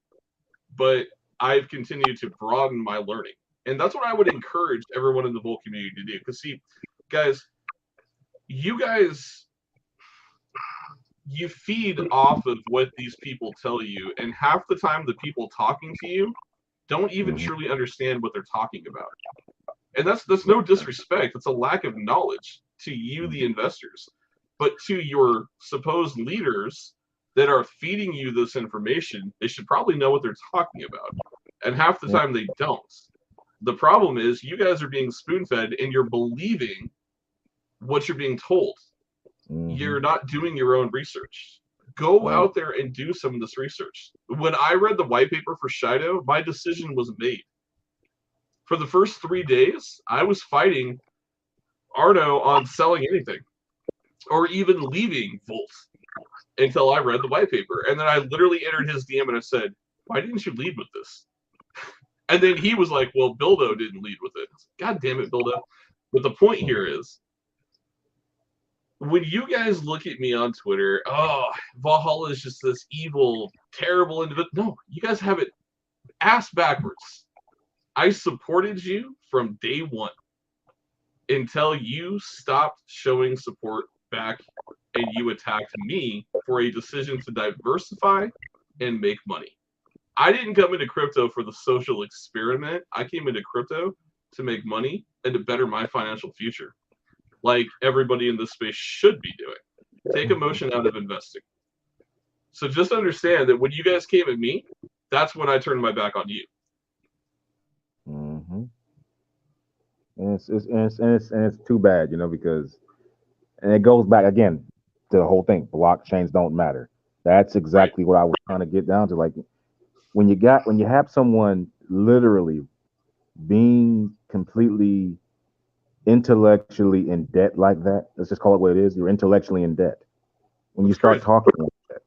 but I've continued to broaden my learning. And that's what I would encourage everyone in the Volt community to do. Because see, guys, you feed off of what these people tell you, and half the time the people talking to you don't even truly understand what they're talking about. And that's no disrespect. It's a lack of knowledge to you, the investors, but to your supposed leaders that are feeding you this information. They should probably know what they're talking about. And half the time they don't. The problem is you guys are being spoon-fed and you're believing what you're being told. You're not doing your own research. Go out there and do some of this research. When I read the white paper for Shido, my decision was made. For the first 3 days, I was fighting Arno on selling anything or even leaving Volt until I read the white paper. And then I literally entered his DM and I said, "Why didn't you lead with this?" And then he was like, "Well, Bildo didn't lead with it." God damn it, Bildo. But the point here is, when you guys look at me on Twitter, oh, Valhalla is just this evil, terrible individual. No, you guys have it ass backwards. I supported you from day one until you stopped showing support back and you attacked me for a decision to diversify and make money. I didn't come into crypto for the social experiment. I came into crypto to make money and to better my financial future, like everybody in this space should be doing. Take emotion out of investing. So just understand that when you guys came at me, that's when I turned my back on you. Mm-hmm. And it's too bad, because, and it goes back again to the whole thing. Blockchains don't matter. That's exactly what I was trying to get down to. Like when you have someone literally being completely intellectually in debt like that, let's just call it what it is. You're intellectually in debt. When you start talking like that,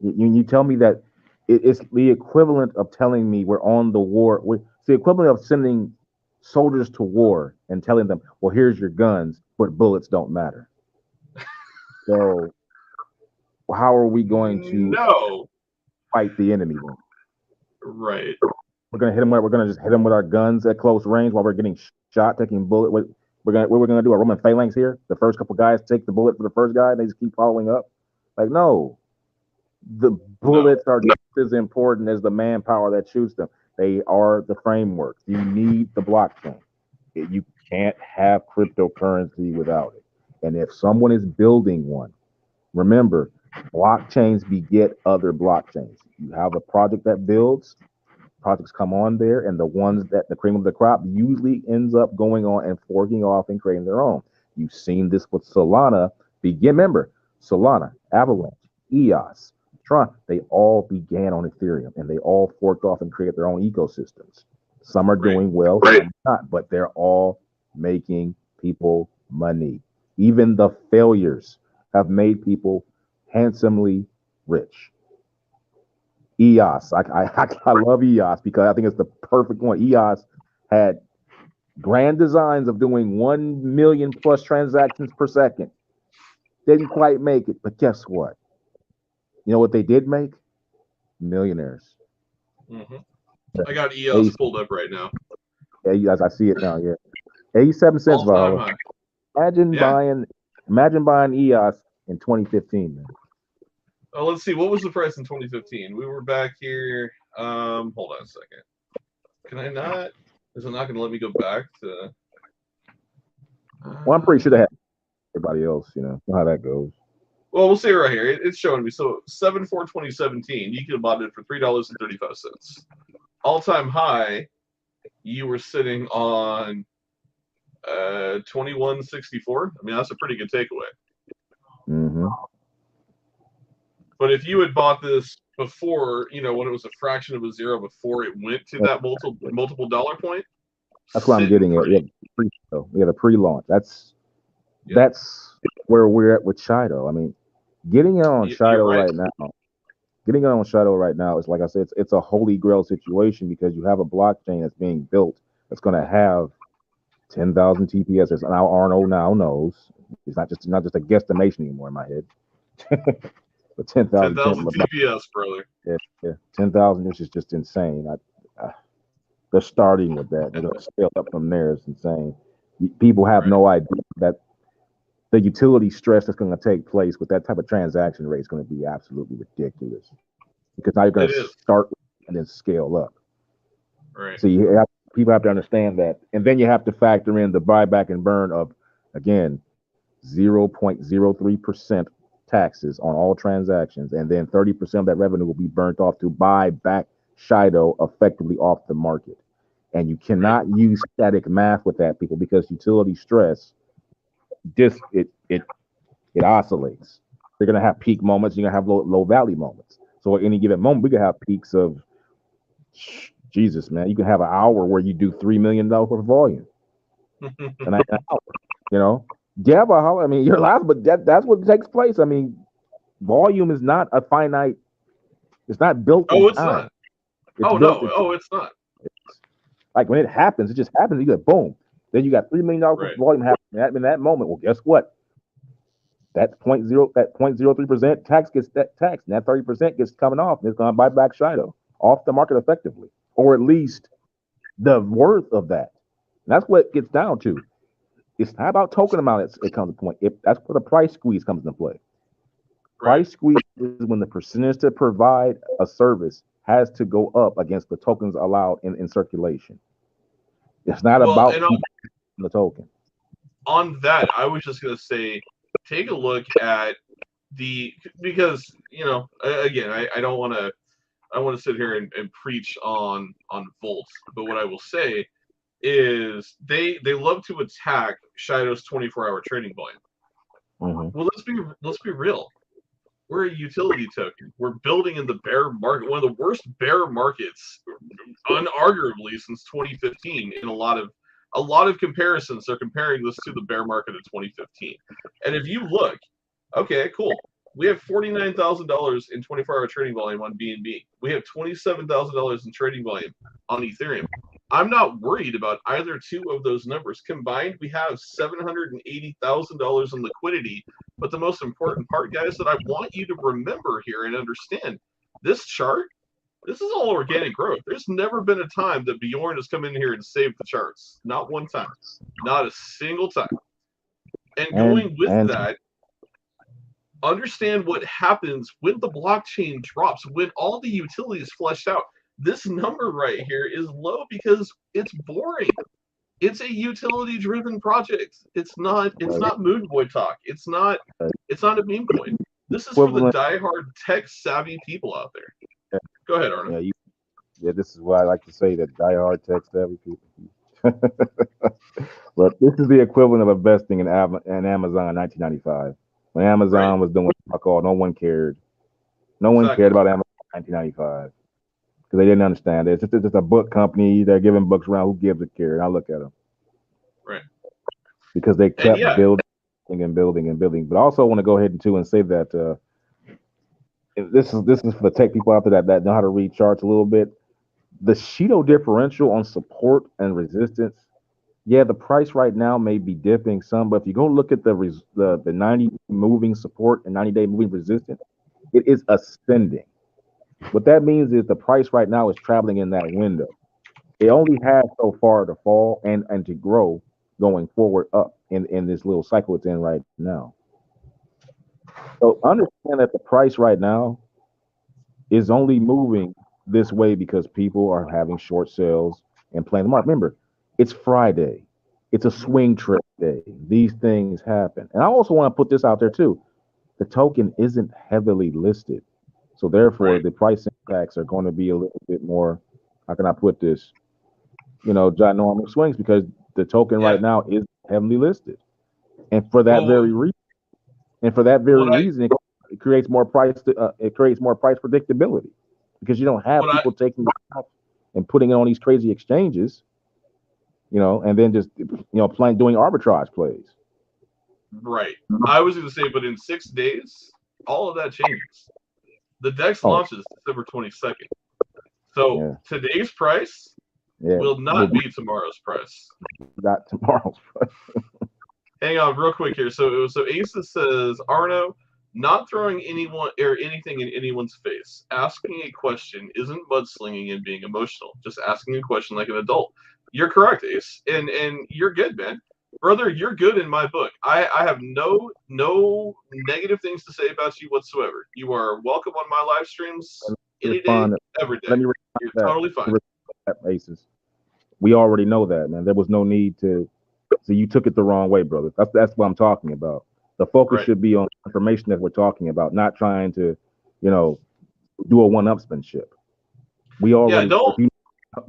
you tell me that it's the equivalent of telling me we're on the war. It's the equivalent of sending soldiers to war and telling them, well, here's your guns, but bullets don't matter. So how are we going to fight the enemy then? Right. We're gonna hit them. We're gonna just hit them with our guns at close range while we're getting shot, taking bullet. What we're gonna do? A Roman phalanx here. The first couple guys take the bullet for the first guy, and they just keep following up. Like, no, the bullets are just as important as the manpower that shoots them. They are the framework. You need the blockchain. You can't have cryptocurrency without it. And if someone is building one, remember, blockchains beget other blockchains. You have a project that builds, projects come on there, and the ones that the cream of the crop usually ends up going on and forking off and creating their own. You've seen this with Solana. Remember, Solana, Avalanche, EOS, Tron, they all began on Ethereum and they all forked off and created their own ecosystems. Some are doing well, some not, but they're all making people money. Even the failures have made people handsomely rich. EOS, I love EOS because I think it's the perfect one. EOS had grand designs of doing 1 million plus transactions per second. Didn't quite make it, but guess what? You know what they did make? Millionaires. Mm-hmm. I got EOS pulled up right now. Yeah, I see it now. Yeah, 87 cents. Valhalla. Imagine buying EOS in 2015, man. Oh, let's see. What was the price in 2015? We were back here. Hold on a second. Can I not? Is it not going to let me go back to? Well, I'm pretty sure they have everybody else. You know how that goes. Well, we'll see it right here. It's showing me. So 7/4/2017, you could have bought it for $3.35. All-time high, you were sitting on 21.64. I mean, that's a pretty good takeaway. Mm-hmm. But if you had bought this before, when it was a fraction of a zero before it went to that multiple dollar point, that's what I'm getting at. We had a pre-launch. That's where we're at with Shido. I mean, getting on Shido right now is, like I said, it's a holy grail situation because you have a blockchain that's being built that's going to have 10,000 TPS. And now Arno now knows it's not just a guesstimation anymore in my head. But 10,000 TPS, brother. Yeah, 10,000, which is just insane. They're starting with that. They're going to scale up from there. It's insane. People have no idea that the utility stress that's going to take place with that type of transaction rate is going to be absolutely ridiculous. Because now you're going to start and then scale up. Right. So people have to understand that. And then you have to factor in the buyback and burn of, again, 0.03% taxes on all transactions. And then 30% of that revenue will be burnt off to buy back Shido effectively off the market. And you cannot use static math with that, people, because utility stress it oscillates. They're gonna have peak moments. You're gonna have low valley moments. So at any given moment, we could have peaks of Jesus, man. You can have an hour where you do $3 million worth of volume, and yeah, but I mean, you're loud, but that's what takes place. I mean, volume is not a finite. It's not built. It's not. It's not. Like when it happens, it just happens. You get boom. Then you got $3 million worth of volume happening in that moment. Well, guess what? that 0.03% tax gets that tax, and that 30% gets coming off, and it's going to buy back Shido off the market effectively, or at least the worth of that. And that's what it gets down to. It's not about token amount. It comes to point. That's where the price squeeze comes into play. Price squeeze is when the percentage to provide a service has to go up against the tokens allowed in circulation. It's not about the token. On that, I was just going to say, take a look at because, you know, again, I don't want to, I want to sit here and preach on volts, but what I will say is they love to attack Shido's 24-hour trading volume. Mm-hmm. Well, let's be real. We're a utility token. We're building in the bear market, one of the worst bear markets, unarguably, since 2015. In a lot of comparisons, they're comparing this to the bear market of 2015. And if you look, okay, cool. We have $49,000 in 24-hour trading volume on BNB. We have $27,000 in trading volume on Ethereum. I'm not worried about either two of those numbers. Combined, we have $780,000 in liquidity. But the most important part, guys, that I want you to remember here and understand, this chart, this is all organic growth. There's never been a time that Bjorn has come in here and saved the charts. Not one time. Not a single time. And going with that, understand what happens when the blockchain drops, when all the utilities fleshed out. This number right here is low because it's boring. It's a utility-driven project. It's not Moon Boy talk. It's not a meme coin. This is for the diehard tech-savvy people out there. Go ahead, Arnold. Yeah, this is what I like to say, that diehard tech-savvy people. But this is the equivalent of investing in Amazon in 1995. When Amazon was doing fuck all, no one cared. No one cared about Amazon in 1995 because they didn't understand it. It's just a book company. They're giving books around. Who gives a care? And I look at them. Right. Because they kept building and building and building. But I also want to go ahead and say that this is for the tech people out there that know how to read charts a little bit. The Shido differential on support and resistance. Yeah, the price right now may be dipping some, but if you go look at the 90 moving support and 90-day moving resistance, it is ascending. What that means is the price right now is traveling in that window. It only has so far to fall and to grow going forward up in this little cycle it's in right now. So understand that the price right now is only moving this way because people are having short sales and playing the market. Remember, it's Friday. It's a swing trade day. These things happen. And I also want to put this out there too. The token isn't heavily listed. So therefore, the price impacts are going to be a little bit more, how can I put this, ginormous swings because the token right now is heavily listed. And for that very reason, it creates more price predictability because you don't have people taking it out and putting it on these crazy exchanges, and then just doing arbitrage plays. Right. I was going to say, but in 6 days, all of that changes. The DEX launches December 22nd. So today's price will not be tomorrow's price. Not tomorrow's price. Hang on real quick here. So Aces says, Arno, not throwing anyone or anything in anyone's face. Asking a question isn't mudslinging and being emotional. Just asking a question like an adult. You're correct, Ace. And you're good, man. Brother, you're good in my book. I have no negative things to say about you whatsoever. You are welcome on my live streams any day, every day. You're totally fine. Aces. We already know that, man. There was no need to. So you took it the wrong way, brother. That's what I'm talking about. The focus should be on information that we're talking about, not trying to, do a one-upsmanship. We already.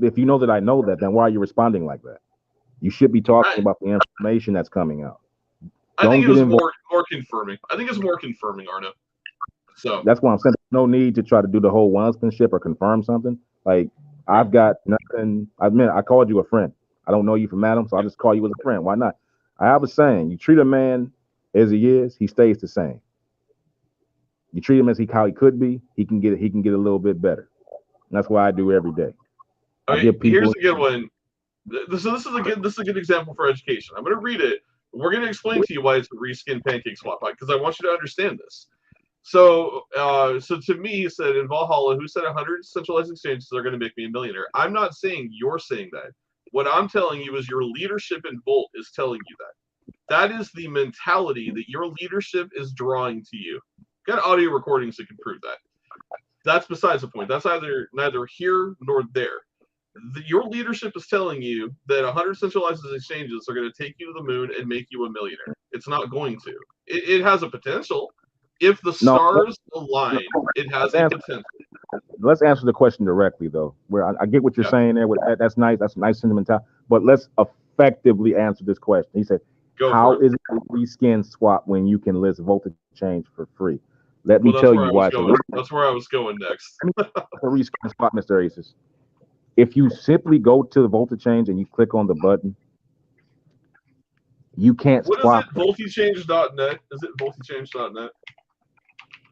If you know that I know that, then why are you responding like that? You should be talking about the information that's coming out. I think it was more confirming. I think it's more confirming, Arno. So that's why I'm saying there's no need to try to do the whole one-upsmanship or confirm something. Like I've got nothing. I called you a friend. I don't know you from Adam, so I'll just call you as a friend. Why not? I have a saying: you treat a man as he is, he stays the same. You treat him as how he could be, he can get a little bit better. And that's what I do every day. Okay, here's a good one. This is a good example for education. I'm going to read it We're going to explain to you why it's a reskin pancake swap because I want you to understand this. So, so to me, he said in Valhalla, who said 100 centralized exchanges are going to make me a millionaire? I'm not saying you're saying that. What I'm telling you is your leadership in Volt is telling you that. That is the mentality that your leadership is drawing to you. Got audio recordings that can prove that. That's besides the point. That's neither here nor there. Your leadership is telling you that 100 centralized exchanges are going to take you to the moon and make you a millionaire. It's not going to. It has a potential. If the stars align, it has a potential. Let's answer the question directly, though. Where I get what you're saying there. With that's nice. That's nice sentimental. But let's effectively answer this question. He said, "How is it a reskin swap when you can list Volta Change for free?" Let me tell you why. That's where I was going next. A reskin swap, Mr. Aces. If you simply go to the Volta Change and you click on the button, you can't swap. What is it? Voltichange.net? Is it voltichange.net?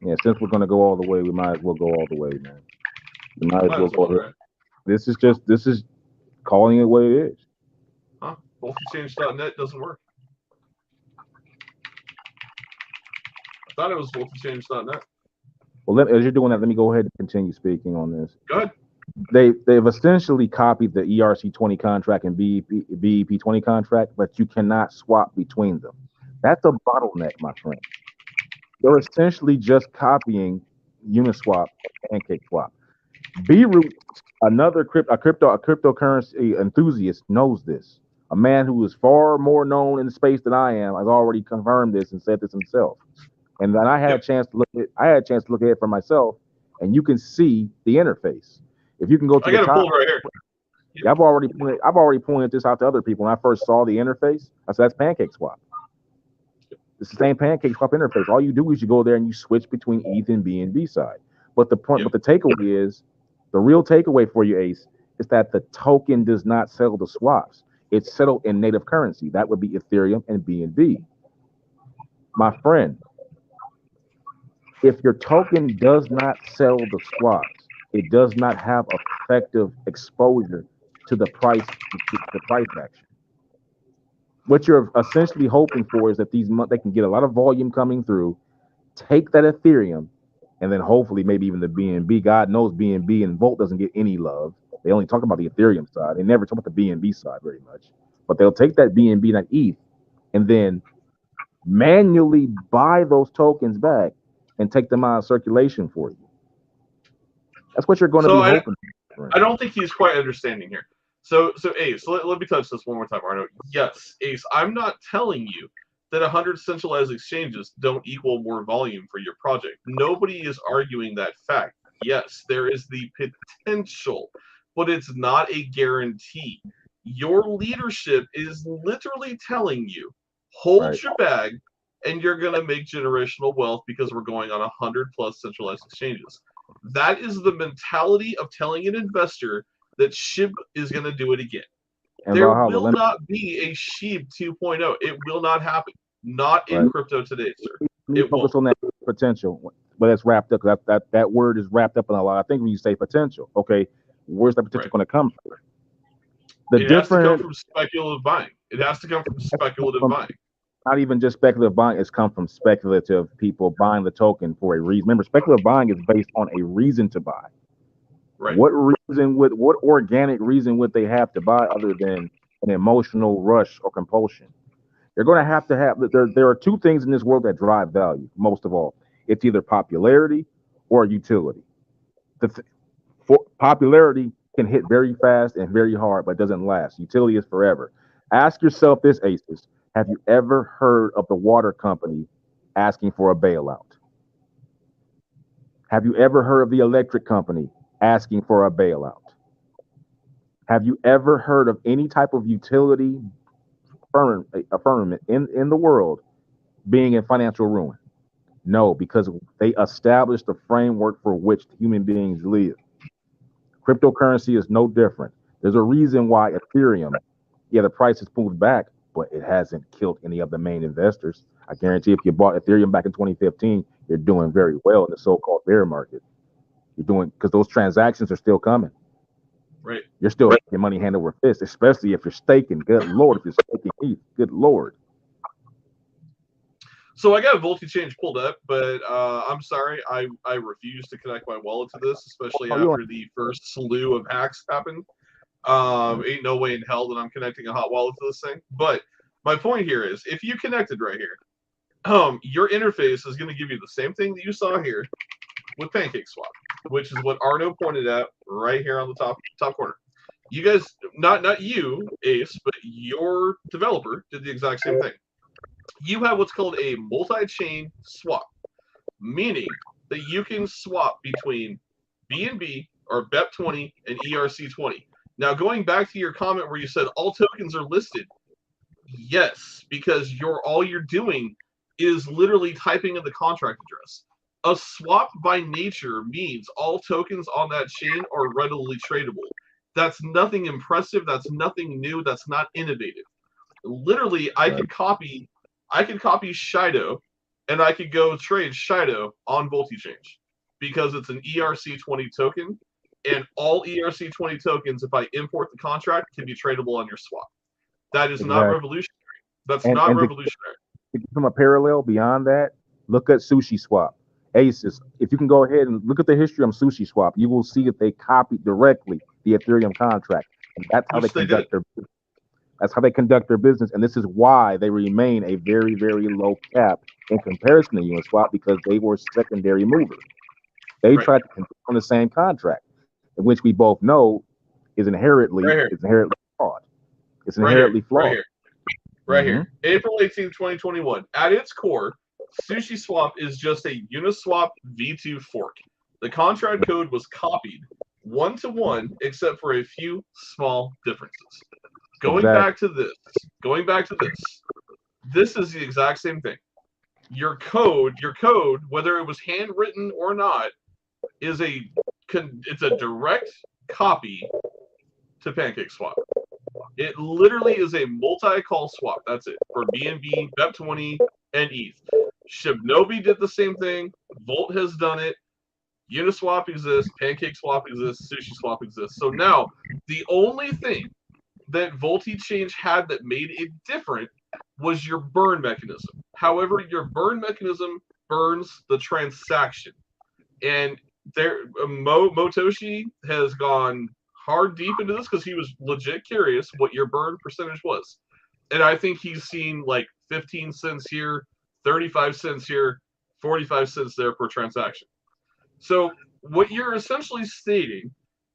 Yeah, since we're gonna go all the way, we might as well go all the way, man. We might as well go ahead. Right. This is calling it what it is. Huh? Voltichange.net doesn't work. I thought it was voltichange.net. Well, as you're doing that, let me go ahead and continue speaking on this. Go ahead. They've essentially copied the ERC20 contract and BEP20 contract, but you cannot swap between them. That's a bottleneck, my friend. They're essentially just copying Uniswap and PancakeSwap. B-Root, a cryptocurrency enthusiast, knows this. A man who is far more known in the space than I am has already confirmed this and said this himself. And then I had a chance to look at it for myself, and you can see the interface. If you can go to the top, pull right here. Yeah, I've already pointed this out to other people. When I first saw the interface, I said that's PancakeSwap. It's the same PancakeSwap interface. All you do is you go there and you switch between ETH and BNB side. But the point, but the takeaway is, the real takeaway for you, Ace, is that the token does not settle the swaps. It's settled in native currency. That would be Ethereum and BNB. My friend, if your token does not settle the swaps, it does not have effective exposure to the price action. What you're essentially hoping for is that they can get a lot of volume coming through, take that Ethereum, and then hopefully maybe even the BNB. God knows BNB and Volt doesn't get any love. They only talk about the Ethereum side. They never talk about the BNB side very much. But they'll take that BNB, that ETH, and then manually buy those tokens back and take them out of circulation for you. That's what you're going to be hoping for. I don't think he's quite understanding here. So Ace, let me touch this one more time, Arno. Yes, Ace, I'm not telling you that 100 centralized exchanges don't equal more volume for your project. Nobody is arguing that fact. Yes, there is the potential, but it's not a guarantee. Your leadership is literally telling you, hold your bag, and you're going to make generational wealth because we're going on 100 plus centralized exchanges. That is the mentality of telling an investor that SHIB is going to do it again. And there will not be a SHIB 2.0. It will not happen. Not in crypto today, sir. It focus on that potential, but it's wrapped up. That word is wrapped up in a lot. I think when you say potential, okay, where's that potential going to come from? It has to come from speculative buying. It has to come from speculative buying. Not even just speculative buying. It's come from speculative people buying the token for a reason. Remember, speculative buying is based on a reason to buy. Right. What organic reason would they have to buy other than an emotional rush or compulsion? They're going to have there are two things in this world that drive value, most of all. It's either popularity or utility. Popularity can hit very fast and very hard, but it doesn't last. Utility is forever. Ask yourself this, Aces. Have you ever heard of the water company asking for a bailout? Have you ever heard of the electric company asking for a bailout? Have you ever heard of any type of utility firmament in the world being in financial ruin? No, because they established the framework for which human beings live. Cryptocurrency is no different. There's a reason why Ethereum, the price has pulled back, but it hasn't killed any of the main investors. I guarantee if you bought Ethereum back in 2015, you're doing very well in the so-called bear market. You're doing, because those transactions are still coming. Right. You're still making money hand over fist, especially if you're staking. Good Lord, if you're staking ETH, good Lord. So I got a VoltiChange pulled up, but I'm sorry, I refuse to connect my wallet to this, especially after the first slew of hacks happened. Ain't no way in hell that I'm connecting a hot wallet to this thing. But my point here is, if you connected right here, your interface is going to give you the same thing that you saw here with PancakeSwap, which is what Arno pointed out right here on the top corner. You guys, not you, Ace, but your developer did the exact same thing. You have what's called a multi-chain swap, meaning that you can swap between BNB or BEP20 and ERC20. Now, going back to your comment where you said all tokens are listed, yes, because all you're doing is literally typing in the contract address. A swap by nature means all tokens on that chain are readily tradable. That's nothing impressive. That's nothing new. That's not innovative. Literally, I could copy Shido, and I could go trade Shido on VoltiChange because it's an ERC20 token, and all ERC20 tokens, if I import the contract, can be tradable on your swap. That is not revolutionary. That's not revolutionary. From a parallel beyond that, look at SushiSwap. Aces, if you can go ahead and look at the history of SushiSwap, you will see that they copied directly the Ethereum contract. And that's how they conduct their business. That's how they conduct their business. And this is why they remain a very, very low cap in comparison to Uniswap, because they were secondary movers. They tried to conduct on the same contract, which we both know is inherently flawed. It's inherently flawed. Right here. April 18th, 2021. At its core, SushiSwap is just a Uniswap v2 fork. The contract code was copied one-to-one, except for a few small differences. Going back to this, this is the exact same thing. Your code, whether it was handwritten or not, it's a direct copy to PancakeSwap. It literally is a multi-call swap. That's it for BNB, BEP20, and ETH. Shibnobi did the same thing. Volt has done it. Uniswap exists. PancakeSwap exists. SushiSwap exists. So now, the only thing that VoltiChange had that made it different was your burn mechanism. However, your burn mechanism burns the transaction. And Motoshi has gone hard deep into this because he was legit curious what your burn percentage was. And I think he's seen like 15 cents here, 35 cents here, 45 cents there per transaction. So what you're essentially stating,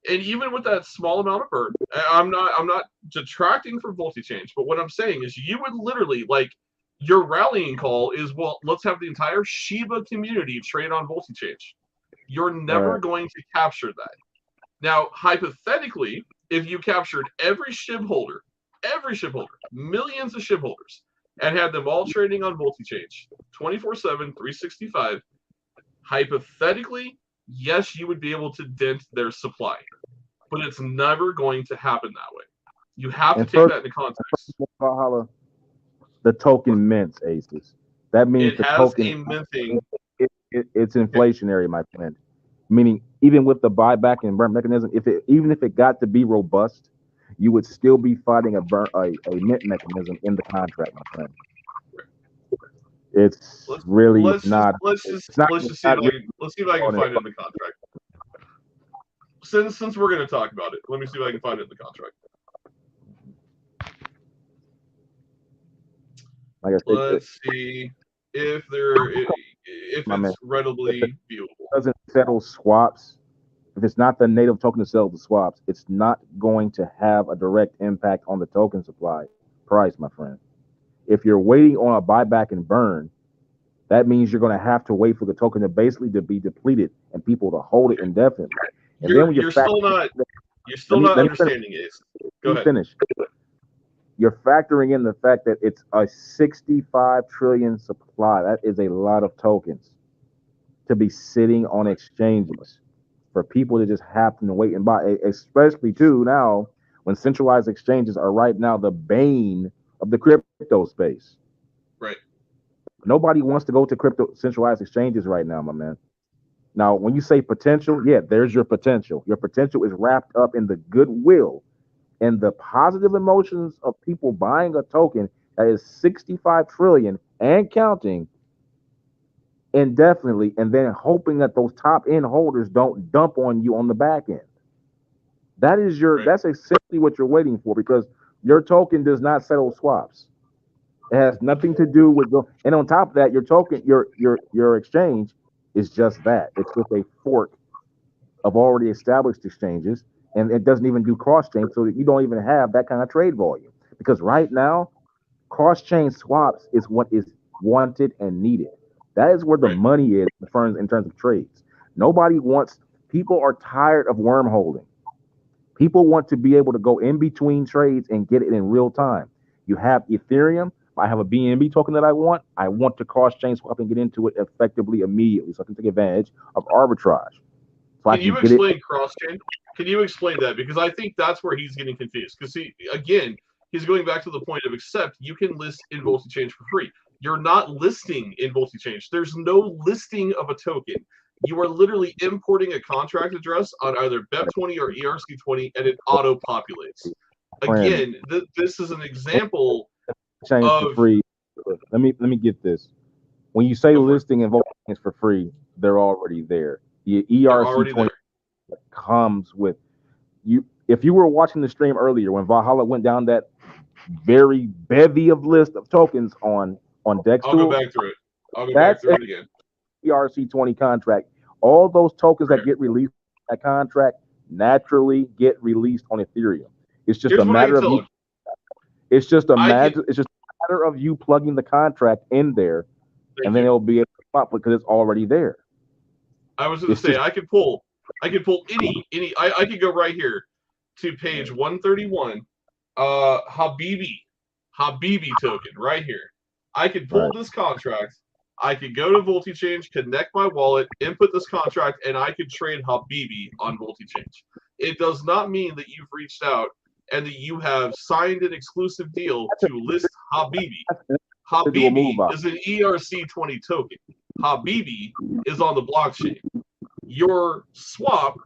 and even with that small amount of burn, I'm not detracting from VoltiChange, but what I'm saying is you would literally, like, your rallying call is, well, let's have the entire Shiba community trade on VoltiChange. You're never going to capture that. Now, hypothetically, if you captured every SHIB holder, millions of SHIB holders, and had them all trading on VoltiChange 24/7, 365, hypothetically, yes, you would be able to dent their supply. But it's never going to happen that way. You have to take that into context. The token mints, Aces. That means the token a minting. It's inflationary, my friend. Meaning, even with the buyback and burn mechanism, even if it got to be robust, you would still be fighting a mint mechanism in the contract, my friend. It's really not. Let's see if I can find it in the contract. Since we're going to talk about it, let me see if I can find it in the contract. Let's see if it's readily viewable. It doesn't settle swaps. If it's not the native token to settle the swaps, it's not going to have a direct impact on the token supply price, my friend. If you're waiting on a buyback and burn, that means you're going to have to wait for the token to basically be depleted and people to hold it indefinitely. And then when you're still not understanding it. Go ahead. Finish. You're factoring in the fact that it's a 65 trillion supply. That is a lot of tokens to be sitting on exchanges for people to just happen to wait and buy, especially too now when centralized exchanges are right now the bane of the crypto space. Right. Nobody wants to go to crypto centralized exchanges right now, my man. Now, when you say potential, yeah, there's your potential. Your potential is wrapped up in the goodwill and the positive emotions of people buying a token that is 65 trillion and counting indefinitely, and then hoping that those top end holders don't dump on you on the back end. That is that's essentially what you're waiting for, because your token does not settle swaps. It has nothing to do with and on top of that, your token, your exchange is just that. It's just a fork of already established exchanges, and it doesn't even do cross chain, so that you don't even have that kind of trade volume. Because right now, cross chain swaps is what is wanted and needed. That is where the money is in terms of trades. People are tired of wormholing. People want to be able to go in between trades and get it in real time. You have Ethereum. I have a BNB token that I want. I want to cross chain swap and get into it effectively immediately, so I can take advantage of arbitrage. So can you explain cross chain? Can you explain that? Because I think that's where he's getting confused. Because he's going back to the point of, except you can list in VoltiChange for free. You're not listing in VoltiChange. There's no listing of a token. You are literally importing a contract address on either BEP20 or ERC20, and it auto-populates. Again, this is an example change for free. Let me get this. When you say listing and VoltiChange for free, they're already there. The ERC20 comes with you. If you were watching the stream earlier when Valhalla went down that very bevy of list of tokens on Dex, I'll go back through it. I'll go back through it again. ERC20 contract. All those tokens that get released on that contract naturally get released on Ethereum. It's just a matter of you. It's just a matter of you plugging the contract in there, and then it'll be able to pop because it's already there. I was going to say I could pull any. I could go right here to page 131. Habibi token right here. I could pull this contract. I could go to VoltiChange, connect my wallet, input this contract, and I could trade Habibi on VoltiChange. It does not mean that you've reached out and that you have signed an exclusive deal to list Habibi. Habibi is an ERC20 token. Habibi is on the blockchain. Your swap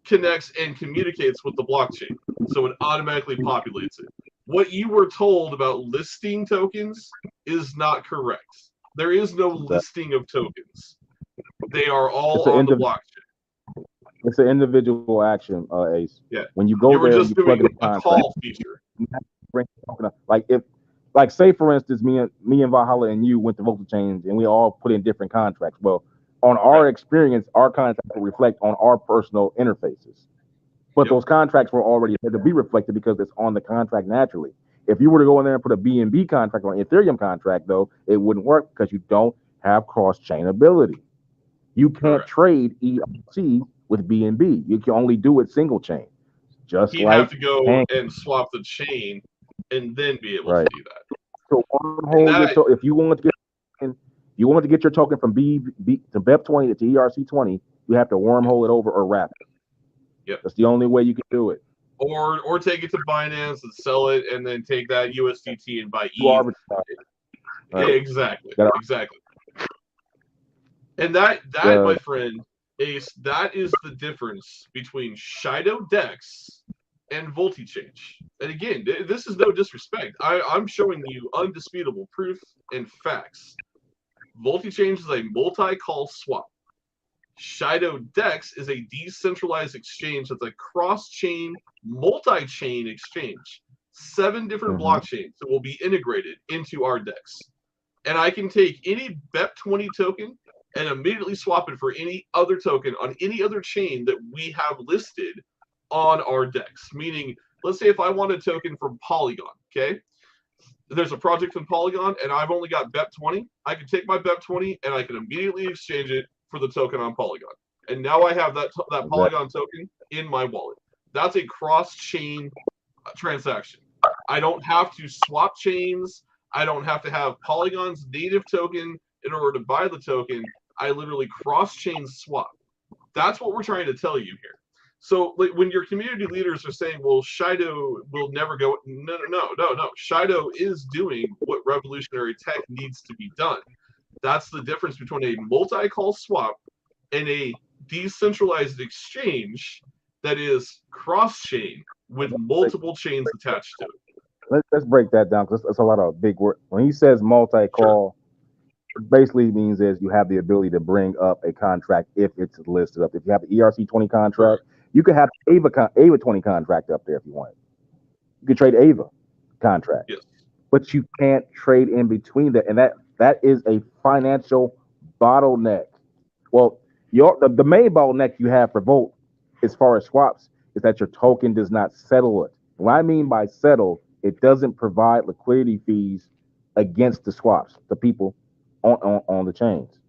connects and communicates with the blockchain, so it automatically populates it. What you were told about listing tokens is not correct. There is no listing of tokens. They are all on the blockchain. It's an individual action, Ace. Yeah. When you go there, you plug in the contract. Call feature. Like say for instance, me and Valhalla and you went to VoltiChange and we all put in different contracts. Well, on our experience, our contract will reflect on our personal interfaces. But those contracts were already had to be reflected because it's on the contract naturally. If you were to go in there and put a BNB contract on an Ethereum contract, though, it wouldn't work because you don't have cross-chain ability. You can't trade ERC with BNB. You can only do it single chain. You have to go and swap the chain and then be able to do that. So if you want to get your token from BEP20 to ERC20, you have to wormhole it over or wrap it. Yep. That's the only way you can do it. Or take it to Binance and sell it, and then take that USDT and buy ETH. Yeah, exactly. And that my friend, Ace, that is the difference between Shido.Dex and VoltiChange. And again, this is no disrespect. I'm showing you undisputable proof and facts. VoltiChange is a multi-call swap. Shido.Dex is a decentralized exchange that's a cross-chain, multi-chain exchange. 7 different blockchains that will be integrated into our DEX. And I can take any BEP20 token and immediately swap it for any other token on any other chain that we have listed on our DEX. Meaning, let's say if I want a token from Polygon, okay? There's a project in Polygon, and I've only got BEP20. I can take my BEP20, and I can immediately exchange it for the token on Polygon. And now I have that Polygon token in my wallet. That's a cross-chain transaction. I don't have to swap chains. I don't have to have Polygon's native token in order to buy the token. I literally cross-chain swap. That's what we're trying to tell you here. So like, when your community leaders are saying, well, Shido will never go, no. Shido is doing what revolutionary tech needs to be done. That's the difference between a multi-call swap and a decentralized exchange that is cross-chain with multiple chains attached to it. Let's break that down because it's a lot of big words. When he says multi-call, basically means is you have the ability to bring up a contract if it's listed up. If you have the ERC20 contract, you could have AVA 20 contract up there if you want. You could trade AVA contract, Yes. but you can't trade in between that, and that is a financial bottleneck. Well, the main bottleneck you have for Volt, as far as swaps, is that your token does not settle it. What I mean by settle, it doesn't provide liquidity fees against the swaps, the people on the chains,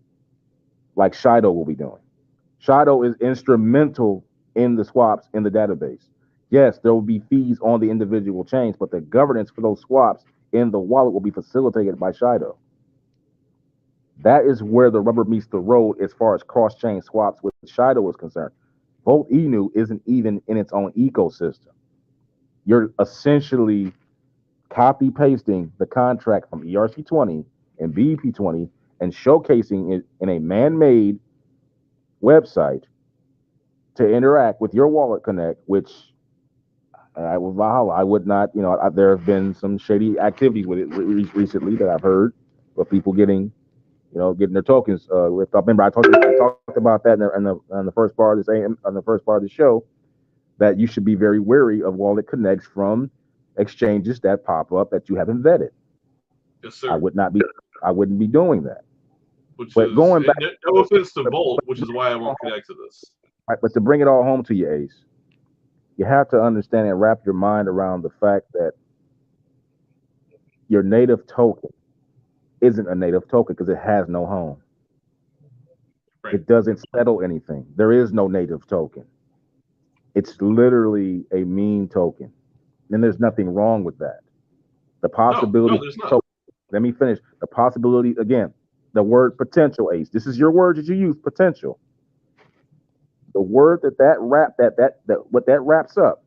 like Shido will be doing. Shido is instrumental in the swaps in the database. Yes, there will be fees on the individual chains, but the governance for those swaps in the wallet will be facilitated by Shido. That is where the rubber meets the road as far as cross-chain swaps with Shido is concerned. Volt Inu isn't even in its own ecosystem. You're essentially copy pasting the contract from ERC20 and BEP20 and showcasing it in a man-made website to interact with your Wallet Connect, which I would not, there have been some shady activities with it recently that I've heard of people getting their tokens ripped up. Remember, I talked about that in the first part of the show, that you should be very wary of Wallet Connects from exchanges that pop up that you haven't vetted. Yes, sir. I wouldn't be doing that. But going back, no offense to Volt, which is why I won't connect to this. Right, but to bring it all home to you, Ace, you have to understand and wrap your mind around the fact that your native token isn't a native token because it has no home. Right. It doesn't settle anything. There is no native token. It's literally a meme token. And there's nothing wrong with that. The possibility. No, there's not. Let me finish. The possibility, again, the word potential, Ace. This is your word that you use, potential. The word what that wraps up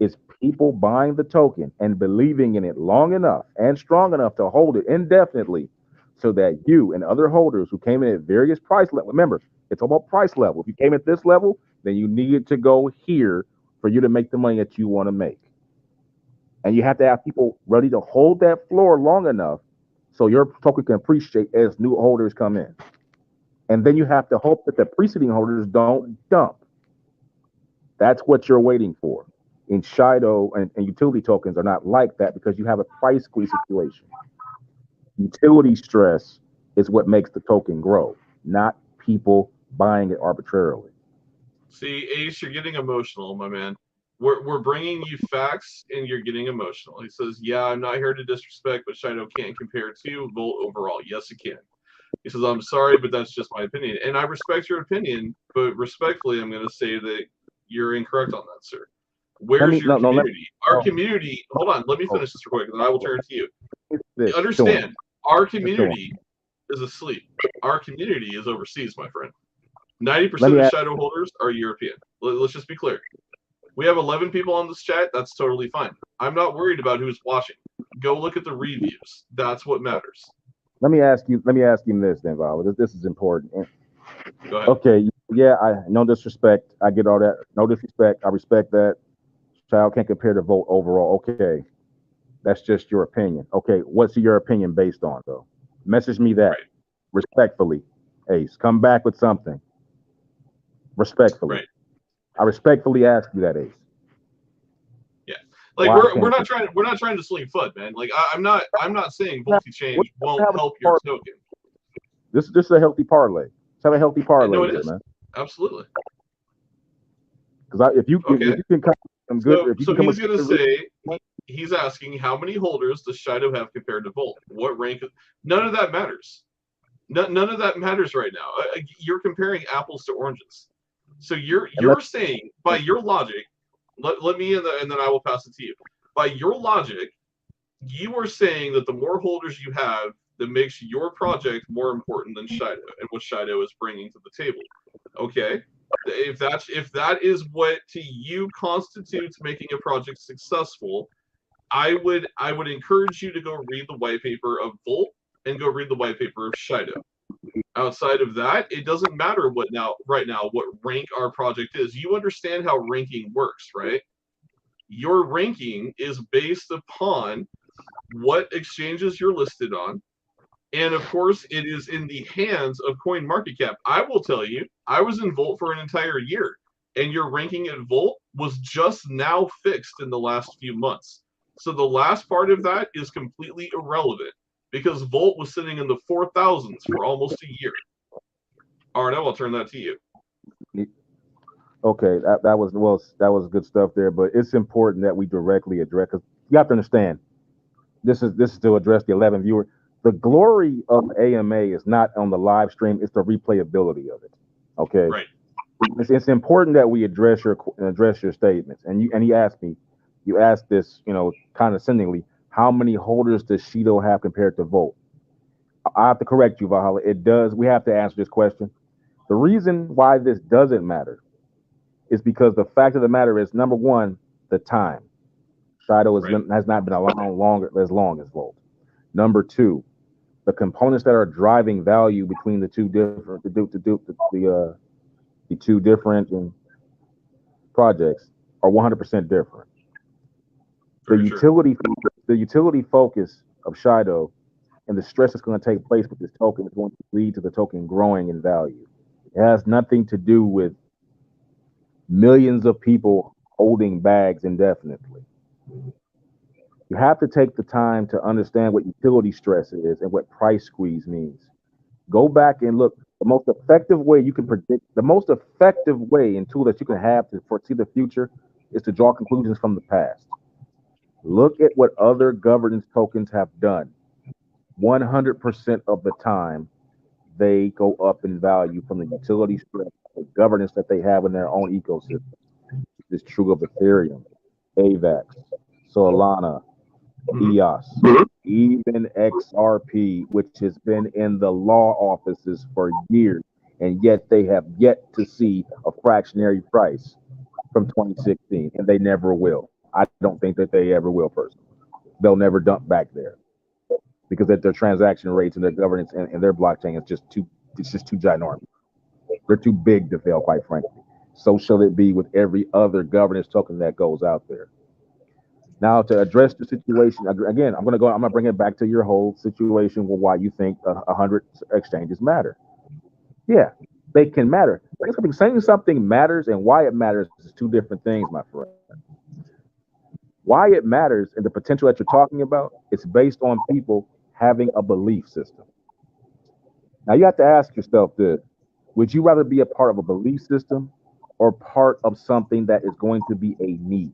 is people buying the token and believing in it long enough and strong enough to hold it indefinitely so that you and other holders who came in at various price levels, remember, it's all about price level. If you came at this level, then you needed to go here for you to make the money that you want to make. And you have to have people ready to hold that floor long enough so your token can appreciate as new holders come in. And then you have to hope that the preceding holders don't dump. That's what you're waiting for. In Shido and utility tokens are not like that because you have a price squeeze situation. Utility stress is what makes the token grow, not people buying it arbitrarily. See, Ace, you're getting emotional, my man. We're bringing you facts, and you're getting emotional. He says, yeah, I'm not here to disrespect, but Shido can't compare to Volt overall. Yes, it can. He says, I'm sorry, but that's just my opinion. And I respect your opinion, but respectfully, I'm going to say that you're incorrect on that, sir. Where's your community? Our community, hold on, let me finish this real quick, and then I will turn it to you. Understand, our community is asleep. Our community is overseas, my friend. 90% of Shido holders are European. Let's just be clear. We have 11 people on this chat. That's totally fine. I'm not worried about who's watching. Go look at the reviews. That's what matters. Let me ask you this then, Val. This is important. Go ahead. Okay, yeah, no disrespect. I get all that. No disrespect. I respect that. Child can't compare to Volt overall. Okay, that's just your opinion. Okay, what's your opinion based on, though? Message me that respectfully. Ace, come back with something. Respectfully. Right. I respectfully ask you that, Ace. Yeah, like we're not trying to swing foot, man. Like I'm not saying Volty change won't help your token. This is a healthy parlay. Let's have a healthy parlay, no, it is. Man. Absolutely. Because if you can come some good, so he's going to say he's asking how many holders does Shido have compared to Volt? What rank? None of that matters. None of that matters right now. You're comparing apples to oranges. So you're saying, by your logic, let me and then I will pass it to you. By your logic, you are saying that the more holders you have, that makes your project more important than Shido and what Shido is bringing to the table. Okay, if that is what to you constitutes making a project successful, I would encourage you to go read the white paper of Volt and go read the white paper of Shido. Outside of that, it doesn't matter what rank our project is. You understand how ranking works, right? Your ranking is based upon what exchanges you're listed on, And of course, it is in the hands of CoinMarketCap. I will tell you, I was in Volt for an entire year, and your ranking at Volt was just now fixed in the last few months. So the last part of that is completely irrelevant because Volt was sitting in the 4,000s for almost a year. Arno, I'll turn that to you. Okay, that was good stuff there, but it's important that we directly address, because you have to understand, this is to address the 11 viewer. The glory of AMA is not on the live stream; it's the replayability of it. Okay, right. It's important that we address your statements. And you asked this, condescendingly, how many holders does Shido have compared to Volt? I have to correct you, Valhalla. It does. We have to answer this question. The reason why this doesn't matter is because the fact of the matter is, number one, the time. Shido has not been as long as Volt. Number two, the components that are driving value between the two different projects are 100% different. The utility focus of Shido and the stress that's going to take place with this token is going to lead to the token growing in value. It has nothing to do with millions of people holding bags indefinitely. You have to take the time to understand what utility stress is and what price squeeze means. Go back and look. The most effective way you can predict, the most effective way and tool that you can have to foresee the future is to draw conclusions from the past. Look at what other governance tokens have done. 100% of the time, they go up in value from the utility stress, the governance that they have in their own ecosystem. This is true of Ethereum, AVAX, Solana, EOS, even XRP, which has been in the law offices for years, and yet they have yet to see a fractionary price from 2016, and they never will. I don't think that they ever will, personally. They'll never dump back there because their transaction rates and their governance and their blockchain is just too ginormous. They're too big to fail, quite frankly. So shall it be with every other governance token that goes out there. Now, to address the situation again, I'm gonna bring it back to your whole situation with why you think 100 exchanges matter. Yeah, they can matter. Saying something matters and why it matters is two different things, my friend. Why it matters and the potential that you're talking about, it's based on people having a belief system. Now you have to ask yourself this: would you rather be a part of a belief system or part of something that is going to be a need?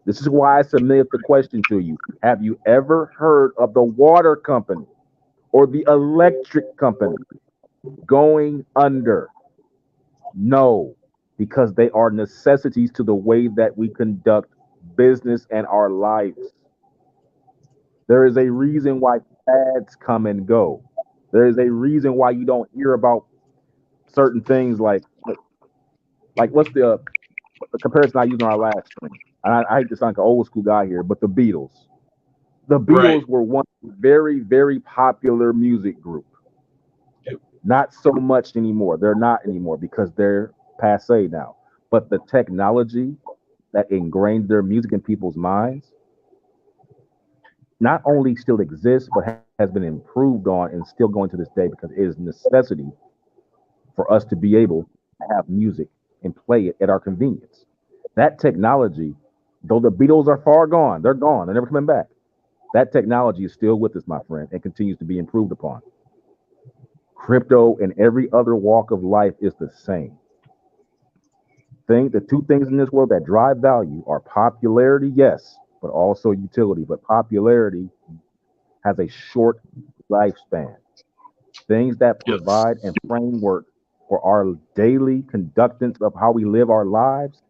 This is why I submitted the question to you. Have you ever heard of the water company or the electric company going under? No, because they are necessities to the way that we conduct business and our lives. There is a reason why fads come and go. There is a reason why you don't hear about certain things like what's the comparison I used on our last stream? And I hate to sound like an old school guy here, but the Beatles. The Beatles were one very, very popular music group. Not so much anymore. They're not anymore because they're passe now. But the technology that ingrained their music in people's minds not only still exists, but has been improved on and still going to this day because it is a necessity for us to be able to have music and play it at our convenience. That technology, though the Beatles are far gone, they're gone, they're never coming back. That technology is still with us, my friend, and continues to be improved upon. Crypto and every other walk of life is the same. The two things in this world that drive value are popularity, yes, but also utility. But popularity has a short lifespan. Things that provide a framework for our daily conductance of how we live our lives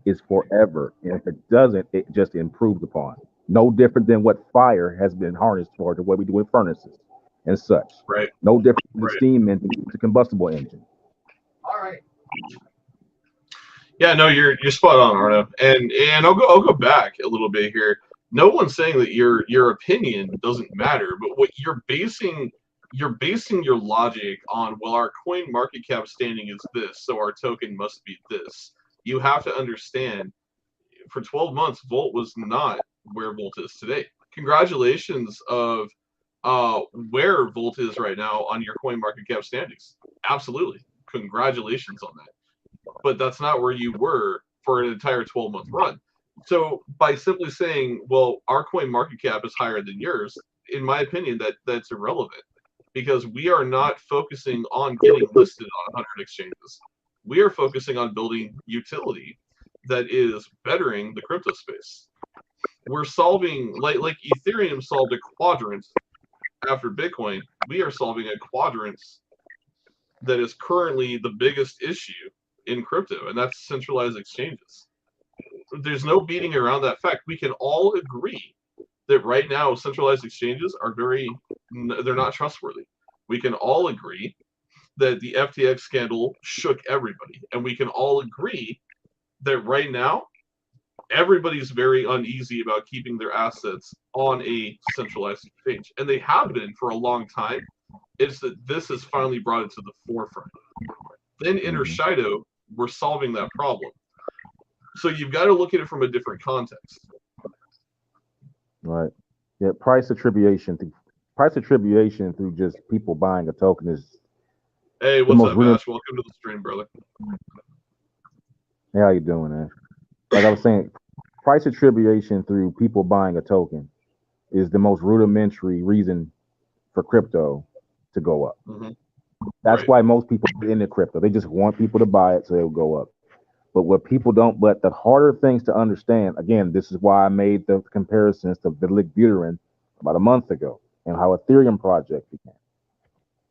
is forever. And if it doesn't, it just improves upon. No different than what fire has been harnessed for to what we do with furnaces and such. Right. No different than the steam engine to combustible engine. All right. Yeah, no, you're spot on, Arno. And I'll go back a little bit here. No one's saying that your opinion doesn't matter, but what you're basing your logic on, well, our coin market cap standing is this, so our token must be this. You have to understand, for 12 months, Volt was not where Volt is today. Congratulations of where Volt is right now on your coin market cap standings. Absolutely. Congratulations on that. But that's not where you were for an entire 12-month run. So by simply saying, well, our coin market cap is higher than yours, in my opinion, that's irrelevant, because we are not focusing on getting listed on 100 exchanges. We are focusing on building utility that is bettering the crypto space. We're solving, like Ethereum solved a quadrant after Bitcoin. We are solving a quadrant that is currently the biggest issue in crypto, and that's centralized exchanges. There's no beating around that fact. We can all agree that right now centralized exchanges are they're not trustworthy. We can all agree that the FTX scandal shook everybody, and we can all agree that right now everybody's very uneasy about keeping their assets on a centralized exchange, and they have been for a long time. It's that this has finally brought it to the forefront. Then enter Shido, we're solving that problem. So you've got to look at it from a different context. Right. Yeah, price attribution through just people buying a token is. Hey, what's up, Ash? Welcome to the stream, brother. Hey, how you doing, man? Like I was saying, price attribution through people buying a token is the most rudimentary reason for crypto to go up. That's why most people get into crypto. They just want people to buy it so it'll go up. But what people don't, but the harder things to understand, again, this is why I made the comparisons to Validator about a month ago and how Ethereum project began.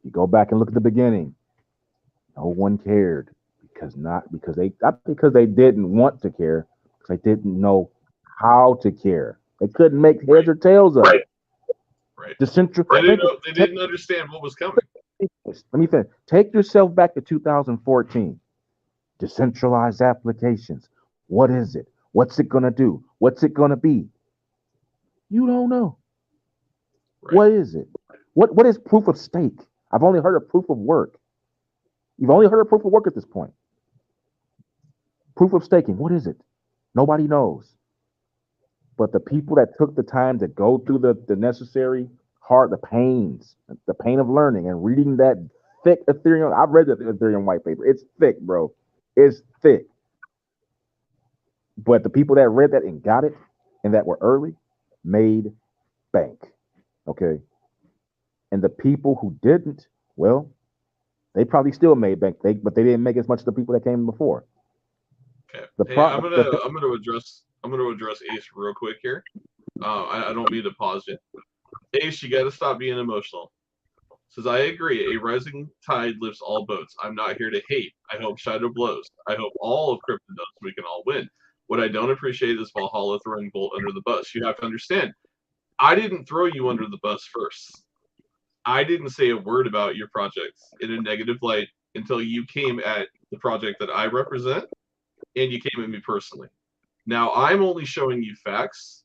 You go back and look at the beginning. No one cared not because they didn't want to care, because they didn't know how to care. They couldn't make heads or tails of it. Right. They didn't understand what was coming. Let me finish. Take yourself back to 2014. Decentralized applications. What is it? What's it gonna do? What's it gonna be? You don't know. Right. What is it? What is proof of stake? I've only heard of proof of work. You've only heard of proof of work at this point. Proof of staking. What is it? Nobody knows. But the people that took the time to go through the necessary the pain of learning and reading that thick Ethereum. I've read the Ethereum white paper. It's thick, bro. It's thick. But the people that read that and got it and that were early made bank. Okay. And the people who didn't, well, they probably still made bank, but they didn't make as much as the people that came before. Okay. I'm gonna address Ace real quick here. I don't mean to pause it. Ace, you got to stop being emotional. Says, I agree. A rising tide lifts all boats. I'm not here to hate. I hope Shido blows. I hope all of crypto does so we can all win. What I don't appreciate is Valhalla throwing Bolt under the bus. You have to understand, I didn't throw you under the bus first. I didn't say a word about your project in a negative light until you came at the project that I represent, and you came at me personally. Now, I'm only showing you facts,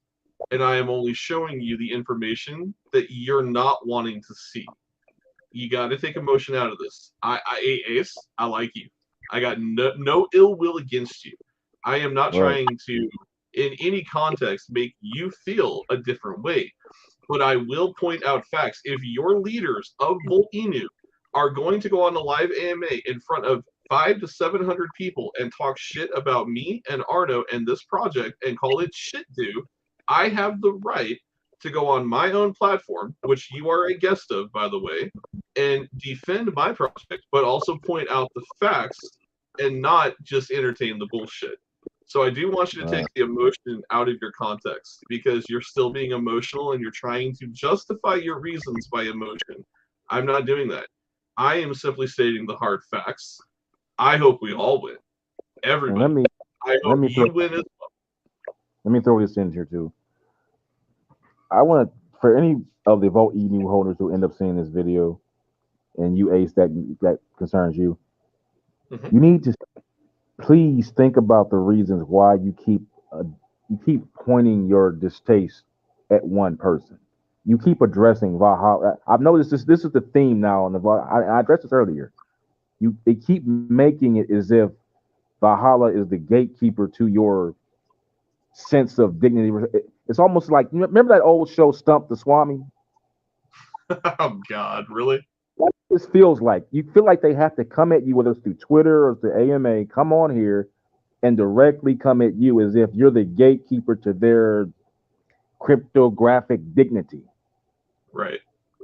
and I am only showing you the information that you're not wanting to see. You got to take emotion out of this. Ace, I like you. I got no ill will against you. I am not trying to, in any context, make you feel a different way. But I will point out facts. If your leaders of Volt Inu are going to go on a live AMA in front of 500 to 700 people and talk shit about me and Arno and this project and call it shit do, I have the right to go on my own platform, which you are a guest of, by the way, and defend my project, but also point out the facts and not just entertain the bullshit. So I do want you to take the emotion out of your context, because you're still being emotional and you're trying to justify your reasons by emotion. I'm not doing that. I am simply stating the hard facts. I hope we all win. Everybody. I hope you win as well. Let me throw this in here too. I want to, for any of the Volt Inu holders who end up seeing this video, and you Ace, that concerns you, you need to please think about the reasons why you keep pointing your distaste at one person. You keep addressing Valhalla. I've noticed this is the theme now on the I addressed this earlier. They keep making it as if Valhalla is the gatekeeper to your sense of dignity. It's almost like, you remember that old show Stump the Swami? Oh God, really? What this feels like. You feel like they have to come at you, whether it's through Twitter or through AMA, come on here and directly come at you as if you're the gatekeeper to their cryptographic dignity. Right.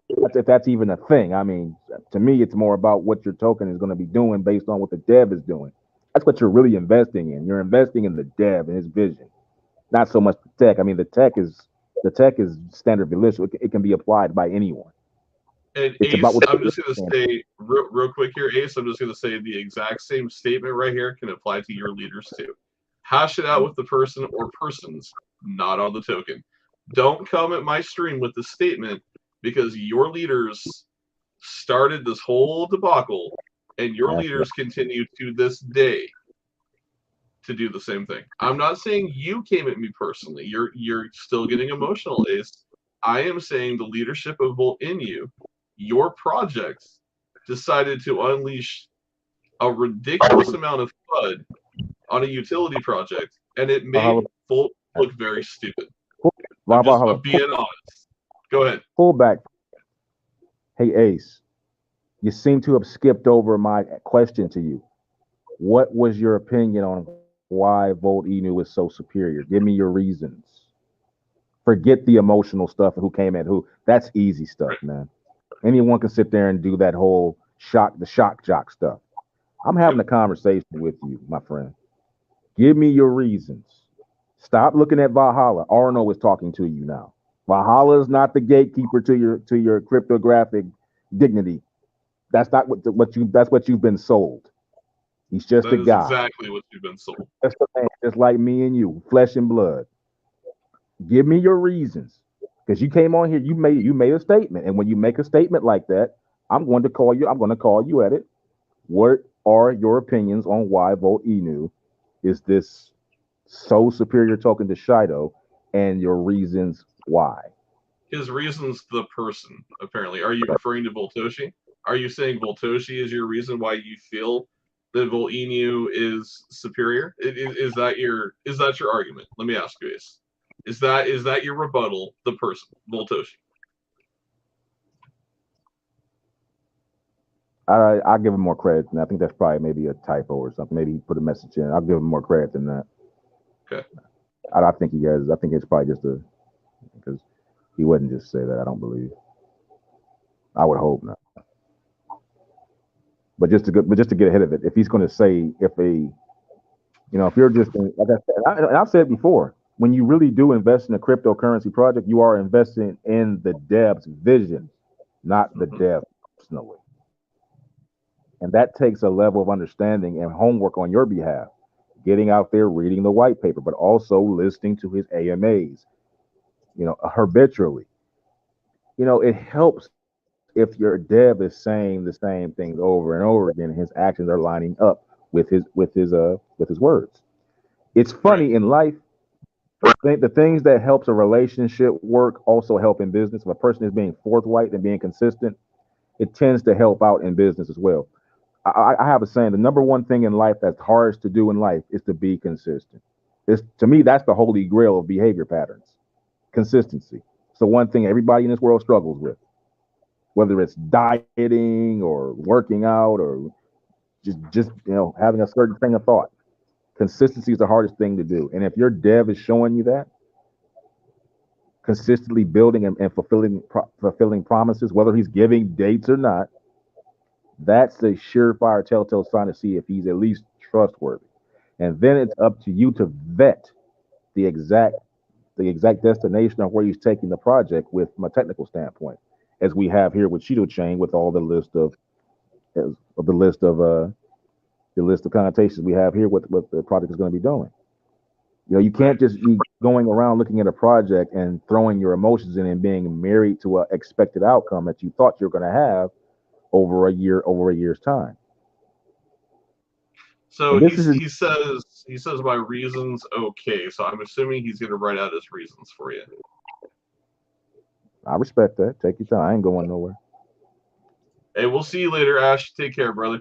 If that's even a thing. I mean, to me, it's more about what your token is going to be doing based on what the dev is doing. That's what you're really investing in. You're investing in the dev and his vision, not so much the tech. I mean, the tech is standard validity. It can be applied by anyone. And It's Ace, about what I'm just going to say real quick here, Ace, I'm just going to say the exact same statement right here can apply to your leaders too. Hash it out with the person or persons, not on the token. Don't come at my stream with the statement because your leaders started this whole debacle and your leaders continue to this day to do the same thing. I'm not saying you came at me personally. You're still getting emotional, Ace. I am saying the leadership of Volt in you, your project, decided to unleash a ridiculous amount of FUD on a utility project, and it made Volt look very stupid. I'm just being honest. Go ahead. Pull back. Hey, Ace, you seem to have skipped over my question to you. What was your opinion on why Volt Inu is so superior? Give me your reasons. Forget the emotional stuff and who came at who. That's easy stuff, man. Anyone can sit there and do that whole shock jock stuff. I'm having a conversation with you, my friend. Give me your reasons. Stop looking at Valhalla. Arno is talking to you now. Valhalla is not the gatekeeper to your cryptographic dignity. That's not what you've been sold. He's just a guy. Exactly what you've been sold. Just like me and you, flesh and blood. Give me your reasons, because you came on here. You made a statement, and when you make a statement like that, I'm going to call you at it. What are your opinions on why Volt Inu is this so superior token to Shido, and your reasons why? His reasons, the person, apparently. Are you referring to Voltoshi? Are you saying Voltoshi is your reason why you feel that Volt Inu is superior? Is that your argument? Let me ask you this. Is that your rebuttal, the person, Voltoshi? I'll give him more credit than that. I think that's probably maybe a typo or something. Maybe he put a message in. I'll give him more credit than that. Okay. I think he has. I think it's probably just because he wouldn't just say that. I don't believe. I would hope not. But just to get ahead of it, if he's going to say if you're just like I said, and I've said it before, when you really do invest in a cryptocurrency project, you are investing in the dev's vision, not the dev personally. And that takes a level of understanding and homework on your behalf, getting out there, reading the white paper, but also listening to his AMAs, habitually. It helps if your dev is saying the same things over and over again, and his actions are lining up with his words. It's funny in life. The things that helps a relationship work also help in business. If a person is being forthright and being consistent, it tends to help out in business as well. I have a saying: the number one thing in life that's hardest to do in life is to be consistent. To me, that's the holy grail of behavior patterns. Consistency. It's the one thing everybody in this world struggles with, whether it's dieting or working out or just having a certain thing of thought. Consistency is the hardest thing to do. And if your dev is showing you that, consistently building and fulfilling promises, whether he's giving dates or not, that's a surefire telltale sign to see if he's at least trustworthy. And then it's up to you to vet the exact destination of where he's taking the project from a technical standpoint, as we have here with Shido Chain, with all the list of connotations we have here, what the project is going to be doing. You can't just be going around looking at a project and throwing your emotions in and being married to an expected outcome that you thought you're going to have over a year's time. So he says my reasons okay. So I'm assuming he's going to write out his reasons for you. I respect that. Take your time. I ain't going nowhere. Hey, we'll see you later, Ash. Take care, brother.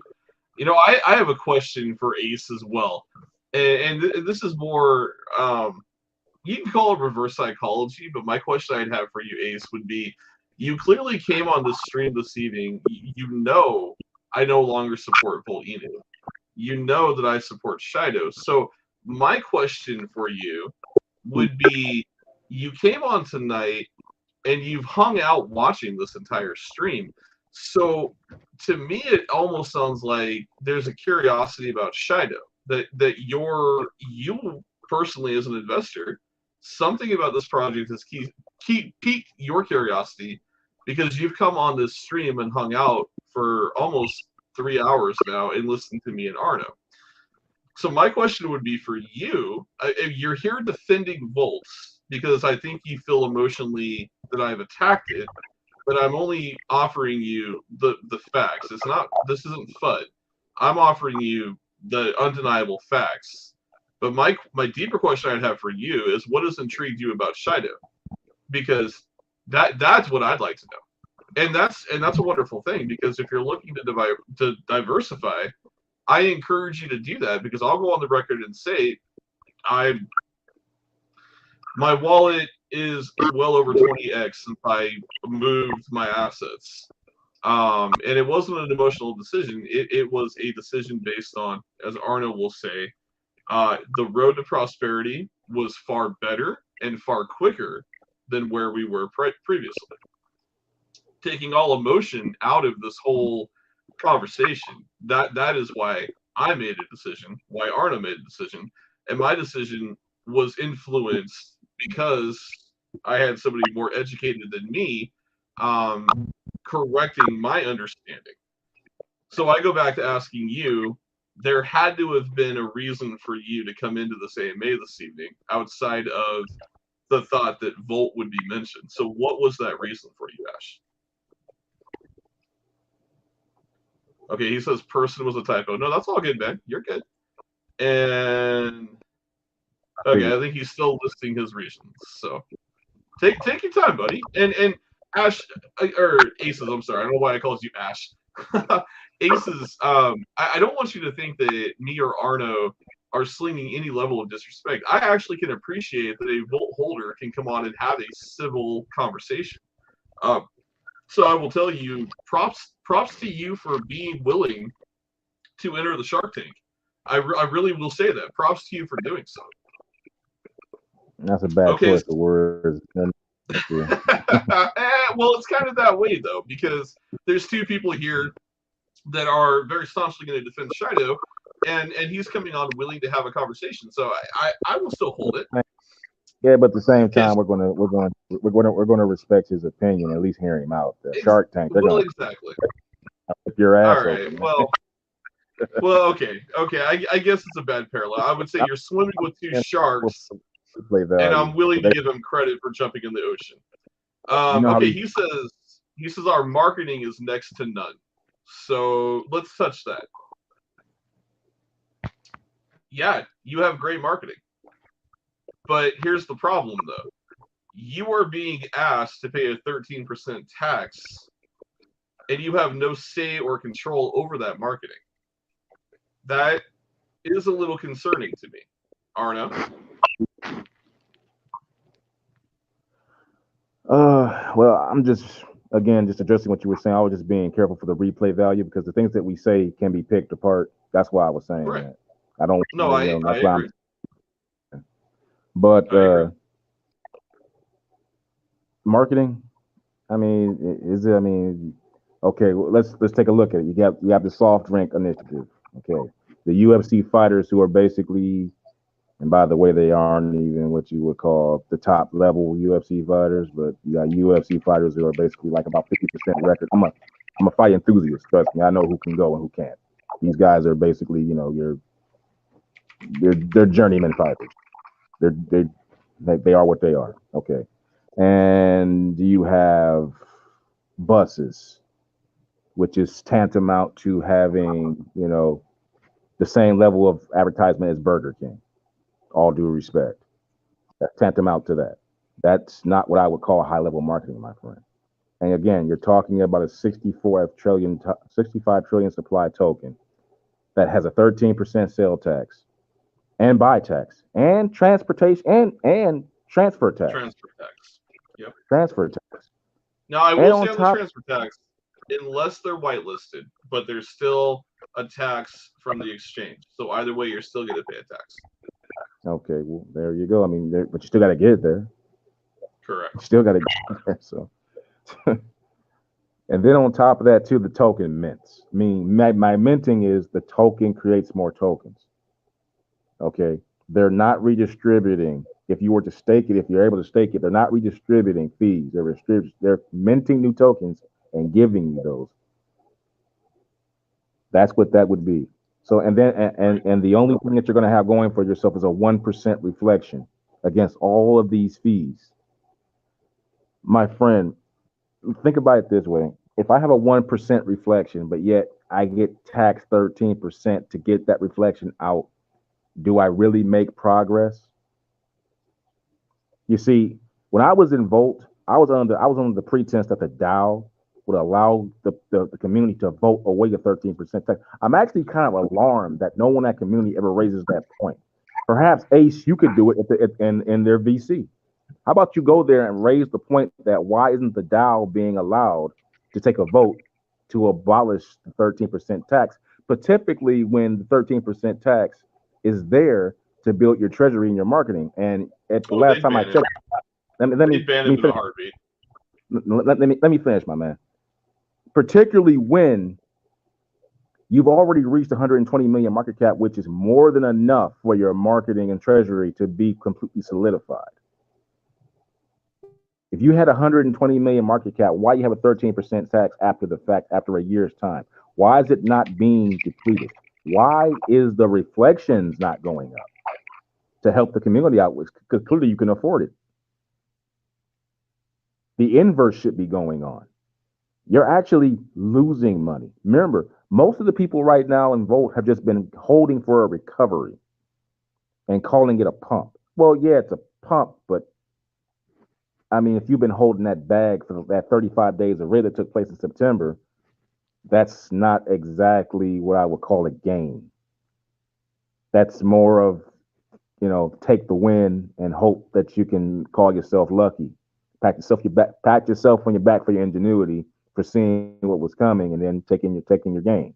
I have a question for Ace as well. And this is more, you can call it reverse psychology, but my question I'd have for you, Ace, would be, You clearly came on this stream this evening. You know I no longer support Volt Inu. You know that I support Shido. So my question for you would be, you came on tonight and you've hung out watching this entire stream. So to me, it almost sounds like there's a curiosity about Shido, that you personally as an investor, something about this project has piqued your curiosity, because you've come on this stream and hung out for almost 3 hours now and listened to me and Arno. So my question would be for you, you're here defending Volts because I think you feel emotionally that I've attacked it, but I'm only offering you the facts. This isn't FUD. I'm offering you the undeniable facts. But my deeper question I'd have for you is, what has intrigued you about Shido? Because that's what I'd like to know. And that's a wonderful thing, because if you're looking to diversify, I encourage you to do that, because I'll go on the record and say my wallet is well over 20x since I moved my assets. And it wasn't an emotional decision. It was a decision based on, as Arno will say, the road to prosperity was far better and far quicker than where we were previously. Taking all emotion out of this whole conversation, that is why I made a decision, why Arno made a decision, and my decision was influenced because I had somebody more educated than me correcting my understanding. So I go back to asking you, there had to have been a reason for you to come into this AMA this evening outside of the thought that Volt would be mentioned. So what was that reason for you, Ash? Okay, he says person was a typo. No, that's all good, man. You're good. And okay, I think he's still listing his reasons. So take your time, buddy. And Ash, or Aces, I'm sorry. I don't know why I called you Ash. Aces, I don't want you to think that me or Arno are slinging any level of disrespect. I actually can appreciate that a Volt holder can come on and have a civil conversation. So I will tell you, props to you for being willing to enter the Shark Tank. I really will say that. Props to you for doing so. That's a bad choice of words. Well, it's kind of that way, though, because there's two people here that are very staunchly going to defend Shido, and he's coming on willing to have a conversation. So I will still hold it. Yeah, but at the same time, we're gonna respect his opinion, at least hear him out. The Shark Tank. Exactly. Your ass. All right. Well, okay. I guess it's a bad parallel. I would say you're swimming with two sharks, and I'm willing to give him credit for jumping in the ocean. Okay, he says our marketing is next to none. So let's touch that. Yeah, you have great marketing. But here's the problem, though. You are being asked to pay a 13% tax, and you have no say or control over that marketing. That is a little concerning to me. Arno? Well, I'm just addressing what you were saying. I was just being careful for the replay value, because the things that we say can be picked apart. That's why I was saying that. I don't. No, I agree. But marketing, I mean, is it? I mean, okay. Well, let's take a look at it. You have the soft drink initiative. Okay, the UFC fighters who are basically, and by the way, they aren't even what you would call the top level UFC fighters, but you got UFC fighters who are basically like about 50% record. I'm a fight enthusiast. Trust me, I know who can go and who can't. These guys are basically, they're journeyman fighters. They are what they are. Okay. And you have buses, which is tantamount to having, the same level of advertisement as Burger King. All due respect. That's tantamount to that. That's not what I would call high level marketing, my friend. And again, you're talking about a 65 trillion supply token that has a 13% sale tax and buy tax and transportation and transfer tax. Transfer tax. Yep. Transfer tax. Now, I And will on say on the top, transfer tax, unless they're whitelisted, but there's still a tax from the exchange. So either way, you're still going to pay a tax. okay, well, there you go. I mean, but you still got to get it there. Correct. You still got to get it there. So, and then on top of that, too, the token mints. I mean, my minting is the token creates more tokens. Okay, they're not redistributing. If you were to stake it, if you're able to stake it, they're not redistributing fees. They're minting new tokens and giving you those. That's what that would be. So, and then and the only thing that you're going to have going for yourself is a 1% reflection against all of these fees. My friend, think about it this way: if I have a 1% reflection, but yet I get taxed 13% to get that reflection out, do I really make progress? You see, when I was in Volt, I was under the pretense that the DAO would allow the community to vote away the 13% tax. I'm actually kind of alarmed that no one in that community ever raises that point. Perhaps Ace, you could do it in their VC. How about you go there and raise the point that why isn't the DAO being allowed to take a vote to abolish the 13% tax? But typically, when the 13% tax is there to build your treasury and your marketing, and at the last time I checked, let me finish. Let me finish, my man. Particularly when you've already reached 120 million market cap, which is more than enough for your marketing and treasury to be completely solidified. If you had 120 million market cap, why you have a 13% tax after the fact, after a year's time? Why is it not being depleted? Why is the reflections not going up to help the community out? Because clearly you can afford it. The inverse should be going on. You're actually losing money. Remember, most of the people right now in Volt have just been holding for a recovery and calling it a pump. Well, yeah, it's a pump, but I mean, if you've been holding that bag for that 35 days of raid that took place in September, that's not exactly what I would call a gain. That's more of, take the win and hope that you can call yourself lucky. Pat yourself on your back for your ingenuity, for seeing what was coming and then taking your gain.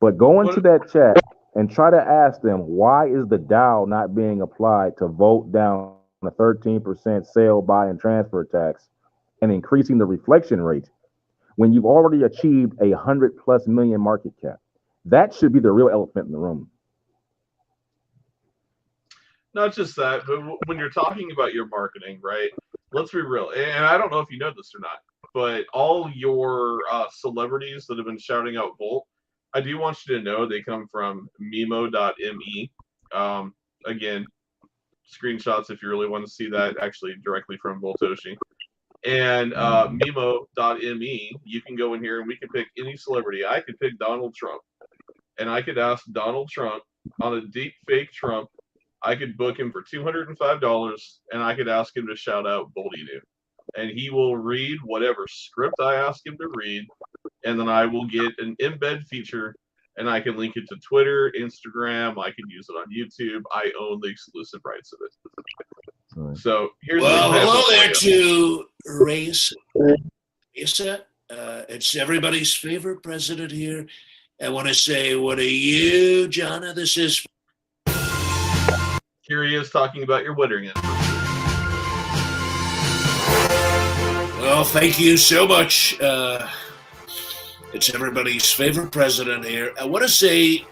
But go into that chat and try to ask them, why is the DAO not being applied to vote down a 13% sale, buy, and transfer tax and increasing the reflection rate when you've already achieved 100+ million market cap? That should be the real elephant in the room. Not just that, but when you're talking about your marketing, right? Let's be real. And I don't know if you know this or not, but all your celebrities that have been shouting out Volt, I do want you to know they come from Memo.me. Again, screenshots if you really want to see that, actually directly from Voltoshi. And Memo.me, you can go in here and we can pick any celebrity. I could pick Donald Trump. And I could ask Donald Trump on a deep fake Trump. I could book him for $205 and I could ask him to shout out Boldinu. And he will read whatever script I ask him to read. And then I will get an embed feature and I can link it to Twitter, Instagram. I can use it on YouTube. I own the exclusive rights of it. Right. So here's hello there to Reyes. It's everybody's favorite president here. I want to say what a huge honor this is. Here he is talking about your wedding anniversary. Well, thank you so much. It's everybody's favorite president here. I want to say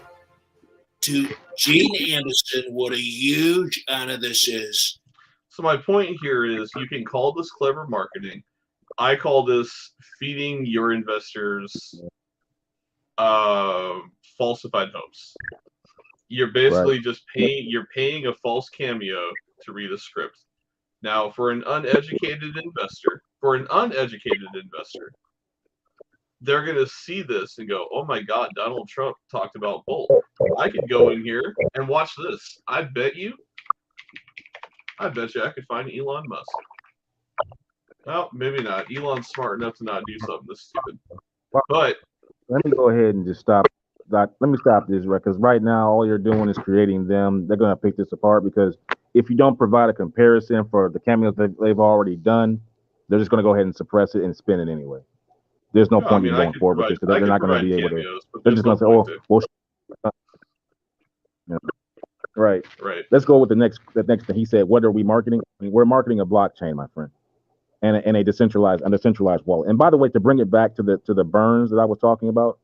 to Gene Anderson what a huge honor this is. So my point here is you can call this clever marketing. I call this feeding your investors falsified hopes. You're basically just paying a false cameo to read a script. Now, for an uneducated investor, they're going to see this and go, oh my God, Donald Trump talked about Bolt. I could go in here and watch this. I bet you I could find Elon Musk. Well, maybe not. Elon's smart enough to not do something this stupid. But let me go ahead and just stop. Let me stop this, because right now all you're doing is creating them. They're going to pick this apart, because if you don't provide a comparison for the cameos that they've already done, They're just going to go ahead and suppress it and spin it anyway. There's no point in going forward because they're not going to be able to. They're just going to say, "Oh, well." Right. Let's go with the next thing. He said, "What are we marketing? I mean, we're marketing a blockchain, my friend, and a decentralized wallet." And by the way, to bring it back to the burns that I was talking about,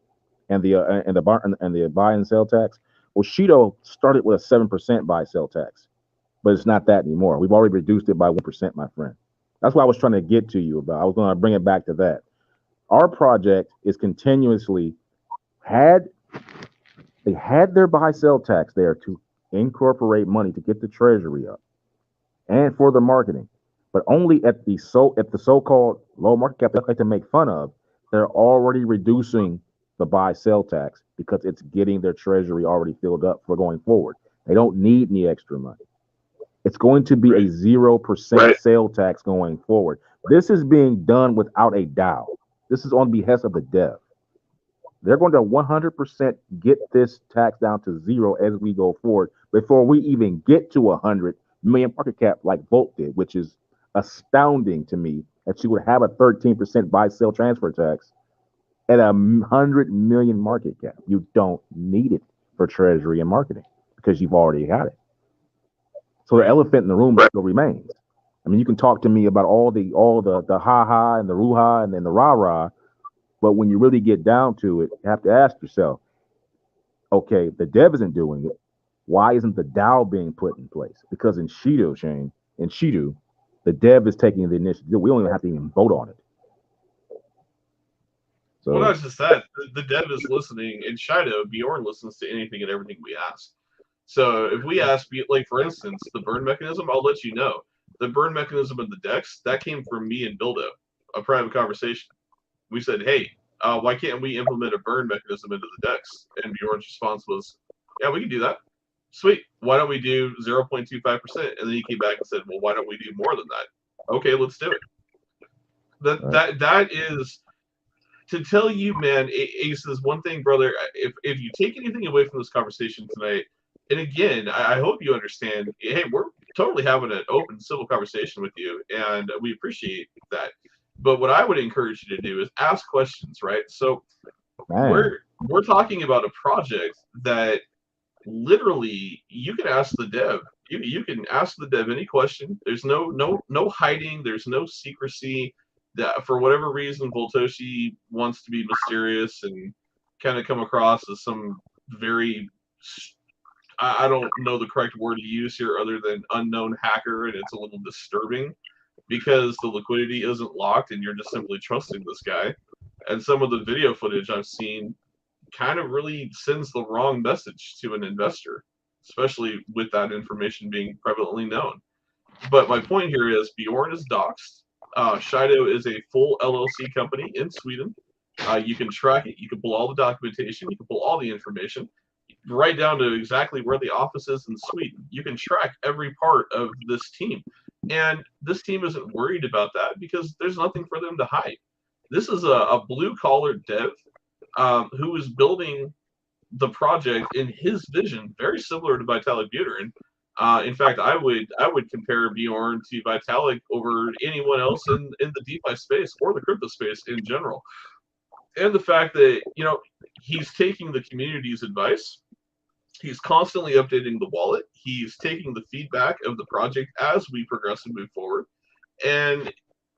and the buy and sell tax. Well, Shido started with a 7% buy sell tax, but it's not that anymore. We've already reduced it by 1%, my friend. That's what I was trying to get to you about. I was going to bring it back to that. Our project is continuously had their buy sell tax there to incorporate money to get the treasury up and for the marketing, but only at the so-called low market cap they like to make fun of. They're already reducing the buy sell tax because it's getting their treasury already filled up for going forward. They don't need any extra money. It's going to be a 0% sale tax going forward. This is being done without a DAO. This is on behest of the dev. They're going to 100% get this tax down to 0 as we go forward before we even get to 100 million market cap like Volt did, which is astounding to me that you would have a 13% buy sell transfer tax at 100 million market cap. You don't need it for treasury and marketing because you've already had it. So the elephant in the room still remains. I mean, you can talk to me about all the ha-ha and the roo-ha and then the rah-rah, but when you really get down to it, you have to ask yourself, okay, the dev isn't doing it. Why isn't the DAO being put in place? Because in Shido, the dev is taking the initiative. We don't even have to even vote on it. So, well, not just that. The dev is listening. In Shido, Bjorn listens to anything and everything we ask. So if we ask, like for instance, the burn mechanism, I'll let you know. The burn mechanism of the DEX, that came from me and Bildo, a private conversation. We said, hey, why can't we implement a burn mechanism into the DEX? And Bjorn's response was, yeah, we can do that. Sweet. Why don't we do 0.25%? And then he came back and said, well, why don't we do more than that? Okay, let's do it. That is, to tell you, man, Ace, is one thing, brother. If you take anything away from this conversation tonight, and again, I hope you understand, hey, we're totally having an open, civil conversation with you, and we appreciate that. But what I would encourage you to do is ask questions, right? So we're talking about a project that literally you can ask the dev. You can ask the dev any question. There's no hiding. There's no secrecy. That for whatever reason, Voltoshi wants to be mysterious and kind of come across as some very, I don't know the correct word to use here other than unknown hacker, and it's a little disturbing because the liquidity isn't locked and you're just simply trusting this guy. And some of the video footage I've seen kind of really sends the wrong message to an investor, especially with that information being prevalently known. But my point here is Bjorn is doxxed. Shido is a full LLC company in Sweden. You can track it. You can pull all the documentation. You can pull all the information, right down to exactly where the office is in Sweden. You can track every part of this team. And this team isn't worried about that because there's nothing for them to hide. This is a blue-collar dev who is building the project in his vision, very similar to Vitalik Buterin. In fact, I would compare Bjorn to Vitalik over anyone else in the DeFi space or the crypto space in general. And the fact that, he's taking the community's advice. He's constantly updating the wallet. He's taking the feedback of the project as we progress and move forward. And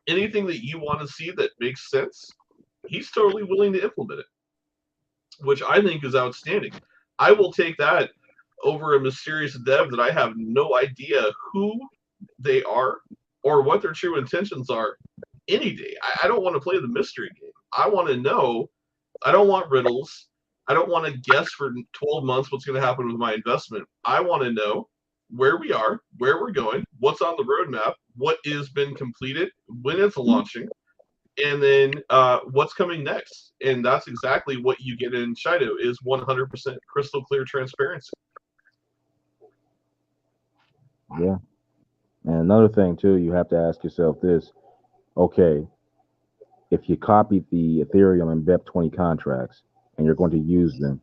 anything that you want to see that makes sense, he's totally willing to implement it, which I think is outstanding. I will take that over a mysterious dev that I have no idea who they are or what their true intentions are any day. I don't want to play the mystery game. I want to know. I don't want riddles. I don't want to guess for 12 months what's going to happen with my investment. I want to know where we are, where we're going, what's on the roadmap, what has been completed, when it's launching, and then what's coming next. And that's exactly what you get in Shido is 100% crystal clear transparency. Yeah. And another thing, too, you have to ask yourself this. Okay, if you copy the Ethereum and BEP20 contracts and you're going to use them,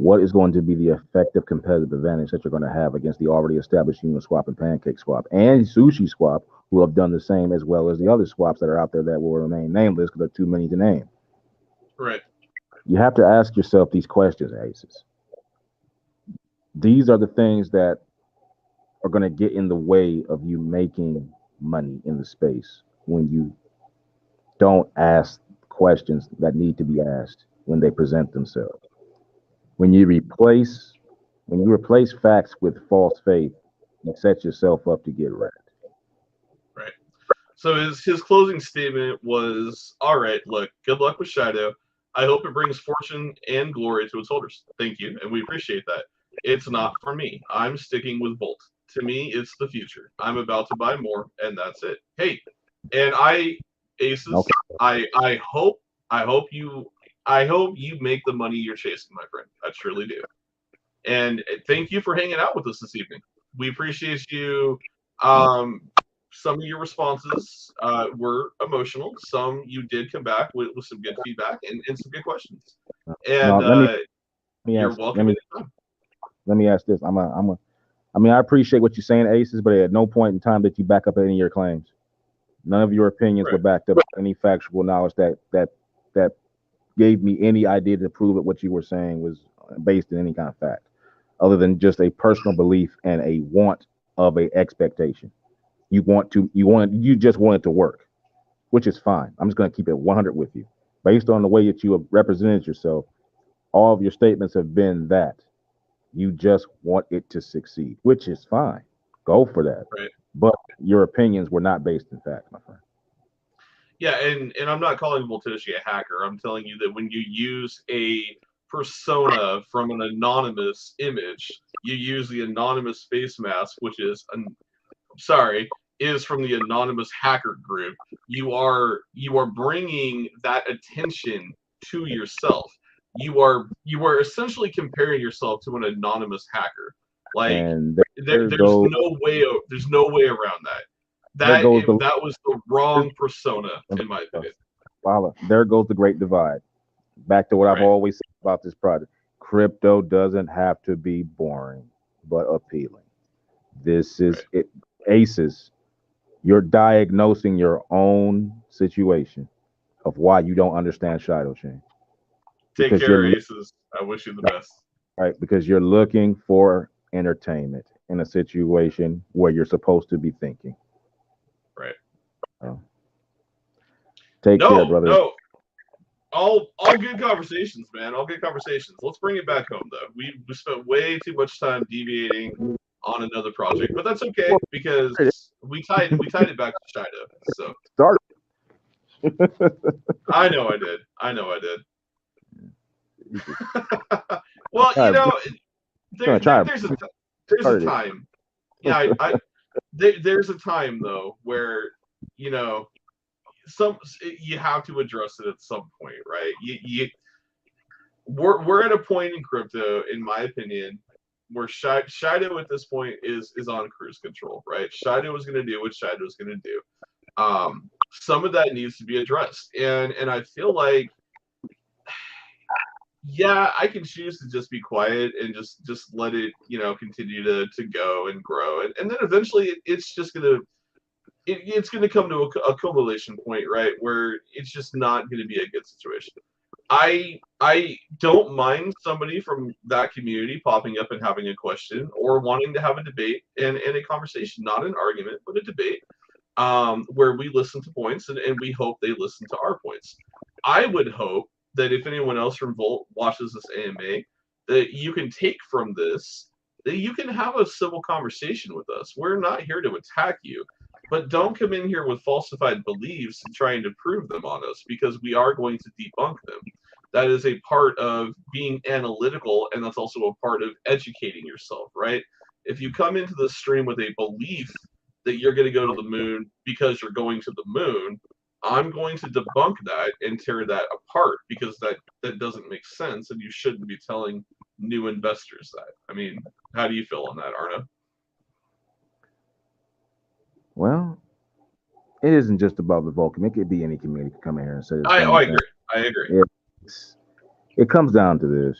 what is going to be the effective competitive advantage that you're going to have against the already established Uniswap and Pancake Swap and Sushi Swap, who have done the same, as well as the other swaps that are out there that will remain nameless because they're too many to name. Right. You have to ask yourself these questions, Aces. These are the things that are going to get in the way of you making money in the space when you don't ask questions that need to be asked when they present themselves. When you replace facts with false faith, you set yourself up to get wrecked. Right. So his closing statement was, all right, look, good luck with Shido. I hope it brings fortune and glory to its holders. Thank you, and we appreciate that. It's not for me. I'm sticking with Bolt. To me, it's the future. I'm about to buy more, and that's it. Hey, and Aces, Okay. I hope you make the money you're chasing, my friend. I truly do. And thank you for hanging out with us this evening. We appreciate you. Some of your responses were emotional. Some you did come back with some good feedback and some good questions. And you're welcome anytime. Let me ask this. I appreciate what you're saying, Aces, but at no point in time did you back up any of your claims. None of your opinions were backed up by any factual knowledge that gave me any idea to prove that what you were saying was based in any kind of fact, other than just a personal belief and a want of a expectation. You just want it to work, which is fine. I'm just going to keep it 100 with you. Based on the way that you have represented yourself, all of your statements have been that you just want it to succeed, which is fine. Go for that. Right. But your opinions were not based in fact, my friend. Yeah, and I'm not calling Voltici a hacker. I'm telling you that when you use a persona from an anonymous image, you use the anonymous face mask, which is from the anonymous hacker group. You are bringing that attention to yourself. You are essentially comparing yourself to an anonymous hacker. Like there's no way around that. That was the wrong persona, in my opinion. Wow, there goes the great divide. Back to what I've always said about this product. Crypto doesn't have to be boring, but appealing. This is it. Aces, you're diagnosing your own situation of why you don't understand Shido Chain. Take care, Aces. I wish you the best. Right, because you're looking for entertainment in a situation where you're supposed to be thinking. Right. Take care, brother. No. All good conversations, man. All good conversations. Let's bring it back home, though. We spent way too much time deviating on another project, but that's okay because we tied it back to Shido. So start. I know I did. Well, there's a time. Yeah, there's a time though where you have to address it at some point, right? We're at a point in crypto, in my opinion, where Shido at this point is on cruise control, right? Shido is going to do what Shido is going to do. Some of that needs to be addressed, and I feel like, yeah, I can choose to just be quiet and just let it, continue to go and grow, and then eventually it's just gonna come to a culmination point, right, where it's just not going to be a good situation. I don't mind somebody from that community popping up and having a question or wanting to have a debate and a conversation, not an argument, but a debate, where we listen to points and we hope they listen to our points. I would hope that if anyone else from Volt watches this AMA, that you can take from this that you can have a civil conversation with us. We're not here to attack you, but don't come in here with falsified beliefs and trying to prove them on us, because we are going to debunk them. That is a part of being analytical, and that's also a part of educating yourself, right? If you come into the stream with a belief that you're going to go to the moon because you're going to the moon, I'm going to debunk that and tear that apart, because that doesn't make sense, and you shouldn't be telling new investors that. I mean, how do you feel on that, Arno? Well, it isn't just about the Vulcan. It could be any community can come in here and say. I agree. It comes down to this.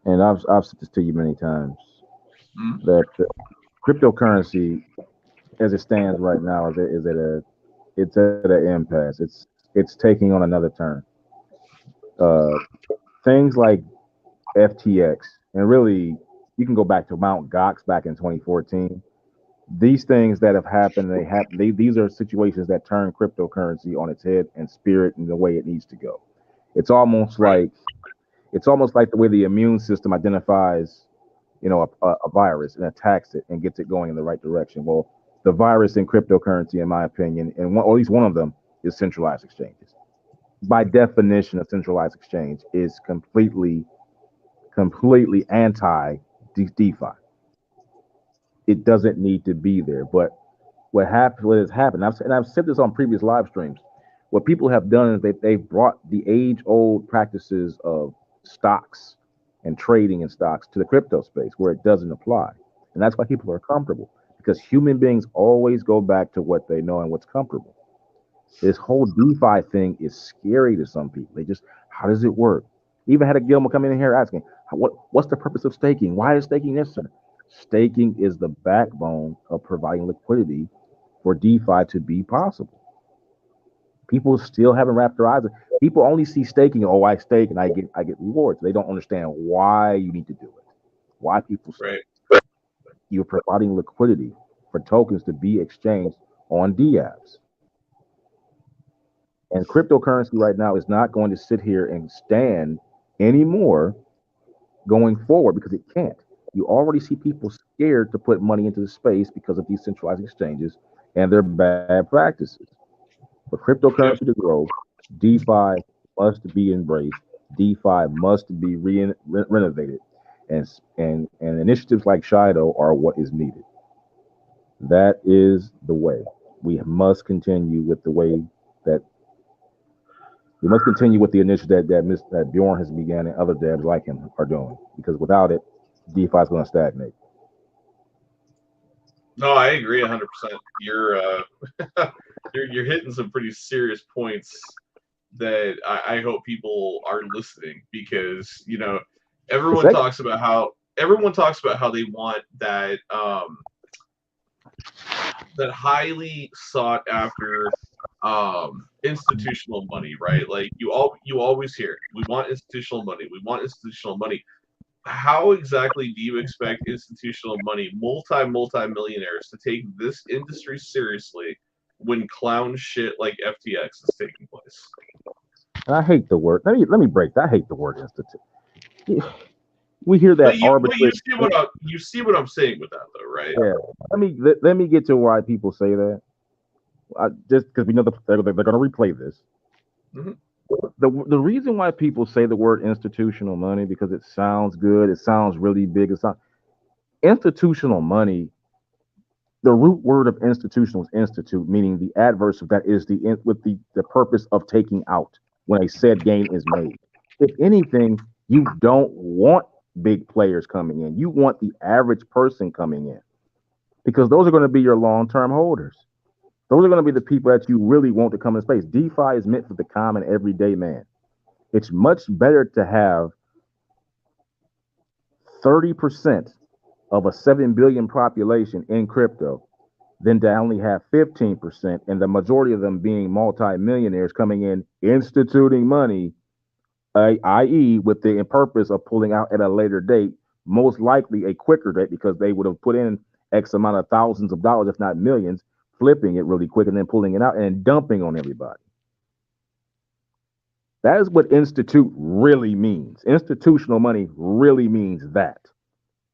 and I've said this to you many times, that cryptocurrency, as it stands right now, it's at an impasse. It's taking on another turn. Uh, Things like FTX, and really, you can go back to Mount Gox back in 2014. These things that have happened, these are situations that turn cryptocurrency on its head and spirit in the way it needs to go. It's almost like the way the immune system identifies, a virus and attacks it and gets it going in the right direction. Well, the virus in cryptocurrency, in my opinion, and at least one of them, is centralized exchanges. By definition, a centralized exchange is completely anti DeFi. It doesn't need to be there. But what has happened, I've said this on previous live streams. What people have done is they've brought the age-old practices of stocks and trading in stocks to the crypto space where it doesn't apply. And that's why people are comfortable, because human beings always go back to what they know and what's comfortable. This whole DeFi thing is scary to some people. How does it work? Even had a Gilmore come in here asking, what's the purpose of staking? Why is staking necessary? Staking is the backbone of providing liquidity for DeFi to be possible. People still haven't wrapped their eyes. People only see staking. Oh, I stake and I get rewards. They don't understand why you need to do it. Why people stake. Right. You're providing liquidity for tokens to be exchanged on DApps. And cryptocurrency right now is not going to sit here and stand anymore going forward, because it can't. You already see people scared to put money into the space because of these centralized exchanges and their bad practices. For cryptocurrency to grow, DeFi must be embraced. DeFi must be renovated, and initiatives like Shido are what is needed. That is the way. We must continue with the way that we must continue with the initiative that Bjorn has begun and other devs like him are doing, because without it, DeFi is going to stagnate. No, I agree 100%. You're you're hitting some pretty serious points that I hope people are listening, because everyone talks about how they want that that highly sought after institutional money, right? Like you always hear, we want institutional money. We want institutional money. How exactly do you expect institutional money, multi-millionaires, to take this industry seriously when clown shit like FTX is taking place? And I hate the word. Let me break that. I hate the word institute. We hear that arbitrary. You see what I'm saying with that, though, right? Yeah. Let me get to why people say that. Just because we know they're going to replay this. Mm-hmm. The reason why people say the word institutional money, because it sounds good, it sounds really big. Institutional money. The root word of institutional is institute, meaning the adverse of that is with the purpose of taking out when a said gain is made. If anything, you don't want big players coming in. You want the average person coming in, because those are going to be your long-term holders. Those are going to be the people that you really want to come in space. DeFi is meant for the common everyday man. It's much better to have 30% of a 7 billion population in crypto than to only have 15%, and the majority of them being multi-millionaires coming in, instituting money, i.e. with the purpose of pulling out at a later date, most likely a quicker date, because they would have put in X amount of thousands of dollars, if not millions, flipping it really quick and then pulling it out and dumping on everybody. That is what institute really means. Institutional money really means that.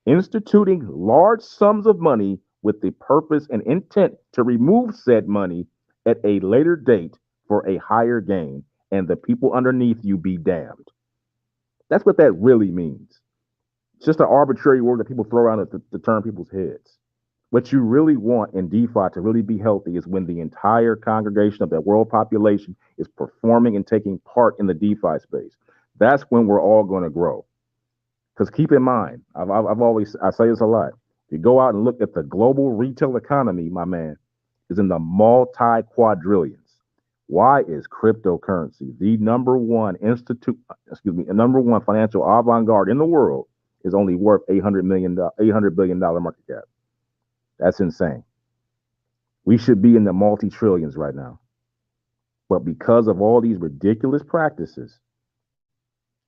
Instituting large sums of money with the purpose and intent to remove said money at a later date for a higher gain, and the people underneath you be damned. That's what that really means. It's just an arbitrary word that people throw around to turn people's heads. What you really want in DeFi to really be healthy is when the entire congregation of the world population is performing and taking part in the DeFi space. That's when we're all going to grow. Because keep in mind, I say this a lot. If you go out and look at the global retail economy, my man, is in the multi-quadrillions. Why is cryptocurrency the number one financial avant-garde in the world? is only worth $800 billion market cap. That's insane. We should be in the multi-trillions right now. But because of all these ridiculous practices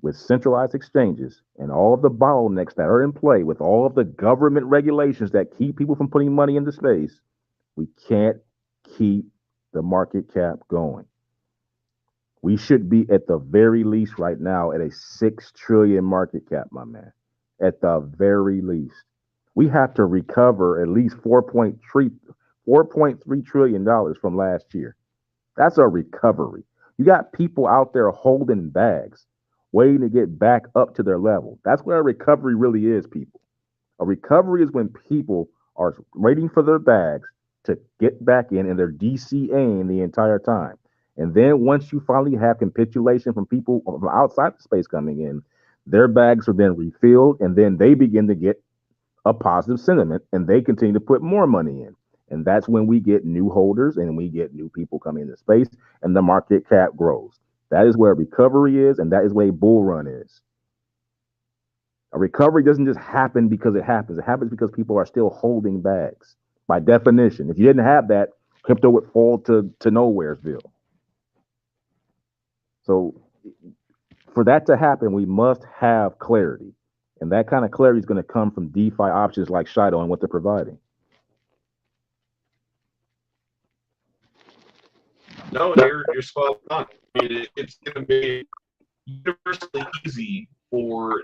with centralized exchanges and all of the bottlenecks that are in play with all of the government regulations that keep people from putting money into space, we can't keep the market cap going. We should be at the very least right now at a 6 trillion market cap, my man. At the very least. We have to recover at least $4.3 trillion from last year. That's a recovery. You got people out there holding bags, waiting to get back up to their level. That's what a recovery really is, people. A recovery is when people are waiting for their bags to get back in and they're DCAing the entire time. And then once you finally have capitulation from people from outside the space coming in, their bags are then refilled and then they begin to get a positive sentiment and they continue to put more money in. And that's when we get new holders and we get new people coming into space and the market cap grows. That is where recovery is, and that is where a bull run is. A recovery doesn't just happen because it happens. It happens because people are still holding bags. By definition, if you didn't have that, crypto would fall to nowheresville. So for that to happen, we must have clarity. And that kind of clarity is going to come from DeFi options like Shido and what they're providing. No, you're spot on. I mean, it's going to be universally easy for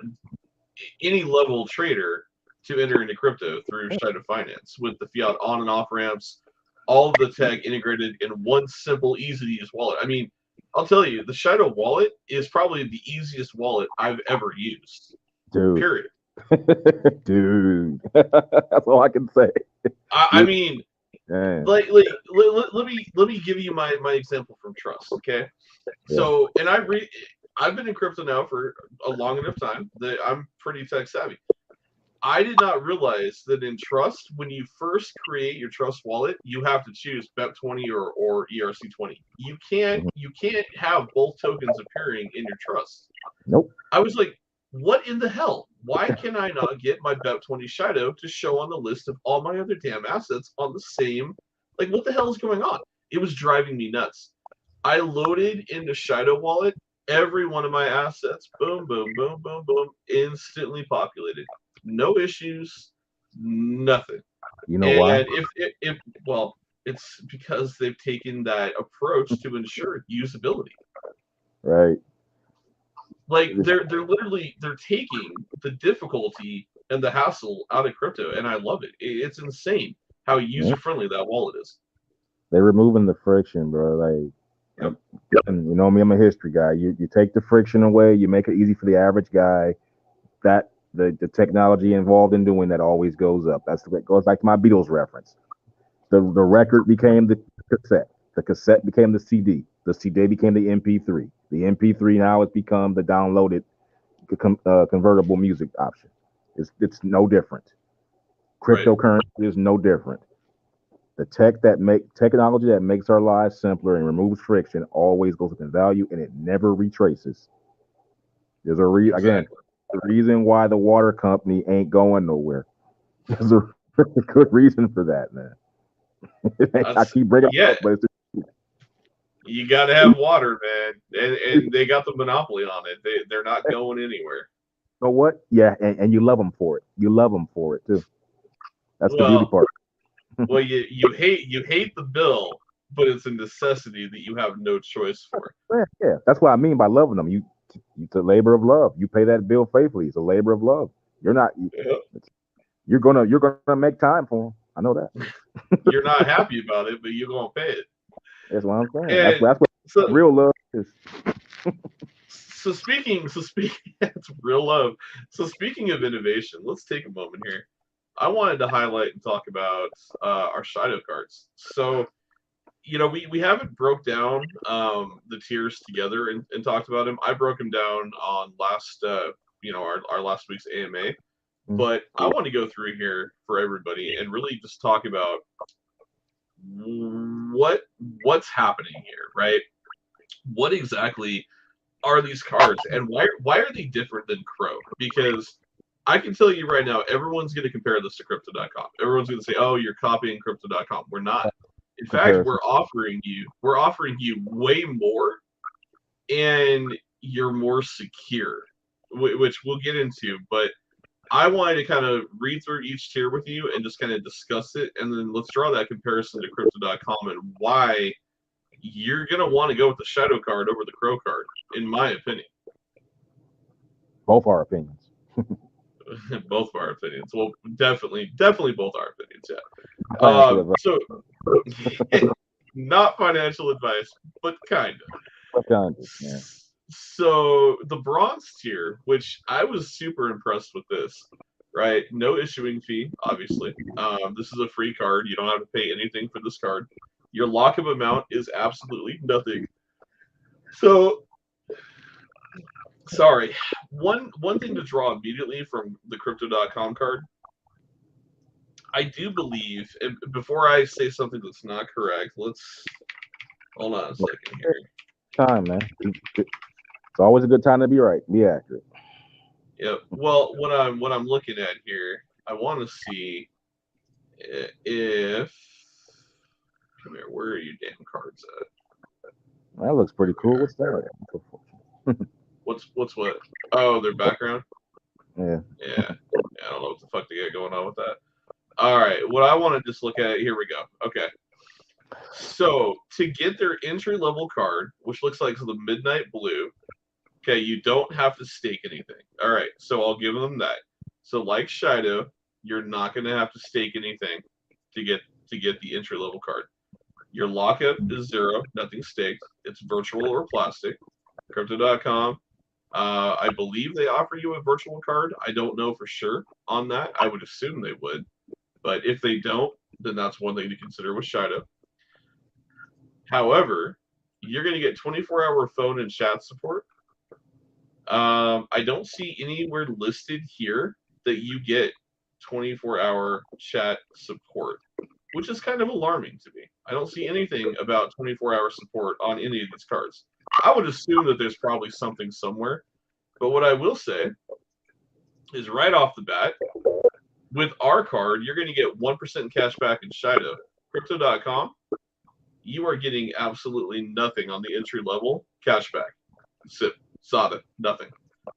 any level trader to enter into crypto through Shido.Finance with the fiat on and off ramps, all of the tech integrated in one simple, easy to use wallet. I mean, I'll tell you, the Shido wallet is probably the easiest wallet I've ever used. Dude. Period. Dude. That's all I can say. I mean, man. let me give you my example from Trust, okay? Yeah. So, and I've been in crypto now for a long enough time that I'm pretty tech savvy. I did not realize that in Trust, when you first create your Trust wallet, you have to choose BEP20 or ERC20. You can't have both tokens appearing in your Trust. Nope. I was like, what in the hell? Why can I not get my BEP20 Shido to show on the list of all my other damn assets on the same? Like, what the hell is going on? It was driving me nuts. I loaded into Shido wallet every one of my assets. Boom, boom, boom, boom, boom. Instantly populated. No issues. Nothing. You know why? And well, it's because they've taken that approach to ensure usability. Right. Like they're taking the difficulty and the hassle out of crypto, and I love it. It's insane how user friendly that wallet is. They're removing the friction, bro. Like, yep. And you know me, I'm a history guy. You take the friction away, you make it easy for the average guy. That the technology involved in doing that always goes up. That goes back to my Beatles reference. The record became the cassette. The cassette became the CD. The CD became the MP3. The MP3 now has become the downloaded convertible music option. It's no different. Cryptocurrency is no different. The technology that makes our lives simpler and removes friction always goes up in value, and it never retraces. There's the reason why the water company ain't going nowhere. There's a good reason for that, man. I keep bringing it up, but it's you got to have water, man, and they got the monopoly on it. They're not going anywhere. You know what? Yeah, and you love them for it. You love them for it too. That's the beauty part. Well, you hate the bill, but it's a necessity that you have no choice for. Yeah, that's what I mean by loving them. It's a labor of love. You pay that bill faithfully. It's a labor of love. You're gonna make time for them. I know that. You're not happy about it, but you're gonna pay it. That's what I'm saying. That's what real love is. So speaking, it's real love. So speaking of innovation, let's take a moment here. I wanted to highlight and talk about our Shido cards. So, we haven't broke down the tiers together and talked about them. I broke them down on last, our last week's AMA. But I want to go through here for everybody and really just talk about what's happening here, right? What exactly are these cards, and why are they different than Crow? Because I can tell you right now, everyone's going to compare this to Crypto.com. Everyone's going to say, "Oh, you're copying Crypto.com." We're not. In fact, we're offering you way more, and you're more secure, which we'll get into. But I wanted to kind of read through each tier with you and just kind of discuss it, and then let's draw that comparison to Crypto.com and why you're going to want to go with the Shadow card over the Crow card, in my opinion. Both our opinions. Both of our opinions. Well, definitely both our opinions, yeah. So, not financial advice, but kind of. Yeah. So, the bronze tier, which I was super impressed with this, right? No issuing fee, obviously. This is a free card. You don't have to pay anything for this card. Your lockup amount is absolutely nothing. So, sorry. One thing to draw immediately from the Crypto.com card, I do believe, and before I say something that's not correct, let's hold on a second here. Time, man. It's always a good time to be right. Be accurate. Yep. Well, what I'm looking at here, I want to see if. Come here. Where are you damn cards at? That looks pretty cool. What's that? What's what? Oh, their background? Yeah. Yeah. I don't know what the fuck they got going on with that. All right. What I want to just look at, here we go. Okay. So to get their entry level card, which looks like the Midnight Blue, okay, you don't have to stake anything. All right. So I'll give them that. So like Shido, you're not going to have to stake anything to get the entry level card. Your lockup is 0, nothing staked. It's virtual or plastic. Crypto.com. I believe they offer you a virtual card. I don't know for sure on that. I would assume they would. But if they don't, then that's one thing to consider with Shido. However, you're going to get 24-hour phone and chat support. I don't see anywhere listed here that you get 24-hour chat support, which is kind of alarming to me. I don't see anything about 24-hour support on any of these cards. I would assume that there's probably something somewhere. But what I will say is right off the bat, with our card, you're going to get 1% cash back in Shido. Crypto.com, you are getting absolutely nothing on the entry level cash back. Sada, nothing.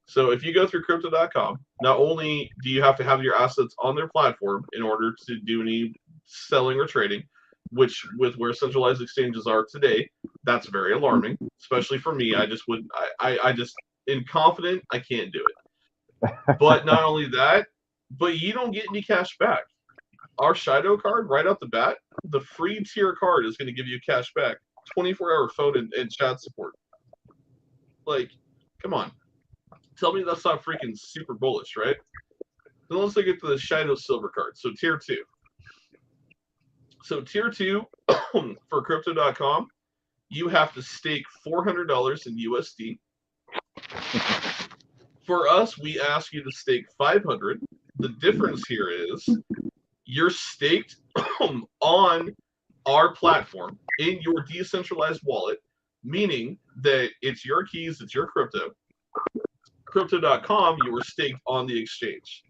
So if you go through Crypto.com, not only do you have to have your assets on their platform in order to do any selling or trading, which with where centralized exchanges are today, that's very alarming, especially for me. I just wouldn't. I just incompetent. I can't do it. But not only that, but you don't get any cash back. Our Shido card, right off the bat, the free tier card is going to give you cash back, 24-hour phone and chat support. Like, come on. Tell me that's not freaking super bullish, right? Then let's look at the Shido Silver card. So tier 2. So tier 2 for Crypto.com, you have to stake $400 in USD. For us, we ask you to stake $500. The difference here is you're staked on our platform in your decentralized wallet, meaning that it's your keys, it's your crypto. Crypto.com, you were staked on the exchange.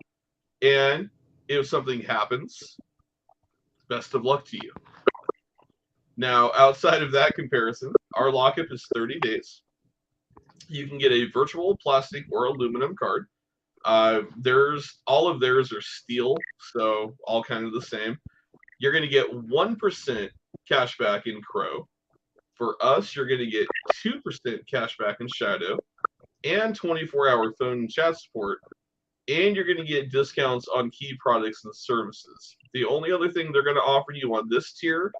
And if something happens, best of luck to you. Now, outside of that comparison, our lockup is 30 days. You can get a virtual, plastic, or aluminum card. All of theirs are steel, so all kind of the same. You're going to get 1% cash back in Crow. For us, you're going to get 2% cash back in Shadow and 24-hour phone and chat support. And you're going to get discounts on key products and services. The only other thing they're going to offer you on this tier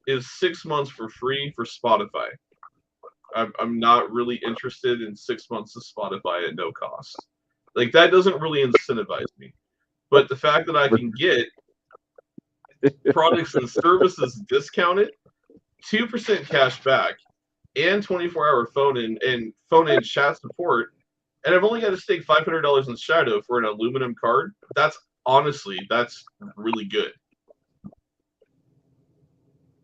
is 6 months for free for Spotify. I'm not really interested in 6 months of Spotify at no cost. Like, that doesn't really incentivize me. But the fact that I can get products and services discounted, 2% cash back, and 24-hour phone and chat support, and I've only got to stake $500 in Shadow for an aluminum card, that's really good.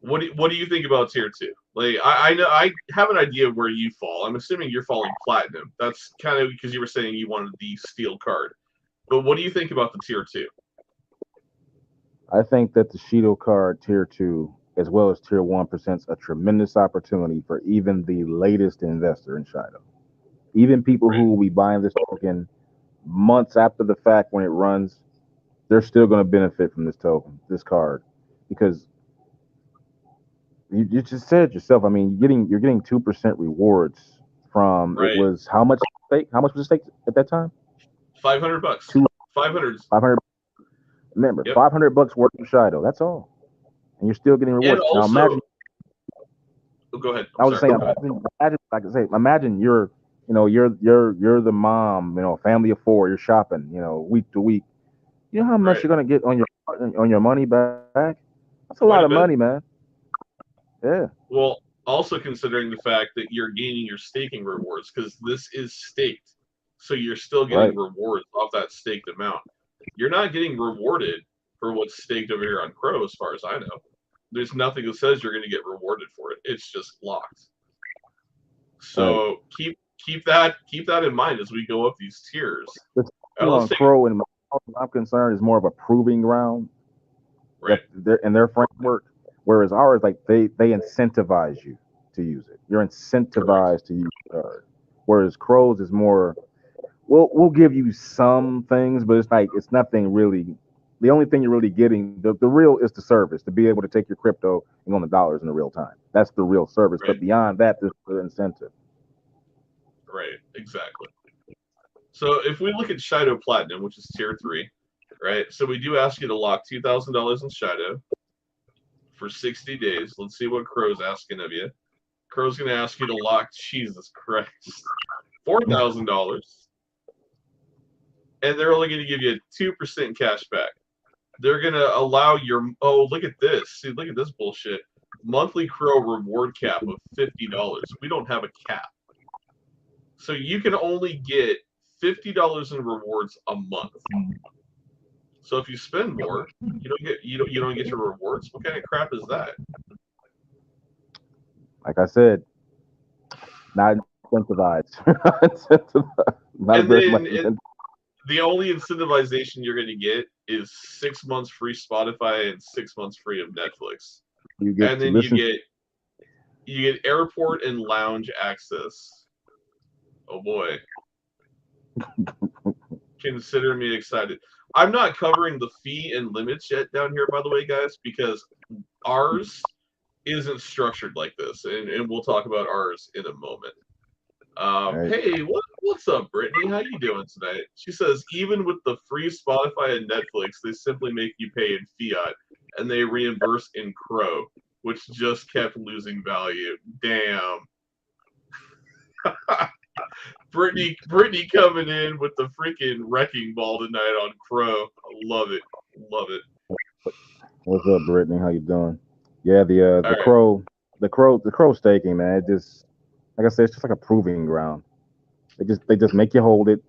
What do you think about tier 2? Like, I know I have an idea of where you fall. I'm assuming you're falling platinum. That's kind of because you were saying you wanted the steel card. But what do you think about the tier 2? I think that the Shido card tier 2, as well as tier 1, presents a tremendous opportunity for even the latest investor in Shido. Even people who will be buying this token months after the fact when it runs, they're still going to benefit from this token, this card, because you just said it yourself. I mean, you're getting 2% rewards from it was how much stake? How much was the stake at that time? $500. 500. 500. Remember, $500 worth of Shido. That's all, and you're still getting rewards. And also, now imagine. Oh, go ahead. I was saying, imagine you're the mom, family of 4. You're shopping, week to week. You know how much you're gonna get on your money back? That's a lot of money, man. Yeah. Well, also considering the fact that you're gaining your staking rewards, because this is staked, so you're still getting rewards off that staked amount. You're not getting rewarded for what's staked over here on Crow, as far as I know. There's nothing that says you're going to get rewarded for it. It's just locked. So keep that in mind as we go up these tiers. On Crow, and I'm concerned, is more of a proving ground, in their framework. Whereas ours, like they incentivize you to use it. You're incentivized to use the card. Whereas Crow's is more, we'll give you some things, but it's nothing really. The only thing you're really getting, the real is the service, to be able to take your crypto and go on the dollars in the real time. That's the real service. But beyond that, there's the incentive. Right, exactly. So if we look at Shido Platinum, which is tier 3, right? So we do ask you to lock $2,000 in Shido for 60 days. Let's see what Crow's asking of you. Crow's going to ask you to lock, Jesus Christ, $4,000. And they're only going to give you 2% cash back. They're going to allow your, look at this. See, look at this bullshit. Monthly Crow reward cap of $50. We don't have a cap. So you can only get $50 in rewards a month. So if you spend more, you don't get your rewards. What kind of crap is that? Like I said, not incentivized. And then the only incentivization you're going to get is 6 months free Spotify and 6 months free of Netflix. You get airport and lounge access. Oh boy. Consider me excited. I'm not covering the fee and limits yet down here, by the way, guys, because ours isn't structured like this, and we'll talk about ours in a moment. Hey, what's up, Brittany? How you doing tonight? She says, even with the free Spotify and Netflix, they simply make you pay in fiat, and they reimburse in Crow, which just kept losing value. Damn. Brittany coming in with the freaking wrecking ball tonight on Crow. I love it. Love it. What's up, Brittany? How you doing? Yeah, the Crow staking, man. It just, like I said, it's just like a proving ground. They just make you hold it,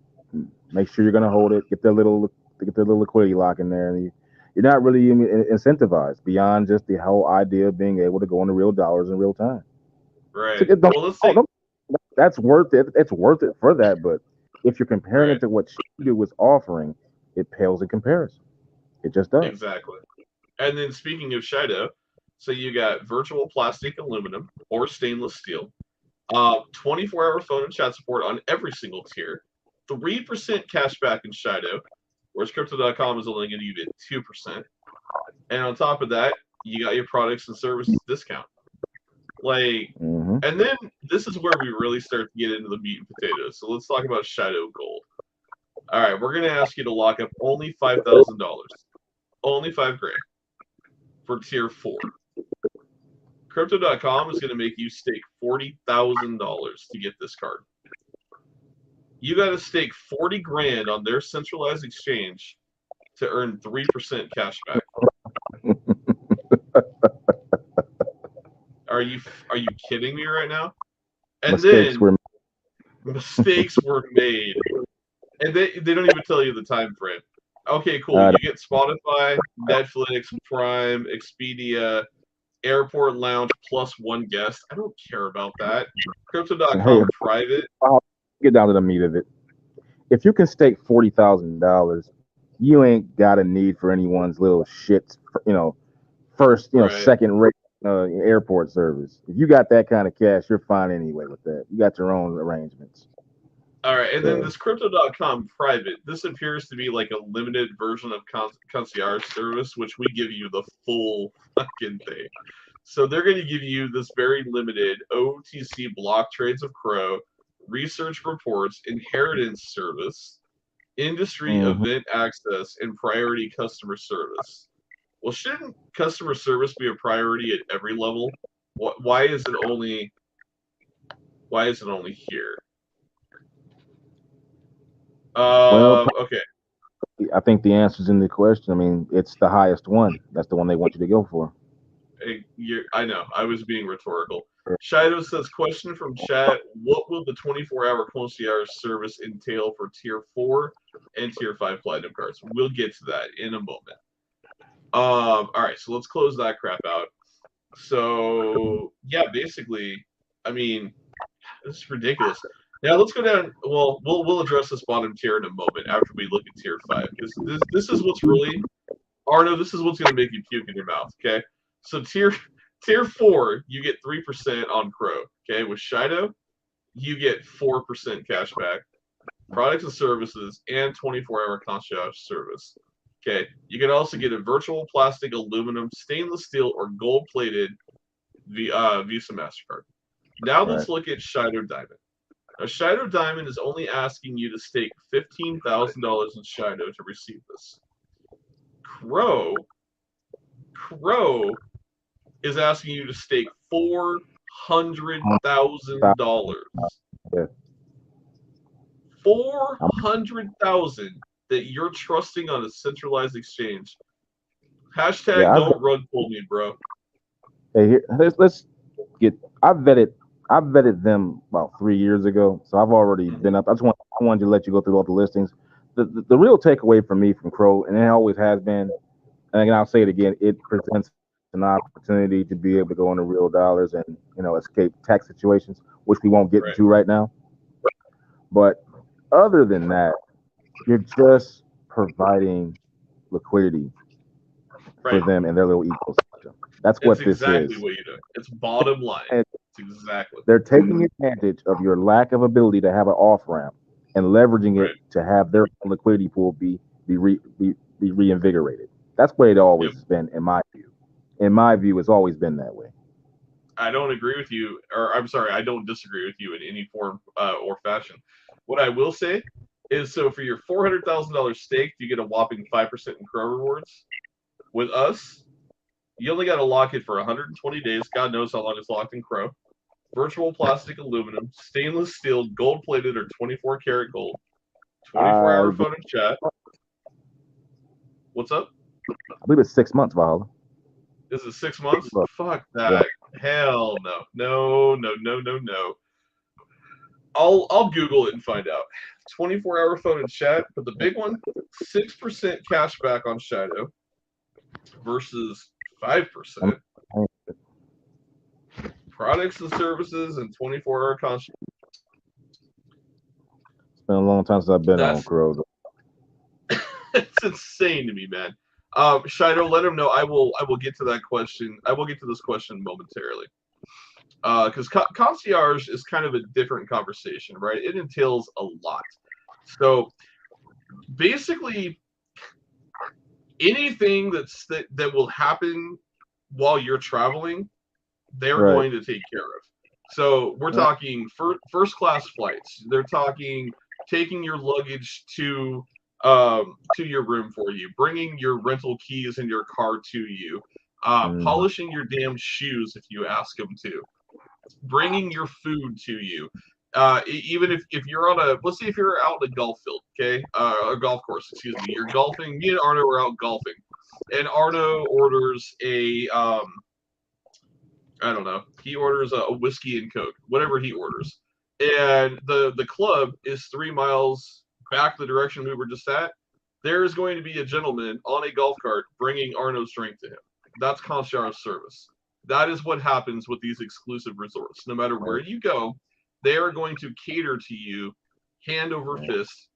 make sure you're gonna hold it, get their little liquidity lock in there, and you're not really incentivized beyond just the whole idea of being able to go into real dollars in real time. Right. That's worth it. It's worth it for that. But if you're comparing it to what Shido was offering, it pales in comparison. It just does. Exactly. And then speaking of Shido, so you got virtual plastic aluminum or stainless steel, 24-hour phone and chat support on every single tier, 3% cash back in Shido, whereas Crypto.com is only going to give you 2%. And on top of that, you got your products and services discount. And then this is where we really start to get into the meat and potatoes. So let's talk about Shido Gold. All right, we're going to ask you to lock up only $5,000, only $5,000 for tier 4. Crypto.com is going to make you stake $40,000 to get this card. You got to stake $40,000 on their centralized exchange to earn 3% cash back. Are you kidding me right now? And mistakes were made. And they don't even tell you the time frame. Okay, cool. You get Spotify, Netflix, Prime, Expedia, Airport Lounge plus 1 guest. I don't care about that. Crypto.com private. I'll get down to the meat of it. if you can stake $40,000, you ain't got a need for anyone's little shit, first, second rate airport service. If you got that kind of cash, you're fine anyway with that. You got your own arrangements. All right, and then this Crypto.com private, this appears to be like a limited version of concierge service, which we give you the full fucking thing. So they're going to give you this very limited OTC block trades of Crow, research reports, inheritance service, industry event access, and priority customer service. Well, shouldn't customer service be a priority at every level? Why is it only here? Okay. I think the answer's in the question. I mean, it's the highest one. That's the one they want you to go for. I know. I was being rhetorical. Shido says, question from chat, what will the 24-hour concierge service entail for Tier 4 and Tier 5 Platinum cards? We'll get to that in a moment. All right, so let's close that crap out. So, yeah, basically, I mean, this is ridiculous. Now let's go down. Well, we'll address this bottom tier in a moment after we look at Tier 5, because this is what's really, Arno, this is what's going to make you puke in your mouth, okay? So Tier 4, you get 3% on Crow, okay? With Shido, you get 4% cash back, products and services, and 24-hour concierge service. Okay, you can also get a virtual plastic, aluminum, stainless steel, or gold-plated Visa MasterCard. Now let's look at Shido Diamond. Now, Shido Diamond is only asking you to stake $15,000 in Shido to receive this. Crow is asking you to stake $400,000. Yeah. $400,000 that you're trusting on a centralized exchange. Hashtag don't rug pull me, bro. Hey, here, let's get. I vetted them about 3 years ago, so I've already been up. I wanted to let you go through all the listings. The real takeaway for me from Crow, and it always has been, and again, I'll say it again, it presents an opportunity to be able to go into real dollars and escape tax situations, which we won't get into right now. But other than that, you're just providing liquidity for them and their little ecosystem. That's what this is. Exactly what you do. It's bottom line. It's exactly. They're taking advantage of your lack of ability to have an off ramp and leveraging it to have their liquidity pool be reinvigorated. That's what it always has been, in my view. In my view, it's always been that way. I don't agree with you, or I'm sorry, I don't disagree with you in any form or fashion. What I will say is, so for your $400,000 stake, you get a whopping 5% in Crow rewards. With us, you only got to lock it for 120 days. God knows how long it's locked in Crow. Virtual plastic, aluminum, stainless steel, gold-plated, or 24-karat gold. 24-hour phone and chat. What's up? I believe it's 6 months, Valhalla. Is it 6 months? Fuck that. Yeah. Hell no. No. I'll Google it and find out. 24-hour phone and chat, but the big one, 6% cash back on Shido versus 5%. Products and services and 24-hour contract. It's been a long time since I've been on Crow. It's insane to me, man. Shido, let him know. I will get to that question. I will get to this question momentarily. Because concierge is kind of a different conversation, right? It entails a lot. So basically, anything that will happen while you're traveling, they're going to take care of. So we're talking first class flights. They're talking taking your luggage to your room for you, bringing your rental keys in your car to you, polishing your damn shoes if you ask them to, bringing your food to you. Even if you're on let's say if you're out in a golf field, okay, a golf course, excuse me, you're golfing. Me and Arno are out golfing, and Arno orders I don't know. He orders a whiskey and Coke, whatever he orders, and the club is 3 miles back the direction we were just at. There is going to be a gentleman on a golf cart bringing Arno's drink to him. That's concierge service. That is what happens with these exclusive resorts. No matter where you go, they are going to cater to you hand over fist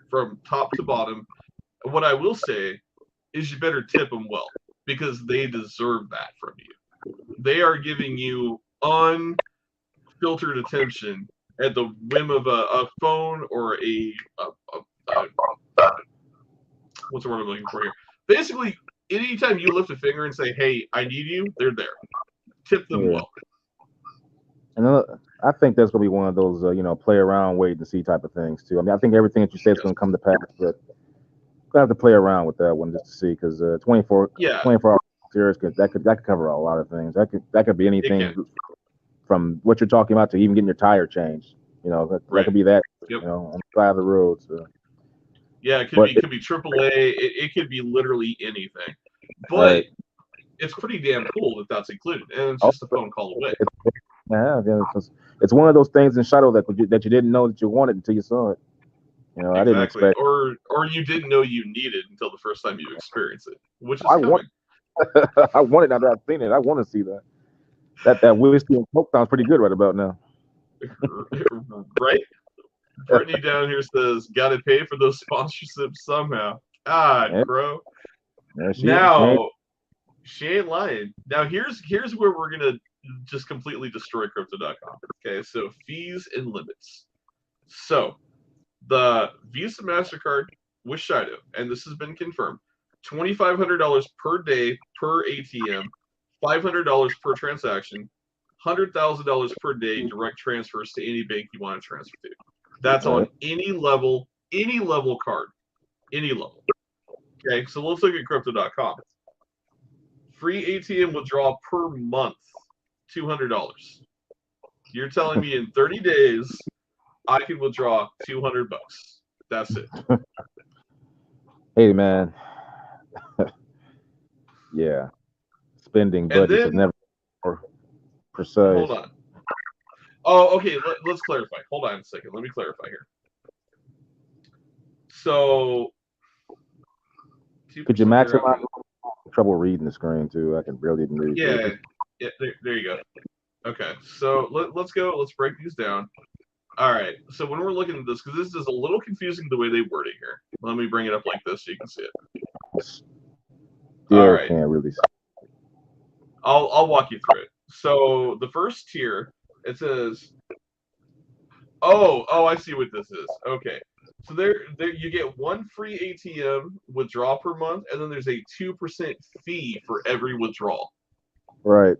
from top to bottom. What I will say is you better tip them well, because they deserve that from you. They are giving you unfiltered attention at the whim of a phone or what's the word I'm looking for here? Basically, anytime you lift a finger and say, "Hey, I need you," they're there. Tip them well. And I think that's gonna be one of those, play around, wait and see type of things too. I mean, I think everything that you say is gonna come to pass, but gonna have to play around with that one just to see, because 24 hour series that could cover a lot of things. That could be anything from what you're talking about to even getting your tire changed. That could be that. On the side of the road. So. Yeah, it could be AAA. It could be literally anything, but it's pretty damn cool that that's included, and it's just a phone call away. It's one of those things in Shido that you didn't know that you wanted until you saw it. Exactly. I didn't expect, or you didn't know you needed until the first time you experienced it, which is I want it now that I've seen it. I want to see that. That whiskey and coke sounds pretty good right about now. Right? Brittany down here says, "Gotta pay for those sponsorships somehow." Bro. Yeah, she ain't lying. Now here's where we're gonna just completely destroy Crypto.com. Okay, so fees and limits. So the Visa MasterCard with Shido, and this has been confirmed, $2,500 per day per ATM, $500 per transaction, $100,000 per day direct transfers to any bank you want to transfer to. That's on any level card, any level. Okay, so let's look at Crypto.com. Free ATM withdrawal per month, $200. You're telling me in 30 days I can withdraw $200? That's it. Hey man, yeah, spending budgets is never precise. Hold on. Oh, okay. Let's clarify. Hold on a second. Let me clarify here. So, could you maximize? Trouble reading the screen too. I can barely even read. Yeah. There you go. Okay. So let's go. Let's break these down. All right. So when we're looking at this, because this is a little confusing the way they word it here. Let me bring it up like this so you can see it. All right. Can't really see. I'll walk you through it. So the first tier, it says, oh, I see what this is. Okay. So there you get one free ATM withdrawal per month, and then there's a 2% fee for every withdrawal. Right.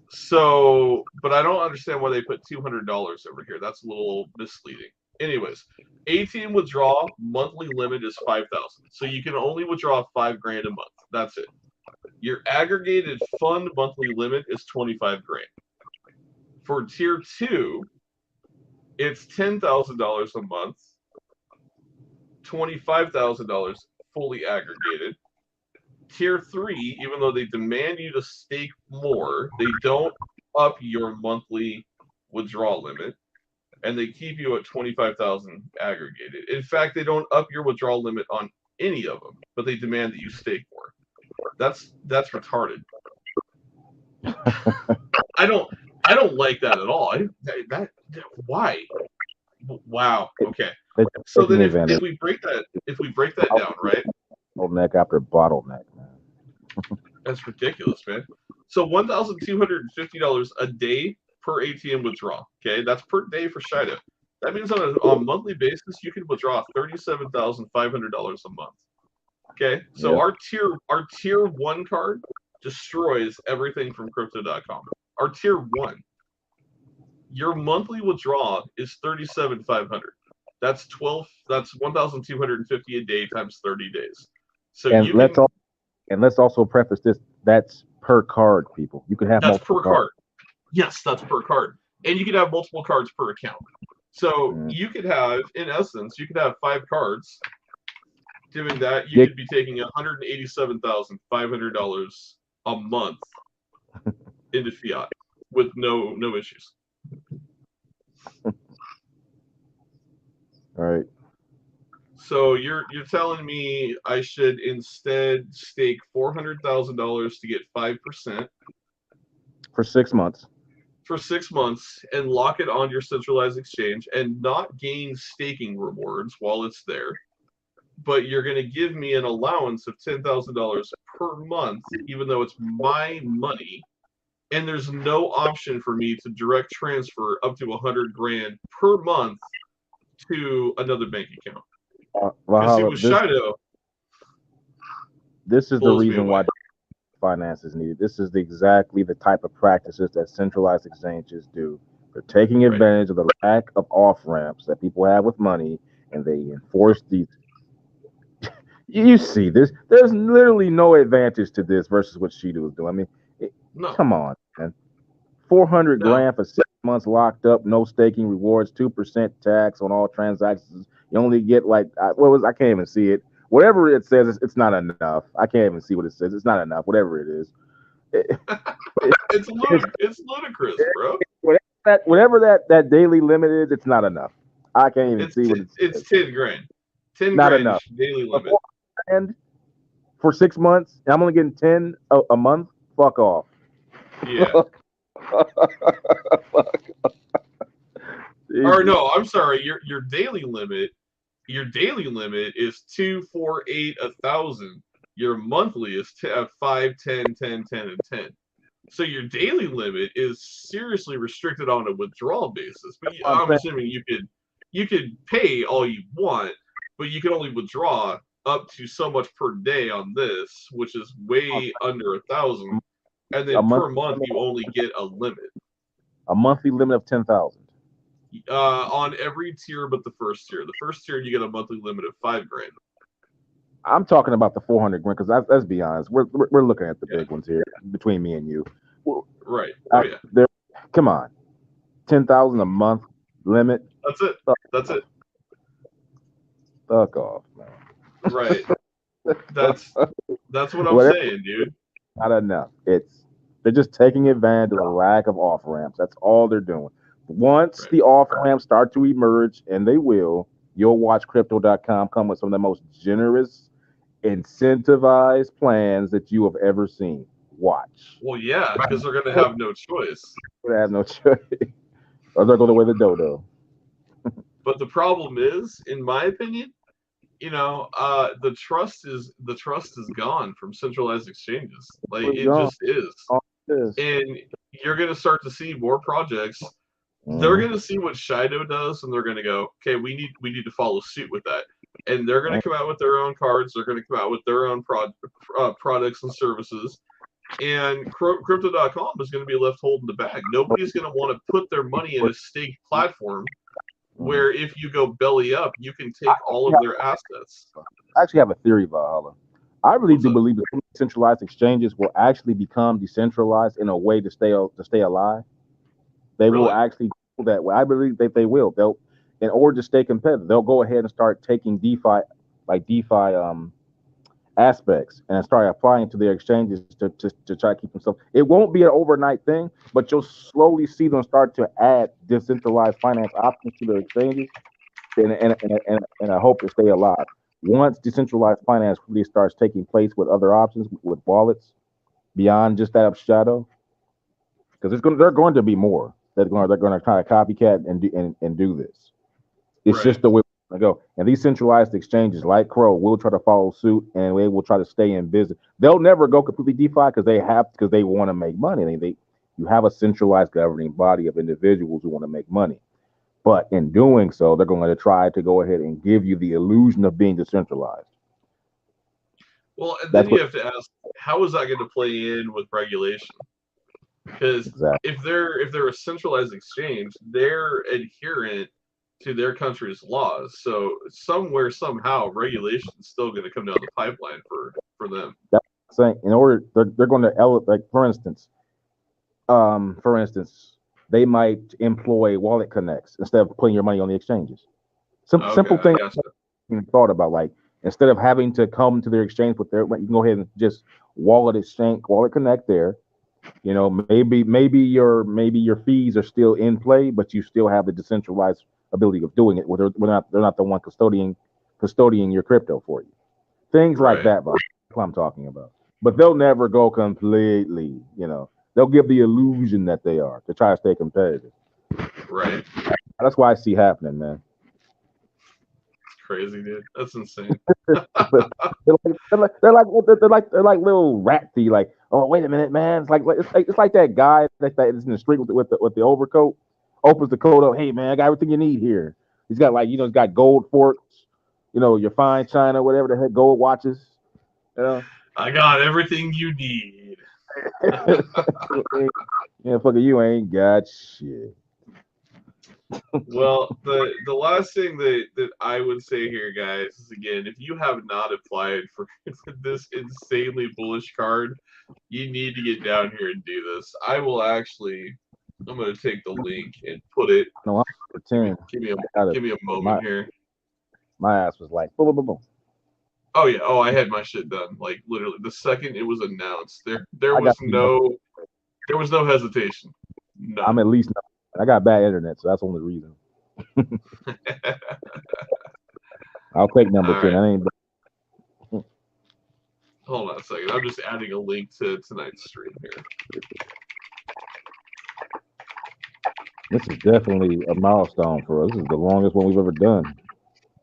So, but I don't understand why they put $200 over here. That's a little misleading. Anyways, ATM withdrawal monthly limit is $5,000. So you can only withdraw $5,000 a month. That's it. Your aggregated fund monthly limit is $25,000. For tier 2, it's $10,000 a month, $25,000 fully aggregated. Tier 3, even though they demand you to stake more, they don't up your monthly withdrawal limit, and they keep you at $25,000 aggregated. In fact, they don't up your withdrawal limit on any of them, but they demand that you stake more. That's retarded. I don't like that at all. Why? Wow. Okay. So then if we break that down, right? Bottleneck after bottleneck, man. That's ridiculous, man. So $1,250 a day per ATM withdrawal. Okay, that's per day for Shido. That means on a monthly basis you can withdraw $37,500 a month. Okay, so our tier 1 card destroys everything from Crypto.com. Our tier 1, your monthly withdrawal is $37,500. That's $1,250 a day times 30 days. So let's also preface this. That's per card, people. You can have multiple cards. Yes, that's per card, and you can have multiple cards per account. So you could have, in essence, 5 cards. Doing that, you could be taking $187,500 a month into fiat with no issues. All right. So you're telling me I should instead stake $400,000 to get 5% for 6 months. for 6 months and lock it on your centralized exchange and not gain staking rewards while it's there. But you're going to give me an allowance of $10,000 per month, even though it's my money. And there's no option for me to direct transfer up to $100,000 per month to another bank account. Because it was Shido. This is the reason why finance is needed. This is exactly the type of practices that centralized exchanges do. They're taking advantage of the lack of off ramps that people have with money, and they enforce these. You see this? There's literally no advantage to this versus what Shido is doing. I mean, come on, man. $400,000 for 6 months locked up, no staking rewards, 2% tax on all transactions. You only get like I can't even see it. Whatever it says, it's not enough. I can't even see what it says. It's not enough. Whatever it is, it's ludicrous, bro. Whatever that daily limit is, it's not enough. I can't even see what it says. It's $10,000. Not enough. Daily limit. And for 6 months, and I'm only getting 10 a month. Fuck off. Yeah. Or no, I'm sorry. Your daily limit is 2, 4, 8, 1,000. Your monthly is 5, 10, 10, 10, and 10. So your daily limit is seriously restricted on a withdrawal basis. But I'm assuming you could pay all you want, but you can only withdraw up to so much per day on this, which is way under 1,000. And then per month you only get a limit. A monthly limit of 10,000. On every tier but the first tier. The first tier you get a monthly limit of $5,000. I'm talking about the $400,000 because let's be honest, we're looking at the big ones here between me and you. Right. Come on, 10,000 a month limit. That's it. That's it. Fuck off, man. Right. That's what I'm saying, dude. Not enough. They're just taking advantage of the lack of off ramps. That's all they're doing. Once the off ramps start to emerge, and they will, you'll watch Crypto.com come with some of the most generous, incentivized plans that you have ever seen. Watch. Well, yeah, because they're going to have no choice. They have no choice. Or they'll go the way of the dodo. But the problem is, in my opinion, the trust is gone from centralized exchanges. Like it just is. And you're going to start to see more projects. They're going to see what Shido does, and they're going to go, okay, we need to follow suit with that. And they're going to come out with their own cards. They're going to come out with their own products and services. And Crypto.com is going to be left holding the bag. Nobody's going to want to put their money in a staked platform where if you go belly up, you can take all of their assets. I actually have a theory, Valhalla. I really do believe that centralized exchanges will actually become decentralized in a way to stay alive. They will actually go that way. I believe that they will. They'll, in order to stay competitive, they'll go ahead and start taking DeFi aspects and start applying to their exchanges to try to keep themselves. It won't be an overnight thing, but you'll slowly see them start to add decentralized finance options to their exchanges, and I hope to stay alive. Once decentralized finance really starts taking place with other options, with wallets beyond just that of Shadow, because they're going to be more. They're going to try to copycat and do this. It's just the way we're going to go. And these centralized exchanges like Crow will try to follow suit, and they will try to stay in business. They'll never go completely DeFi because they want to make money. You have a centralized governing body of individuals who want to make money. But in doing so, they're going to try to go ahead and give you the illusion of being decentralized. Well, and then you have to ask, how is that going to play in with regulation? Because if they're a centralized exchange, they're adherent to their country's laws. So somewhere, somehow, regulation is still going to come down the pipeline for them. That's saying in order they're going to elevate. Like for instance, they might employ wallet connects instead of putting your money on the exchanges. Simple thing you thought about, like instead of having to come to their exchange with you can go ahead and just wallet connect there. Maybe your fees are still in play, but you still have the decentralized ability of doing it. They're not the one custodying your crypto for you. Things like that, that's what I'm talking about. But they'll never go completely, They'll give the illusion that they are to try to stay competitive. Right. That's why I see happening, man. Crazy, dude. That's insane. they're like little ratty. Like, oh, wait a minute, man. It's like that guy that is in the street with the overcoat. Opens the coat up. Hey, man, I got everything you need here. He's got he's got gold forks. Your fine china, whatever the heck, gold watches. I got everything you need. Yeah, fucking you ain't got shit. Well, the last thing that I would say here, guys, is again, if you have not applied for this insanely bullish card, you need to get down here and do this. I'm going to take the link and put it. No, I'm pretend. Give me a moment here. My ass was like, boom, boom, boom, boom. Oh yeah. Oh, I had my shit done. Like literally, the second it was announced, there was no hesitation. No. I'm at least. I got bad internet, so that's the only reason. I'll take number 10. Right. I ain't. Hold on a second. I'm just adding a link to tonight's stream here. This is definitely a milestone for us. This is the longest one we've ever done.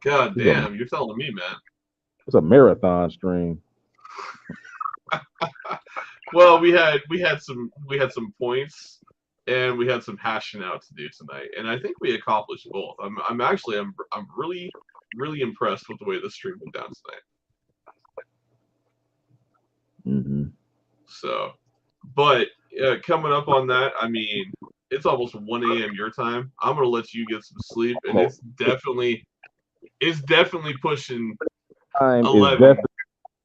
God damn, you're telling me, man. It's a marathon stream. Well, we had some points, and we had some hashing out to do tonight, and I think we accomplished both. I'm really impressed with the way the stream went down tonight. Mm-hmm. So, but coming up on that, I mean, it's almost 1 a.m. your time. I'm gonna let you get some sleep, and it's definitely pushing time 11. Is definitely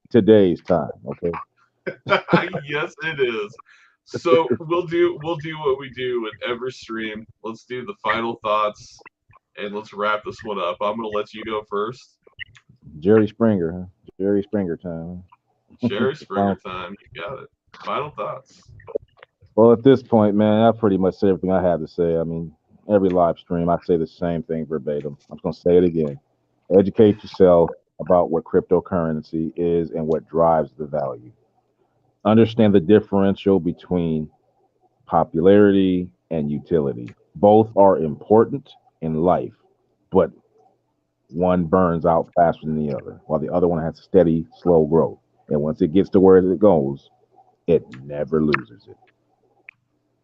today's time. Okay. Yes, it is. So we'll do what we do with every stream. Let's do the final thoughts, and let's wrap this one up. I'm gonna let you go first. Jerry Springer, huh? Jerry Springer time. Jerry Springer time. You got it. Final thoughts. Well, at this point, man, I pretty much said everything I had to say. I mean, every live stream, I say the same thing verbatim. I'm just gonna say it again. Educate yourself about what cryptocurrency is and what drives the value. Understand the differential between popularity and utility. Both are important in life, but one burns out faster than the other, while the other one has steady, slow growth. And once it gets to where it goes, it never loses it.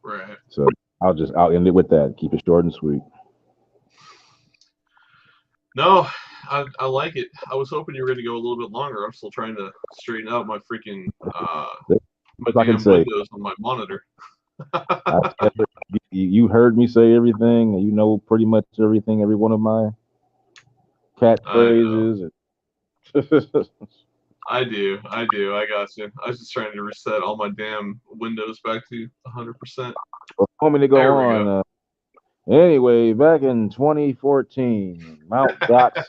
Right. So I'll end it with that. Keep it short and sweet. No, I like it. I was hoping you were going to go a little bit longer. I'm still trying to straighten out my freaking my damn windows on my monitor. You heard me say everything, and you know pretty much everything, every one of my catchphrases. I do. I got you. I was just trying to reset all my damn windows back to 100%. Want me to go on? Anyway, back in 2014, Mount Gox.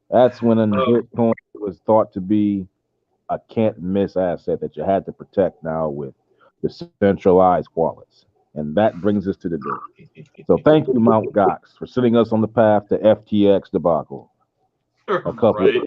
That's when Bitcoin was thought to be a can't-miss asset that you had to protect now with the centralized wallets. And that brings us to the day. So thank you, Mount Gox, for sending us on the path to FTX debacle. Right.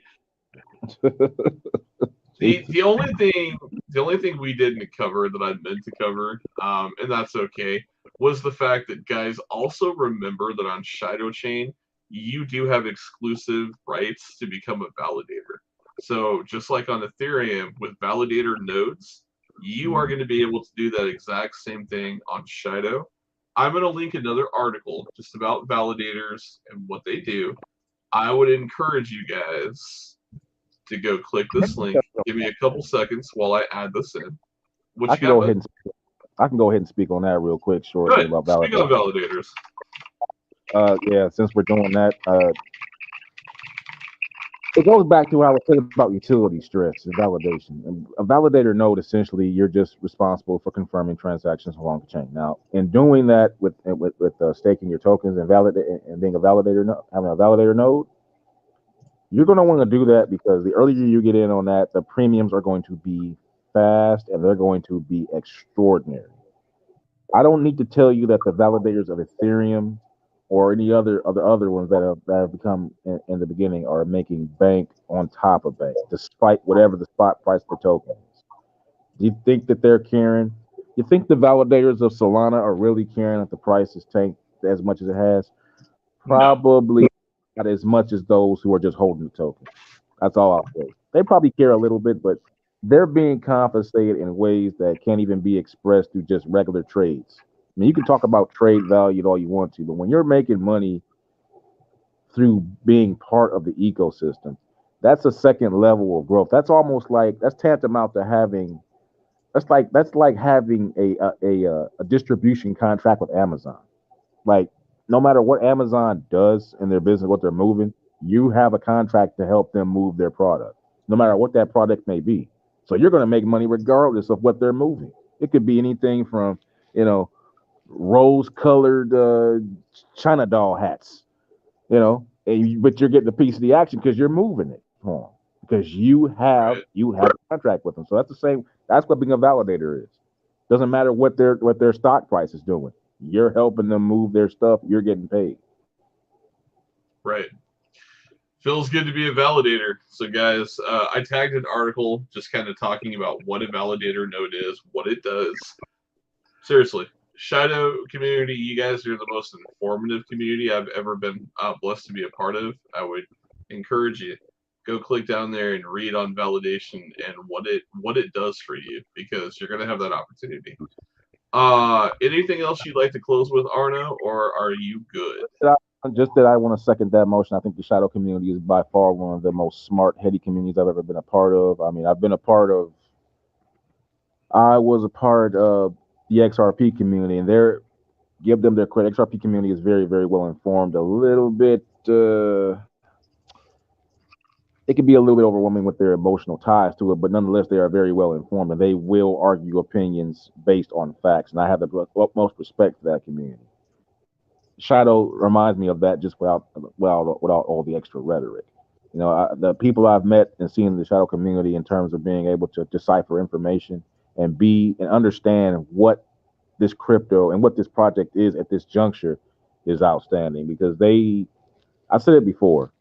The only thing we didn't cover that I meant to cover, and that's okay, was the fact that guys also remember that on Shido Chain you do have exclusive rights to become a validator. So just like on Ethereum with validator nodes, you are going to be able to do that exact same thing on Shido. I'm going to link another article just about validators and what they do. I would encourage you guys to go click this link. Give me a couple seconds while I add this in. I can go ahead and speak on that real quick, shortly about validators. Speak on validators. Yeah, since we're doing that, it goes back to what I was saying about utility stress and validation. And a validator node, essentially, you're just responsible for confirming transactions along the chain. Now, in doing that with staking your tokens and being a validator, having a validator node, you're going to want to do that because the earlier you get in on that, the premiums are going to be fast and they're going to be extraordinary. I don't need to tell you that the validators of Ethereum or any other ones that have become in the beginning are making bank on top of bank, despite whatever the spot price per token is. Do you think that they're caring? You think the validators of Solana are really caring that the price has tanked as much as it has? Probably not as much as those who are just holding the token. That's all I'll say. They probably care a little bit, but they're being compensated in ways that can't even be expressed through just regular trades. I mean, you can talk about trade value all you want to, but when you're making money through being part of the ecosystem, that's a second level of growth. That's almost like that's tantamount to having that's like having a distribution contract with Amazon. Like no matter what Amazon does in their business, what they're moving, you have a contract to help them move their product, no matter what that product may be. So you're going to make money regardless of what they're moving. It could be anything from, you know, rose-colored China doll hats, but you're getting a piece of the action because you're moving it for them because you have a contract with them. So that's the same. That's what being a validator is. Doesn't matter what their stock price is doing. You're helping them move their stuff. You're getting paid. Right. Feels good to be a validator. So, guys, I tagged an article just kind of talking about what a validator node is, what it does. Seriously, Shido community, you guys are the most informative community I've ever been blessed to be a part of. I would encourage you, go click down there and read on validation and what it does for you, because you're going to have that opportunity. Anything else you'd like to close with, Arno, or are you good? Just that I want to second that motion. I think the Shadow community is by far one of the most smart, heady communities I've ever been a part of. I mean, I was a part of the XRP community, and give them their credit. XRP community is very, very well informed. A little bit, it can be a little bit overwhelming with their emotional ties to it, but nonetheless, they are very well informed, and they will argue opinions based on facts. And I have the utmost respect for that community. Shadow reminds me of that just without all the extra rhetoric. The people I've met and seen in the Shadow community in terms of being able to decipher information and understand what this crypto and what this project is at this juncture is outstanding, because I said it before,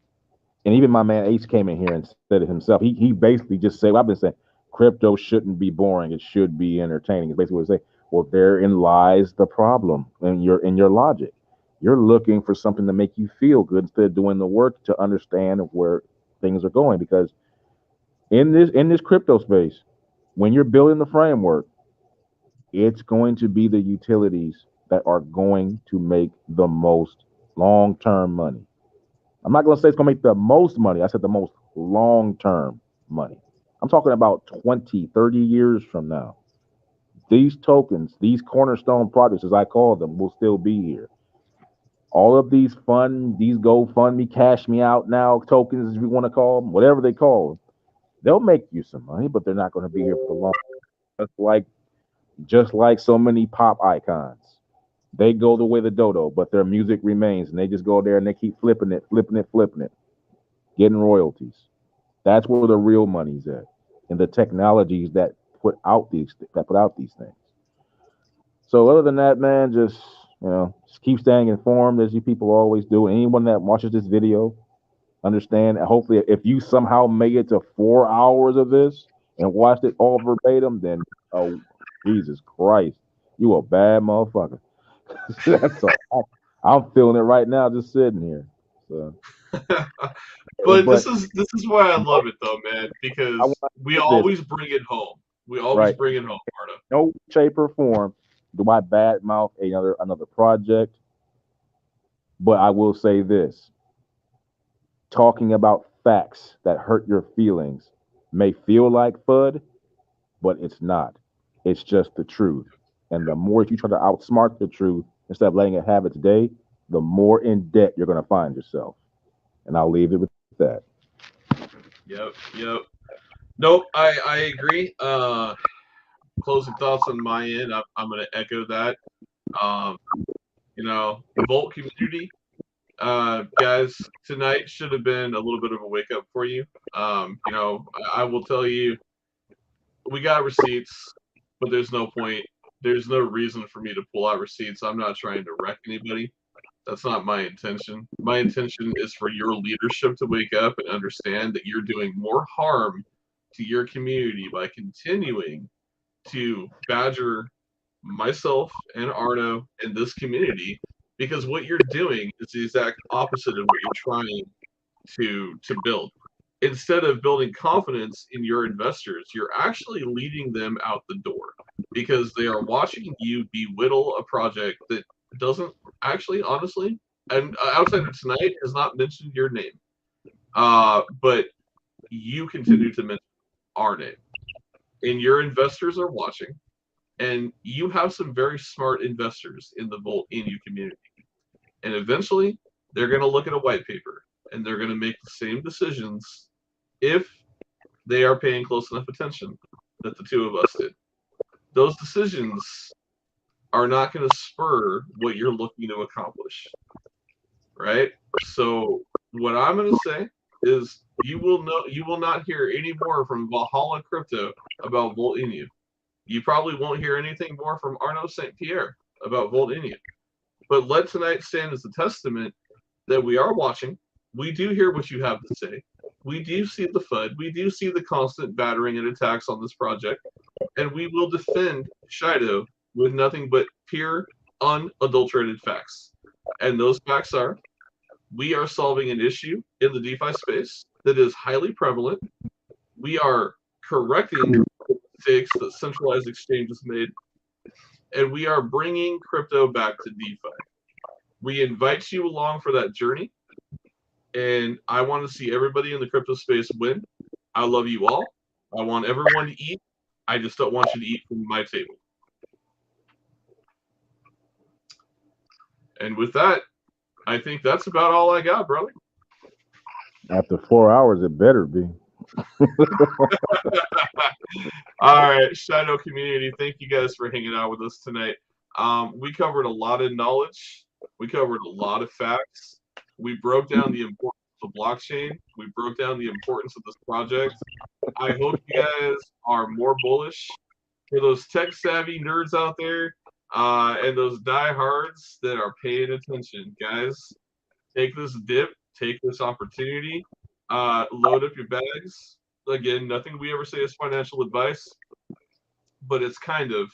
and even my man Ace came in here and said it himself. He basically just said, I've been saying crypto shouldn't be boring, it should be entertaining. It's basically what he say. Well, therein lies the problem in your logic. You're looking for something to make you feel good instead of doing the work to understand where things are going. Because in this crypto space, when you're building the framework, it's going to be the utilities that are going to make the most long-term money. I'm not going to say it's going to make the most money. I said the most long-term money. I'm talking about 20, 30 years from now. These tokens, these cornerstone projects, as I call them, will still be here. All of these GoFundMe, Cash Me Out Now tokens, as we want to call them, whatever they call them, they'll make you some money, but they're not going to be here for the long. Just like so many pop icons, they go the way of the dodo, but their music remains, and they just go there and they keep flipping it, getting royalties. That's where the real money's at, and the technologies that put out these things. So other than that, man, just keep staying informed as you people always do. Anyone that watches this video, understand. And hopefully, if you somehow made it to 4 hours of this and watched it all verbatim, then oh Jesus Christ, you a bad motherfucker. That's all. I'm feeling it right now, just sitting here. So. but this is why I love it though, man, because we always bring it home. We always bring it home, Marta. No shape or form do I badmouth another project, but I will say this: talking about facts that hurt your feelings may feel like FUD, but it's not. It's just the truth. And the more you try to outsmart the truth instead of letting it have its day, the more in debt you're going to find yourself. And I'll leave it with that. Yep. Nope, I agree. Closing thoughts on my end. I'm going to echo that. Vault community, guys, tonight should have been a little bit of a wake up for you. I will tell you, we got receipts, but there's no point. There's no reason for me to pull out receipts. I'm not trying to wreck anybody. That's not my intention. My intention is for your leadership to wake up and understand that you're doing more harm to your community by continuing to badger myself and Arno and this community, because what you're doing is the exact opposite of what you're trying to build. Instead of building confidence in your investors, you're actually leading them out the door because they are watching you belittle a project that doesn't actually, honestly, and outside of tonight, has not mentioned your name. But you continue to mention our name. And your investors are watching. And you have some very smart investors in the Volt Inu community. And eventually, they're going to look at a white paper and they're going to make the same decisions if they are paying close enough attention that the two of us did. Those decisions are not going to spur what you're looking to accomplish, right? So what I'm going to say is you will not hear any more from Valhalla Crypto about Volt Inu. You probably won't hear anything more from Arnaud St. Pierre about Volt Inu. But let tonight stand as a testament that we are watching. We do hear what you have to say. We do see the FUD. We do see the constant battering and attacks on this project. And we will defend Shido with nothing but pure, unadulterated facts. And those facts are, we are solving an issue in the DeFi space that is highly prevalent. We are correcting mistakes that centralized exchanges made. And we are bringing crypto back to DeFi. We invite you along for that journey. And I want to see everybody in the crypto space win. I love you all. I want everyone to eat. I just don't want you to eat from my table. And with that, I think that's about all I got, brother. After 4 hours, it better be. All right, Shadow community, thank you guys for hanging out with us tonight. We covered a lot of knowledge. We covered a lot of facts. We broke down the importance of the blockchain. We broke down the importance of this project. I hope you guys are more bullish. For those tech-savvy nerds out there and those diehards that are paying attention, guys, take this dip, take this opportunity, load up your bags. Again, nothing we ever say is financial advice, but it's kind of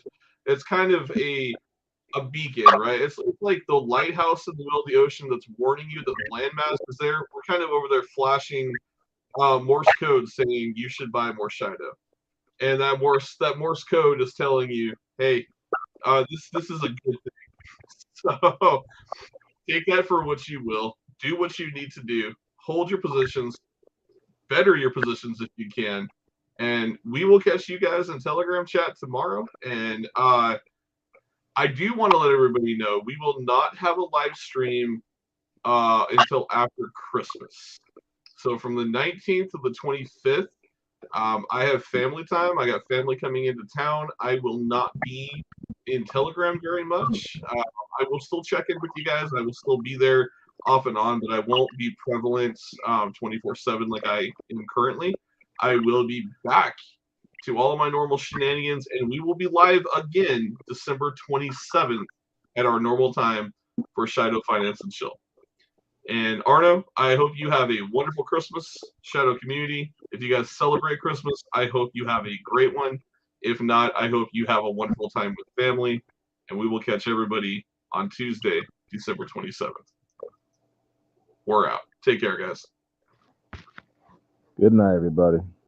a beacon, right? It's like the lighthouse in the middle of the ocean that's warning you that the landmass is there. We're kind of over there flashing Morse code saying you should buy more Shido, and that Morse code is telling you, hey, this is a good thing. So take that for what you will. Do what you need to do. Hold your positions. Better your positions if you can. And we will catch you guys in Telegram chat tomorrow. And I do want to let everybody know we will not have a live stream until after Christmas. So from the 19th to the 25th, I have family time. I got family coming into town. I will not be in Telegram very much. I will still check in with you guys. I will still be there off and on, but I won't be prevalent 24/7 like I am currently. I will be back to all of my normal shenanigans, and we will be live again December 27th at our normal time for Shido.Finance and Chill. And Arno, I hope you have a wonderful Christmas, Shadow community. If you guys celebrate Christmas, I hope you have a great one. If not, I hope you have a wonderful time with family, and we will catch everybody on Tuesday, December 27th. We're out. Take care, guys. Good night, everybody.